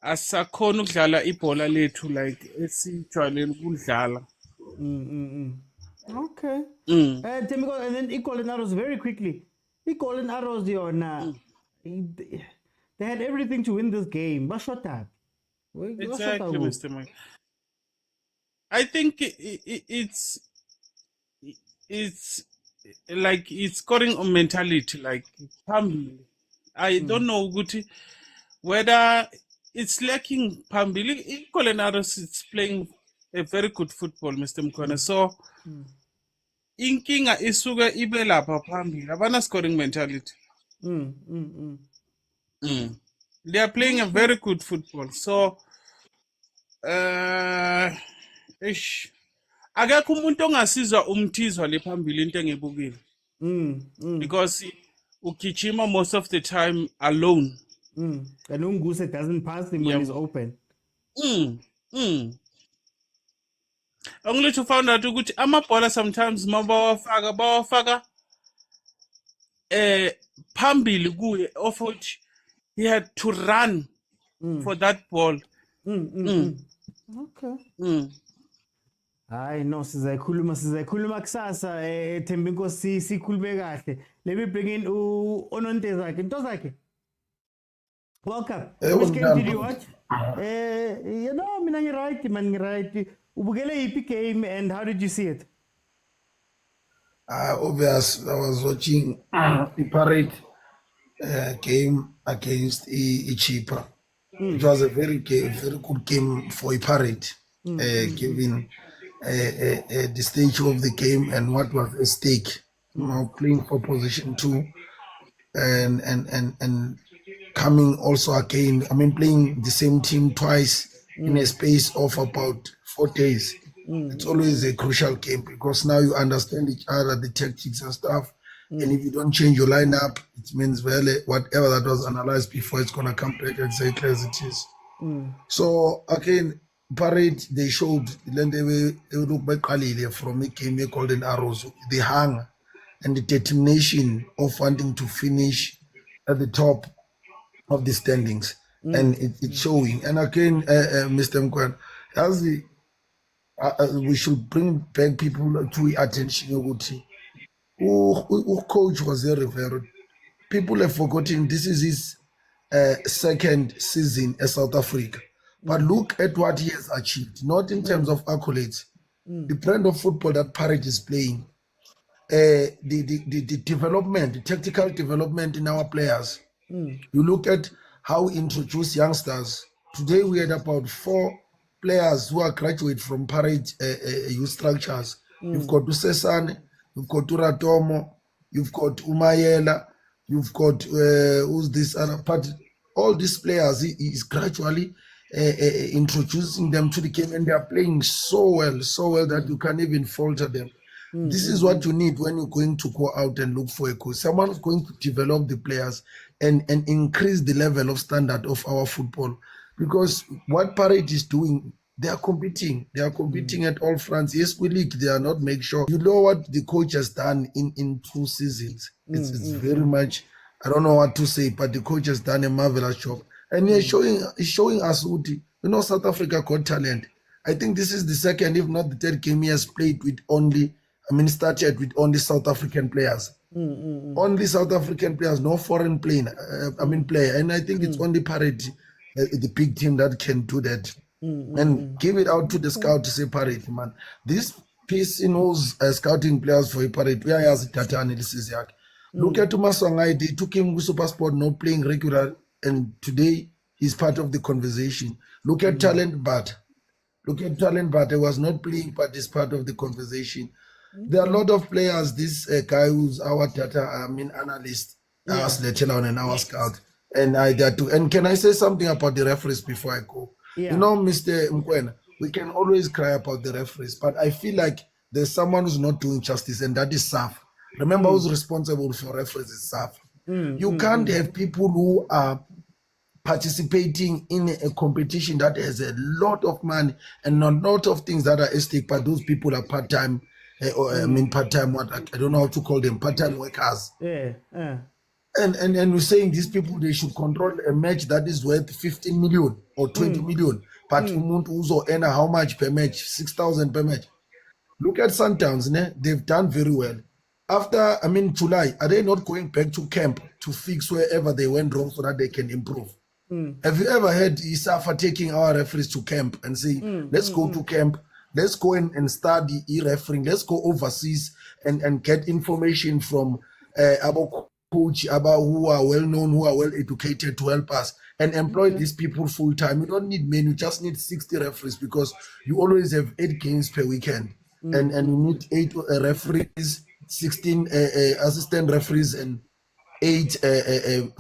asakhona ukudlala ibhola lethu like esijwayele ukudlala. Okay. Temiko, and then Golden Arrows very quickly. Golden Arrows, they had everything to win this game. But shut up. Exactly, Mr. Mike. I think it's like it's scoring on mentality, like Pambili. I don't know whether it's lacking Pambili. Golden Arrows is playing a very good football, Mr. Mokwena. So inkinga isuka ibe lapha phambili, abana scoring mentality. They are playing a very good football. So akekho umuntu ongasizwa umthizwa le phambili into engebukile. Because ugijima most of the time alone. And Unguse doesn't pass him when he's open. Only to find out ukuthi amabhola sometimes bawafaka phambili kuye, of which he had to run for that ball. Okay. Hayi no, sizayikhuluma kusasa Thembi Nkosi sikhulume kahle. Let me bring in uNontezakhe. Ntozakhe. Welcome. Which game did you watch? Mina ngiright. Ubukele ipi game and how did you see it? Obvious, I was watching the Parade game against Ichipa. It was a very good game for a parade, given the stage of the game and what was at stake. Now playing for position 2 and coming also again. I mean, playing the same team twice in a space of about 4 days. It's always a crucial game because now you understand each other, the tactics and stuff. And if you don't change your lineup, it means really whatever that was analyzed before, it's gonna come back exactly as it is. So again, Parade, they showed then they look back from a game called an Arrows, the hunger and the determination of wanting to finish at the top of the standings. And it's showing. And again, Mr. Mkwan, as we should bring back people to attention. Who coach was there, Rivero? People have forgotten this is his second season as South Africa. But look at what he has achieved, not in terms of accolades. The brand of football that Parrot is playing, the development, the tactical development in our players. You look at how we introduce youngsters. Today we had about 4 players who are graduate from Parrot youth structures. You've got Usesane, you've got Uratomo, you've got Umayela, you've got who's this other part. All these players, he is gradually introducing them to the game, and they are playing so well that you can't even falter them. This is what you need when you're going to go out and look for a coach. Someone who's going to develop the players and increase the level of standard of our football. Because what Parade is doing, they are competing. They are competing at all fronts. Yes, we league, they are not make sure. You know what the coach has done in 2 seasons. It's very much, I don't know what to say, but the coach has done a marvelous job. And he's showing us, South Africa got talent. I think this is the second, if not the third game he has played with started with only South African players. Only South African players, no foreign player. And I think it's only Parade, the big team that can do that. And give it out to the scout to say, Parade, man. This piece knows scouting players for a Parade. Where has data analysis? Look at Maswangai, they took him to Supersport, not playing regular, and today he's part of the conversation. Look at Talent But. Look at Talent But. He was not playing, but he's part of the conversation. There are a lot of players. This guy who's our data, analyst, us Lechelon and our scout, and I there too. And can I say something about the referees before I go? Mr. Mokwena, we can always cry about the referees, but I feel like there's someone who's not doing justice, and that is SAFA. Remember who's responsible for referees is SAFA. You can't have people who are participating in a competition that has a lot of money and a lot of things that are at stake, but those people are part-time, part-time, what I don't know how to call them, part-time workers. And we're saying these people, they should control a match that is worth 15 million or 20 million. But umuntu uzo earn how much per match? 6,000 per match. Look at Sundowns, they've done very well. After, July, are they not going back to camp to fix wherever they went wrong so that they can improve? Have you ever heard SAFA taking our referees to camp and say, let's go to camp, let's go and study e-refereeing, let's go overseas and get information from our coach about who are well-known, who are well-educated to help us and employ these people full-time. You don't need men, you just need 60 referees because you always have 8 games per weekend. And you need 8 referees, 16 assistant referees, and 8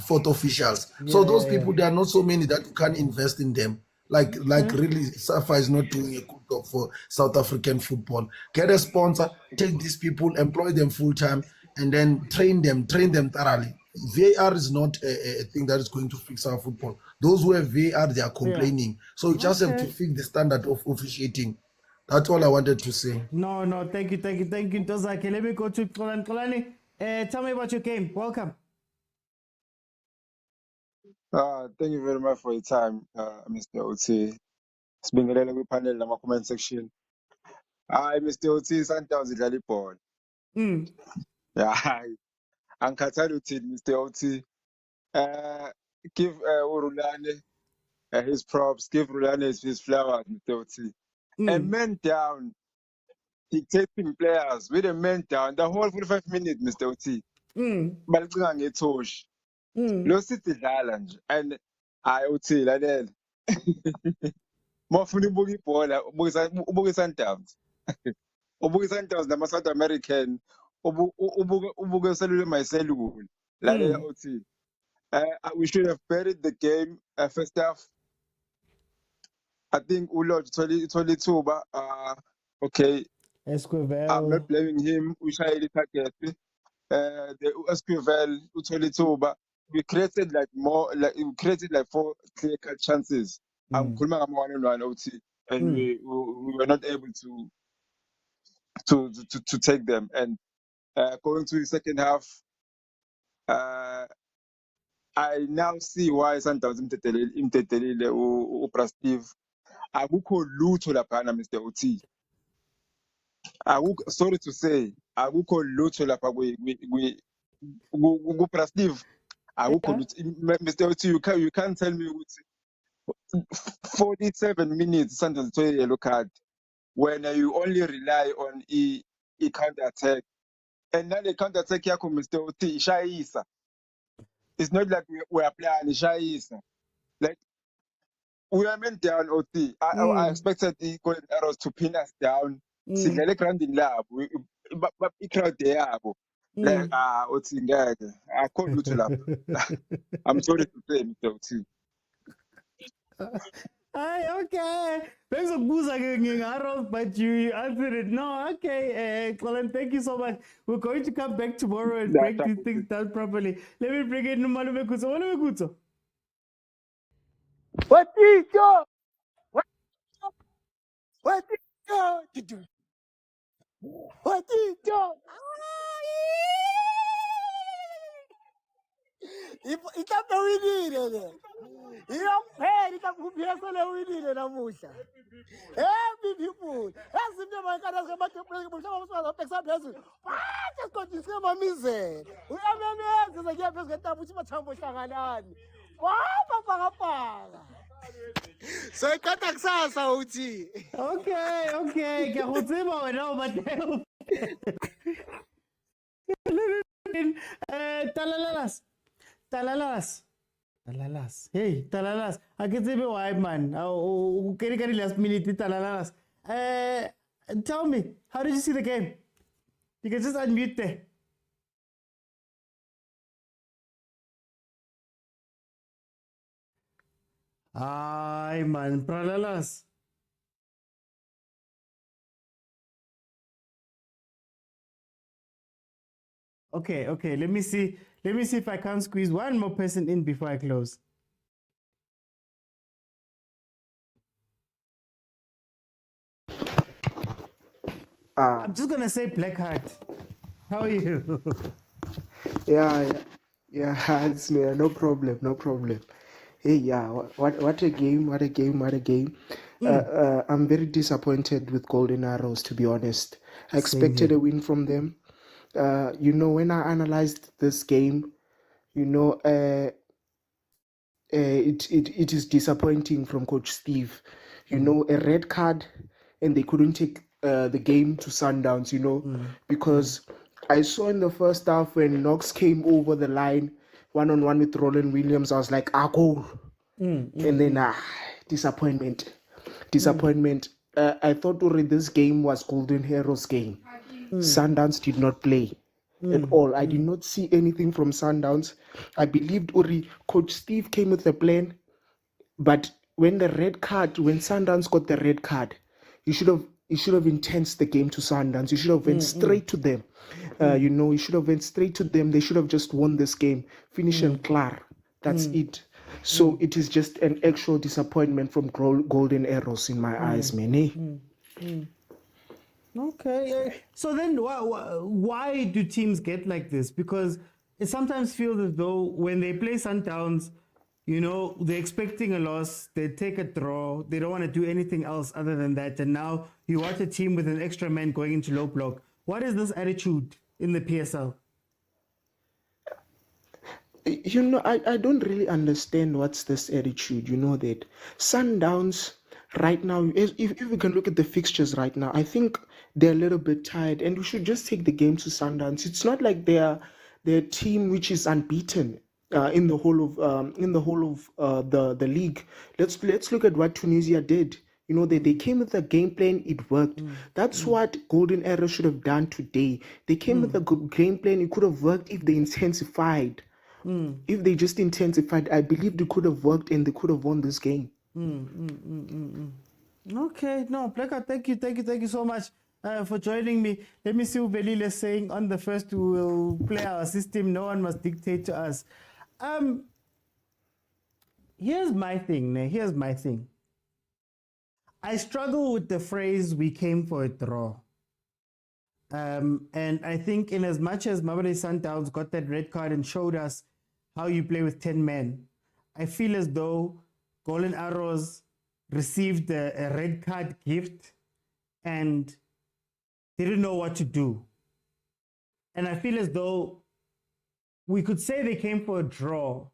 fourth officials. So those people, there are not so many that you can invest in them. Like really, SAFA is not doing a good job for South African football. Get a sponsor, take these people, employ them full-time, and then train them thoroughly. VAR is not a thing that is going to fix our football. Those who have VAR, they are complaining. So you just have to fix the standard of officiating. That's all I wanted to say. No, thank you, Ntozake. Let me go to Xolani. Tell me about your game. Welcome. Thank you very much for your time, Mr. OT. It's been a really good panel in my comment section. Hi, Mr. OT, Sundowns is really born. Yeah, hi. And Kataluti, Mr. OT. Give Rulani his props, give Rulani his flowers, Mr. OT. A man down, dictating players with a man down the whole 45 minutes, Mr. OT. But it's going to get Lo City Island, and Hayi uthi lalela. Mawufuna ubuka ibhola ubuka Sundowns. Ubuka Sundowns nama-South American. Ubuka uselule mayiselule. Lalela uthi. We should have buried the game first half. I think uLodge uthole ithuba. Okay. I'm not blaming him. Ushayile target. The Esquivel uthole ithuba. We created like 4 clear-cut chances. Ngikhuluma ngama-1-on-1 OT, and we were not able to take them. And going to the second half, I now see why Sundowns imtetelile uPrastive. Akukho lutho laphana Mr. OT. Sorry to say, akukho lutho lapha kuPrastive. Akukho lutho. Mr. OT, you can't tell me ukuthi 47 minutes Sundowns to a yellow card when you only rely on a counter attack. And now the counter attack yakho Mr. OT ishayisa. It's not like we are playing ishayisa. Like we are meant down OT. I expected the golden arrows to pin us down. Sidlale grounding lab. But crowd yabo. Like OT ngeke. Akho lutho lapha. I'm sorry to say Mr. OT. Okay. Thanks for boozing arrows, but you answered it. No, okay. Colin, thank you so much. We're going to come back tomorrow and break these things down properly. Let me bring in Malume Kutso. Malume Kutso. What is your? What is your? What is your? Ikambe winile le. Iyaphela ikamphiyasa le winile namuhla. Happy people. Yasimbe maikata ngamathephe mhlaba uswaza ubhekisa phezulu. Just kodise mamizela. Uyamemeza nje phezulu ngetaba uthi mathambo hlanganani. Paka. So ikata kusasa uthi. Okay. Ke go tseba wena o batla. Talalas. Hey, Talalas. I can say why, man. Kari last minute, Talalas. Tell me, how did you see the game? You can just unmute there. Ay, man, Talalas. Okay. Let me see if I can squeeze one more person in before I close. I'm just gonna say Blackheart. How are you? Yeah, it's me. No problem. Hey, yeah, what a game. I'm very disappointed with Golden Arrows, to be honest. I expected a win from them. When I analyzed this game, it is disappointing from Coach Steve. A red card, and they couldn't take the game to Sundowns, because I saw in the first half when Knox came over the line, one-on-one with Roland Williams, I was like, goal. And then, disappointment. I thought already this game was Golden Arrows' game. Sundowns did not play at all. I did not see anything from Sundowns. I believed Coach Steve came with a plan, but when Sundowns got the red card, he should have intensed the game to Sundowns. You should have went straight to them. You should have went straight to them. They should have just won this game, finish and clear. That's it. So it is just an actual disappointment from Golden Arrows in my eyes, man. Okay. So then why do teams get like this? Because it sometimes feels as though when they play Sundowns, they're expecting a loss, they take a draw, they don't want to do anything else other than that. And now you watch a team with an extra man going into low block. What is this attitude in the PSL? I don't really understand what's this attitude. That Sundowns right now, if we can look at the fixtures right now, I think they're a little bit tired, and we should just take the game to Sundowns. It's not like they're a team which is unbeaten. in the whole of the league. Let's look at what Tunisia did. You know, they came with a game plan, it worked. That's what Golden Arrow should have done today. They came with a good game plan, it could have worked if they intensified. If they just intensified, I believe they could have worked and they could have won this game. Okay, no, Pleka, thank you so much for joining me. Let me see what Belile is saying. On the first, we will play our system. No one must dictate to us. Here's my thing. I struggle with the phrase "we came for a draw," and I think in as much as Mamelodi Sundowns got that red card and showed us how you play with 10 men, I feel as though Golden Arrows received a red card gift and didn't know what to do. And I feel as though we could say they came for a draw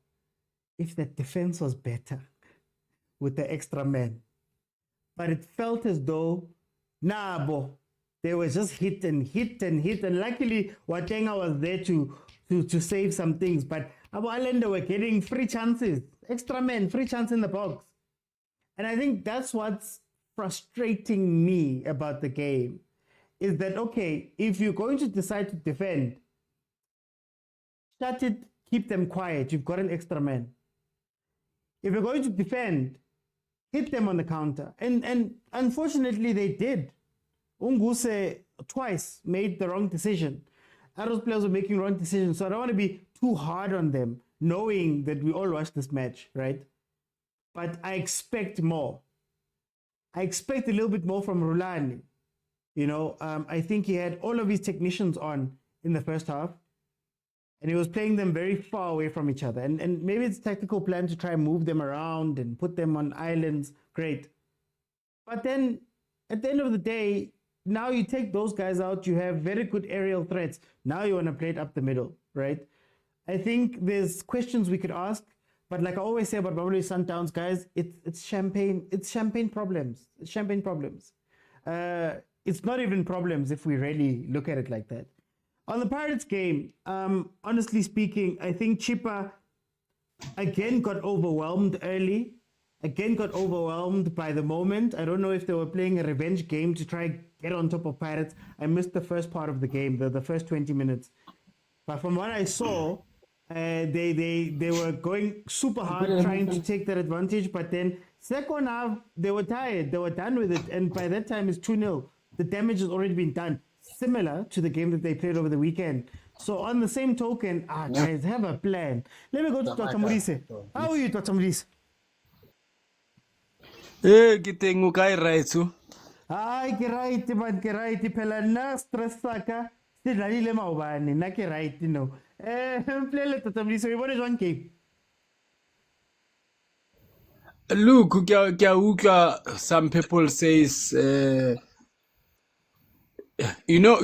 if the defense was better with the extra men. But it felt as though, they were just hit. And luckily, Watenga was there to save some things. But Abu Allende were getting free chances, extra men, free chance in the box. And I think that's what's frustrating me about the game, is that, okay, if you're going to decide to defend, shut it, keep them quiet. You've got an extra man. If you're going to defend, hit them on the counter. And unfortunately, they did. Unguse twice made the wrong decision. Arrows players were making wrong decisions. So I don't want to be too hard on them, knowing that we all watched this match, right? But I expect more. I expect a little bit more from Rulani. You know, I think he had all of his technicians on in the first half, and he was playing them very far away from each other. And maybe it's a tactical plan to try and move them around and put them on islands. Great. But then at the end of the day, now you take those guys out, you have very good aerial threats. Now you want to play it up the middle, right? I think there's questions we could ask, but like I always say about Mamelodi Sundowns, guys, it's champagne problems. It's champagne problems. It's not even problems if we really look at it like that. On the Pirates game, honestly speaking, I think Chippa again got overwhelmed early. Again got overwhelmed by the moment. I don't know if they were playing a revenge game to try and get on top of Pirates. I missed the first part of the game, the first 20 minutes. But from what I saw, they were going super hard trying to take that advantage. But then second half, they were tired. They were done with it. And by that time, it's 2-0. The damage has already been done. Similar to the game that they played over the weekend. So on the same token, guys, have a plan. Let me go to Dr. Maurice. How are you, Dr. Maurice? Ke teng o kae raitso? Ai ke right man, ke right phela nna stress saka se dlalile maobane nna ke right no. Plele Dr. Maurice, we bone jwang game? Look, ke a utlwa some people says you know,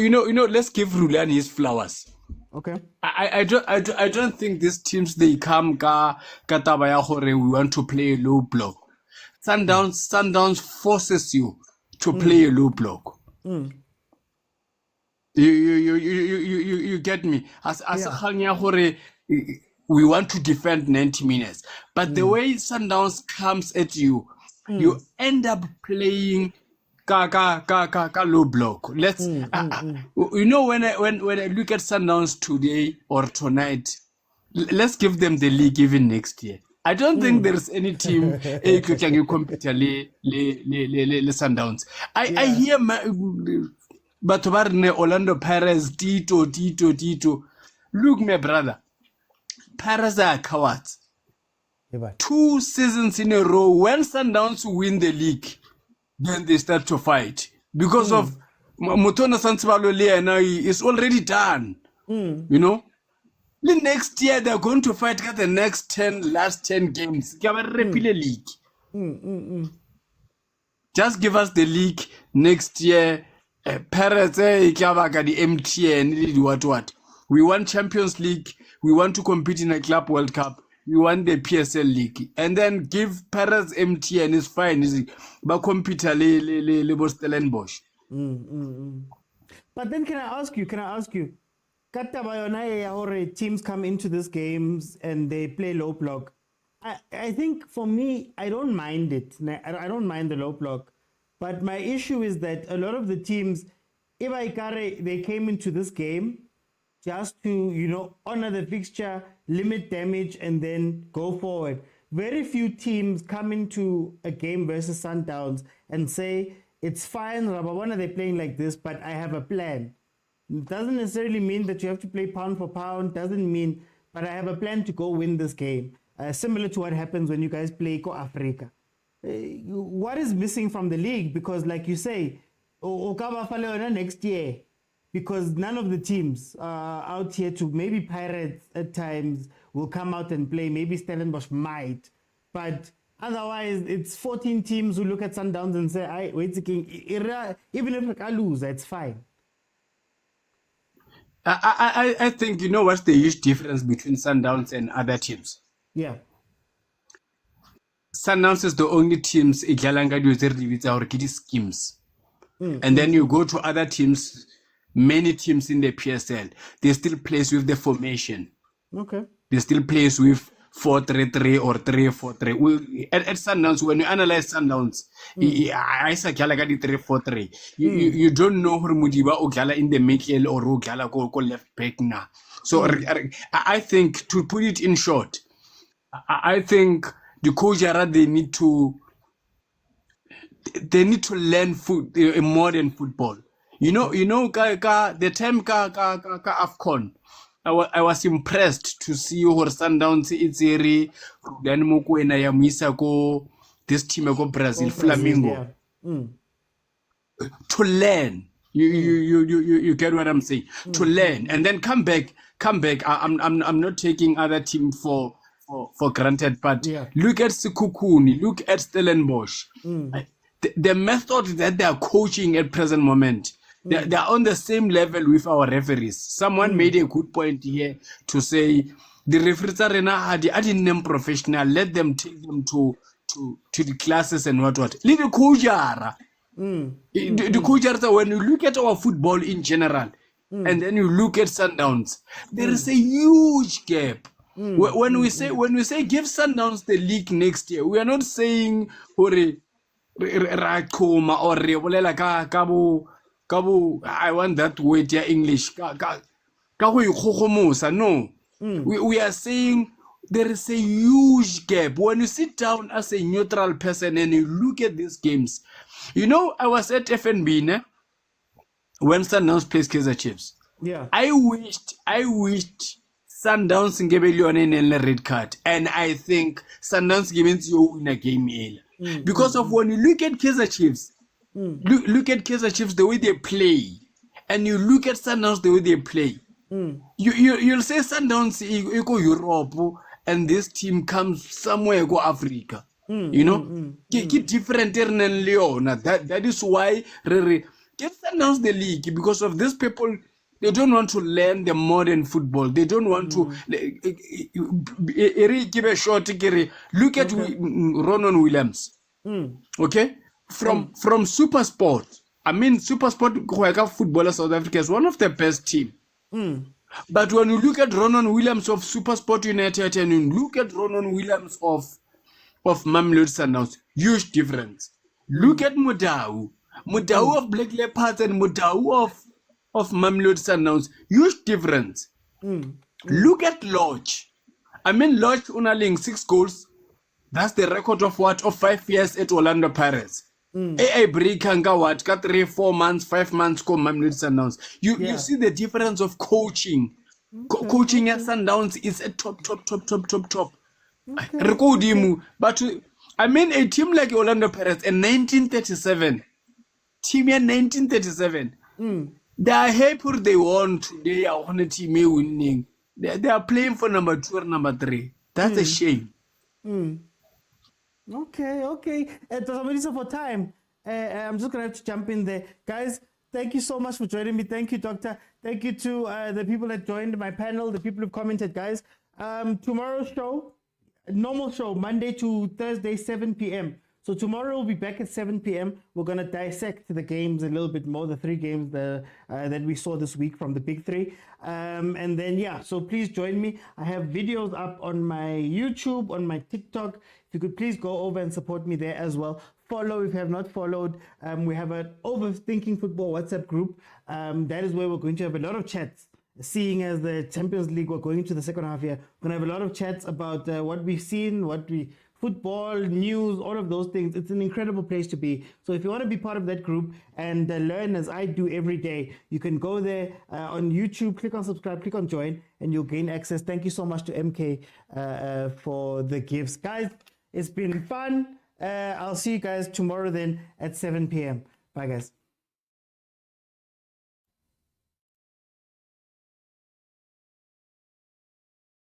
let's give Rulani his flowers. Okay. I don't think these teams they come ka taba ya gore we want to play a low block. Sundowns forces you to play a low block. You get me? As khanye gore we want to defend 90 minutes, but the way Sundowns comes at you, you end up playing ka low block. Let's you know, when I look at Sundowns today or tonight, let's give them the league even next year. I don't think there's any team can compete le Sundowns. I hear but Orlando Pirates, Tito. Look, my brother, Pirates are cowards. 2 seasons in a row, when Sundowns win the league, then they start to fight because of Motona Sansibalo now is already done. You know, the next year they're going to fight the next last 10 games. League. Just give us the league next year. Parrots, the MTN, what? We want Champions League. We want to compete in a Club World Cup. We want the PSL League, and then give Paris MTN is fine, is it? But compete le Stellenbosch. But then can I ask you, teams come into these games and they play low block. I think for me, I don't mind it. I don't mind the low block. But my issue is that a lot of the teams, they came into this game just to, honor the fixture, limit damage, and then go forward. Very few teams come into a game versus Sundowns and say, it's fine, Rababona, they're playing like this, but I have a plan. It doesn't necessarily mean that you have to play pound for pound, doesn't mean, but I have a plan to go win this game. Similar to what happens when you guys play Ko Africa. What is missing from the league? Because like you say, next year, because none of the teams out here to maybe Pirates at times will come out and play. Maybe Stellenbosch might, but otherwise it's 14 teams who look at Sundowns and say, even if I lose, it's fine. I think, what's the huge difference between Sundowns and other teams? Yeah. Sundowns is the only teams schemes. And then you go to other teams, many teams in the PSL, they still plays with the formation. Okay. They still plays with 4-3-3 or 3-4-3. At Sundowns, when you analyze Sundowns, I say 3-4-3. You don't know who Mudiba or Gala in the middle or who Gala go left back now. So I think, to put it in short, I think the Khojara, they need to learn modern football. The time AFCON, I was impressed to see how Sundowns Itzeri, then mokwena ya Misako, this team go Brazil, Flamengo. To learn. You get what I'm saying? To learn and then come back. I'm not taking other team for granted, but look at Sekhukhune, look at Stellenbosch. The method that they are coaching at present moment, they are on the same level with our referees. Someone made a good point here to say the referees are not professional. Let them take them to the classes and what. Leave the Khojara. The Khojara, when you look at our football in general, and then you look at Sundowns, there is a huge gap. When we say give Sundowns the league next year, we are not saying I want that word here English. No. We are saying there is a huge gap. When you sit down as a neutral person and you look at these games, I was at FNB when Sundowns plays Kaizer Chiefs. Yeah. I wished Sundowns in a red card, and I think Sundowns gives you in a game because of when you look at Kaizer Chiefs, look at Kaizer Chiefs the way they play, and you look at Sundowns the way they play. You'll say Sundowns you go Europe, and this team comes somewhere go Africa. Different than Leona. That is why get Sundowns the league, because of these people. They don't want to learn the modern football. They don't want to give a short. Look at Ronan Williams. Okay, from SuperSport. I mean, SuperSport footballer South Africa is one of the best team. But when you look at Ronan Williams of SuperSport United and you look at Ronan Williams of Mamelodi Sundowns, huge difference. Look at Motaung of Black Leopards and Motaung of Mamelodi Sundowns, huge difference. Look at Lodge. I mean, Lodge Unaling 6 goals. That's the record of 5 years at Orlando Pirates. AA Breakanga what? Got 3, 4 months, 5 months go Mamelodi Sundowns. You see the difference of coaching. Coaching at Sundowns is a top. Okay. But I mean, a team like Orlando Pirates in 1937. Team in 1937. They are happy they won today. I want a team winning. They are playing for number 2 or number 3. That's a shame. Okay. So for time, I'm just gonna have to jump in there, guys. Thank you so much for joining me. Thank you, Doctor. Thank you to the people that joined my panel, the people who commented, guys. Tomorrow's show, normal show, Monday to Thursday, 7 p.m. So tomorrow we'll be back at 7 p.m. We're going to dissect the games a little bit more, the 3 games that we saw this week from the big 3. And then, yeah, so please join me. I have videos up on my YouTube, on my TikTok. If you could please go over and support me there as well. Follow if you have not followed. We have an Overthinking Football WhatsApp group. That is where we're going to have a lot of chats. Seeing as the Champions League, we're going into the second half here. We're going to have a lot of chats about what we've seen, football, news, all of those things. It's an incredible place to be. So if you want to be part of that group and learn as I do every day, you can go there on YouTube, click on subscribe, click on join, and you'll gain access. Thank you so much to MK for the gifts. Guys, it's been fun. I'll see you guys tomorrow then at 7 p.m. Bye, guys.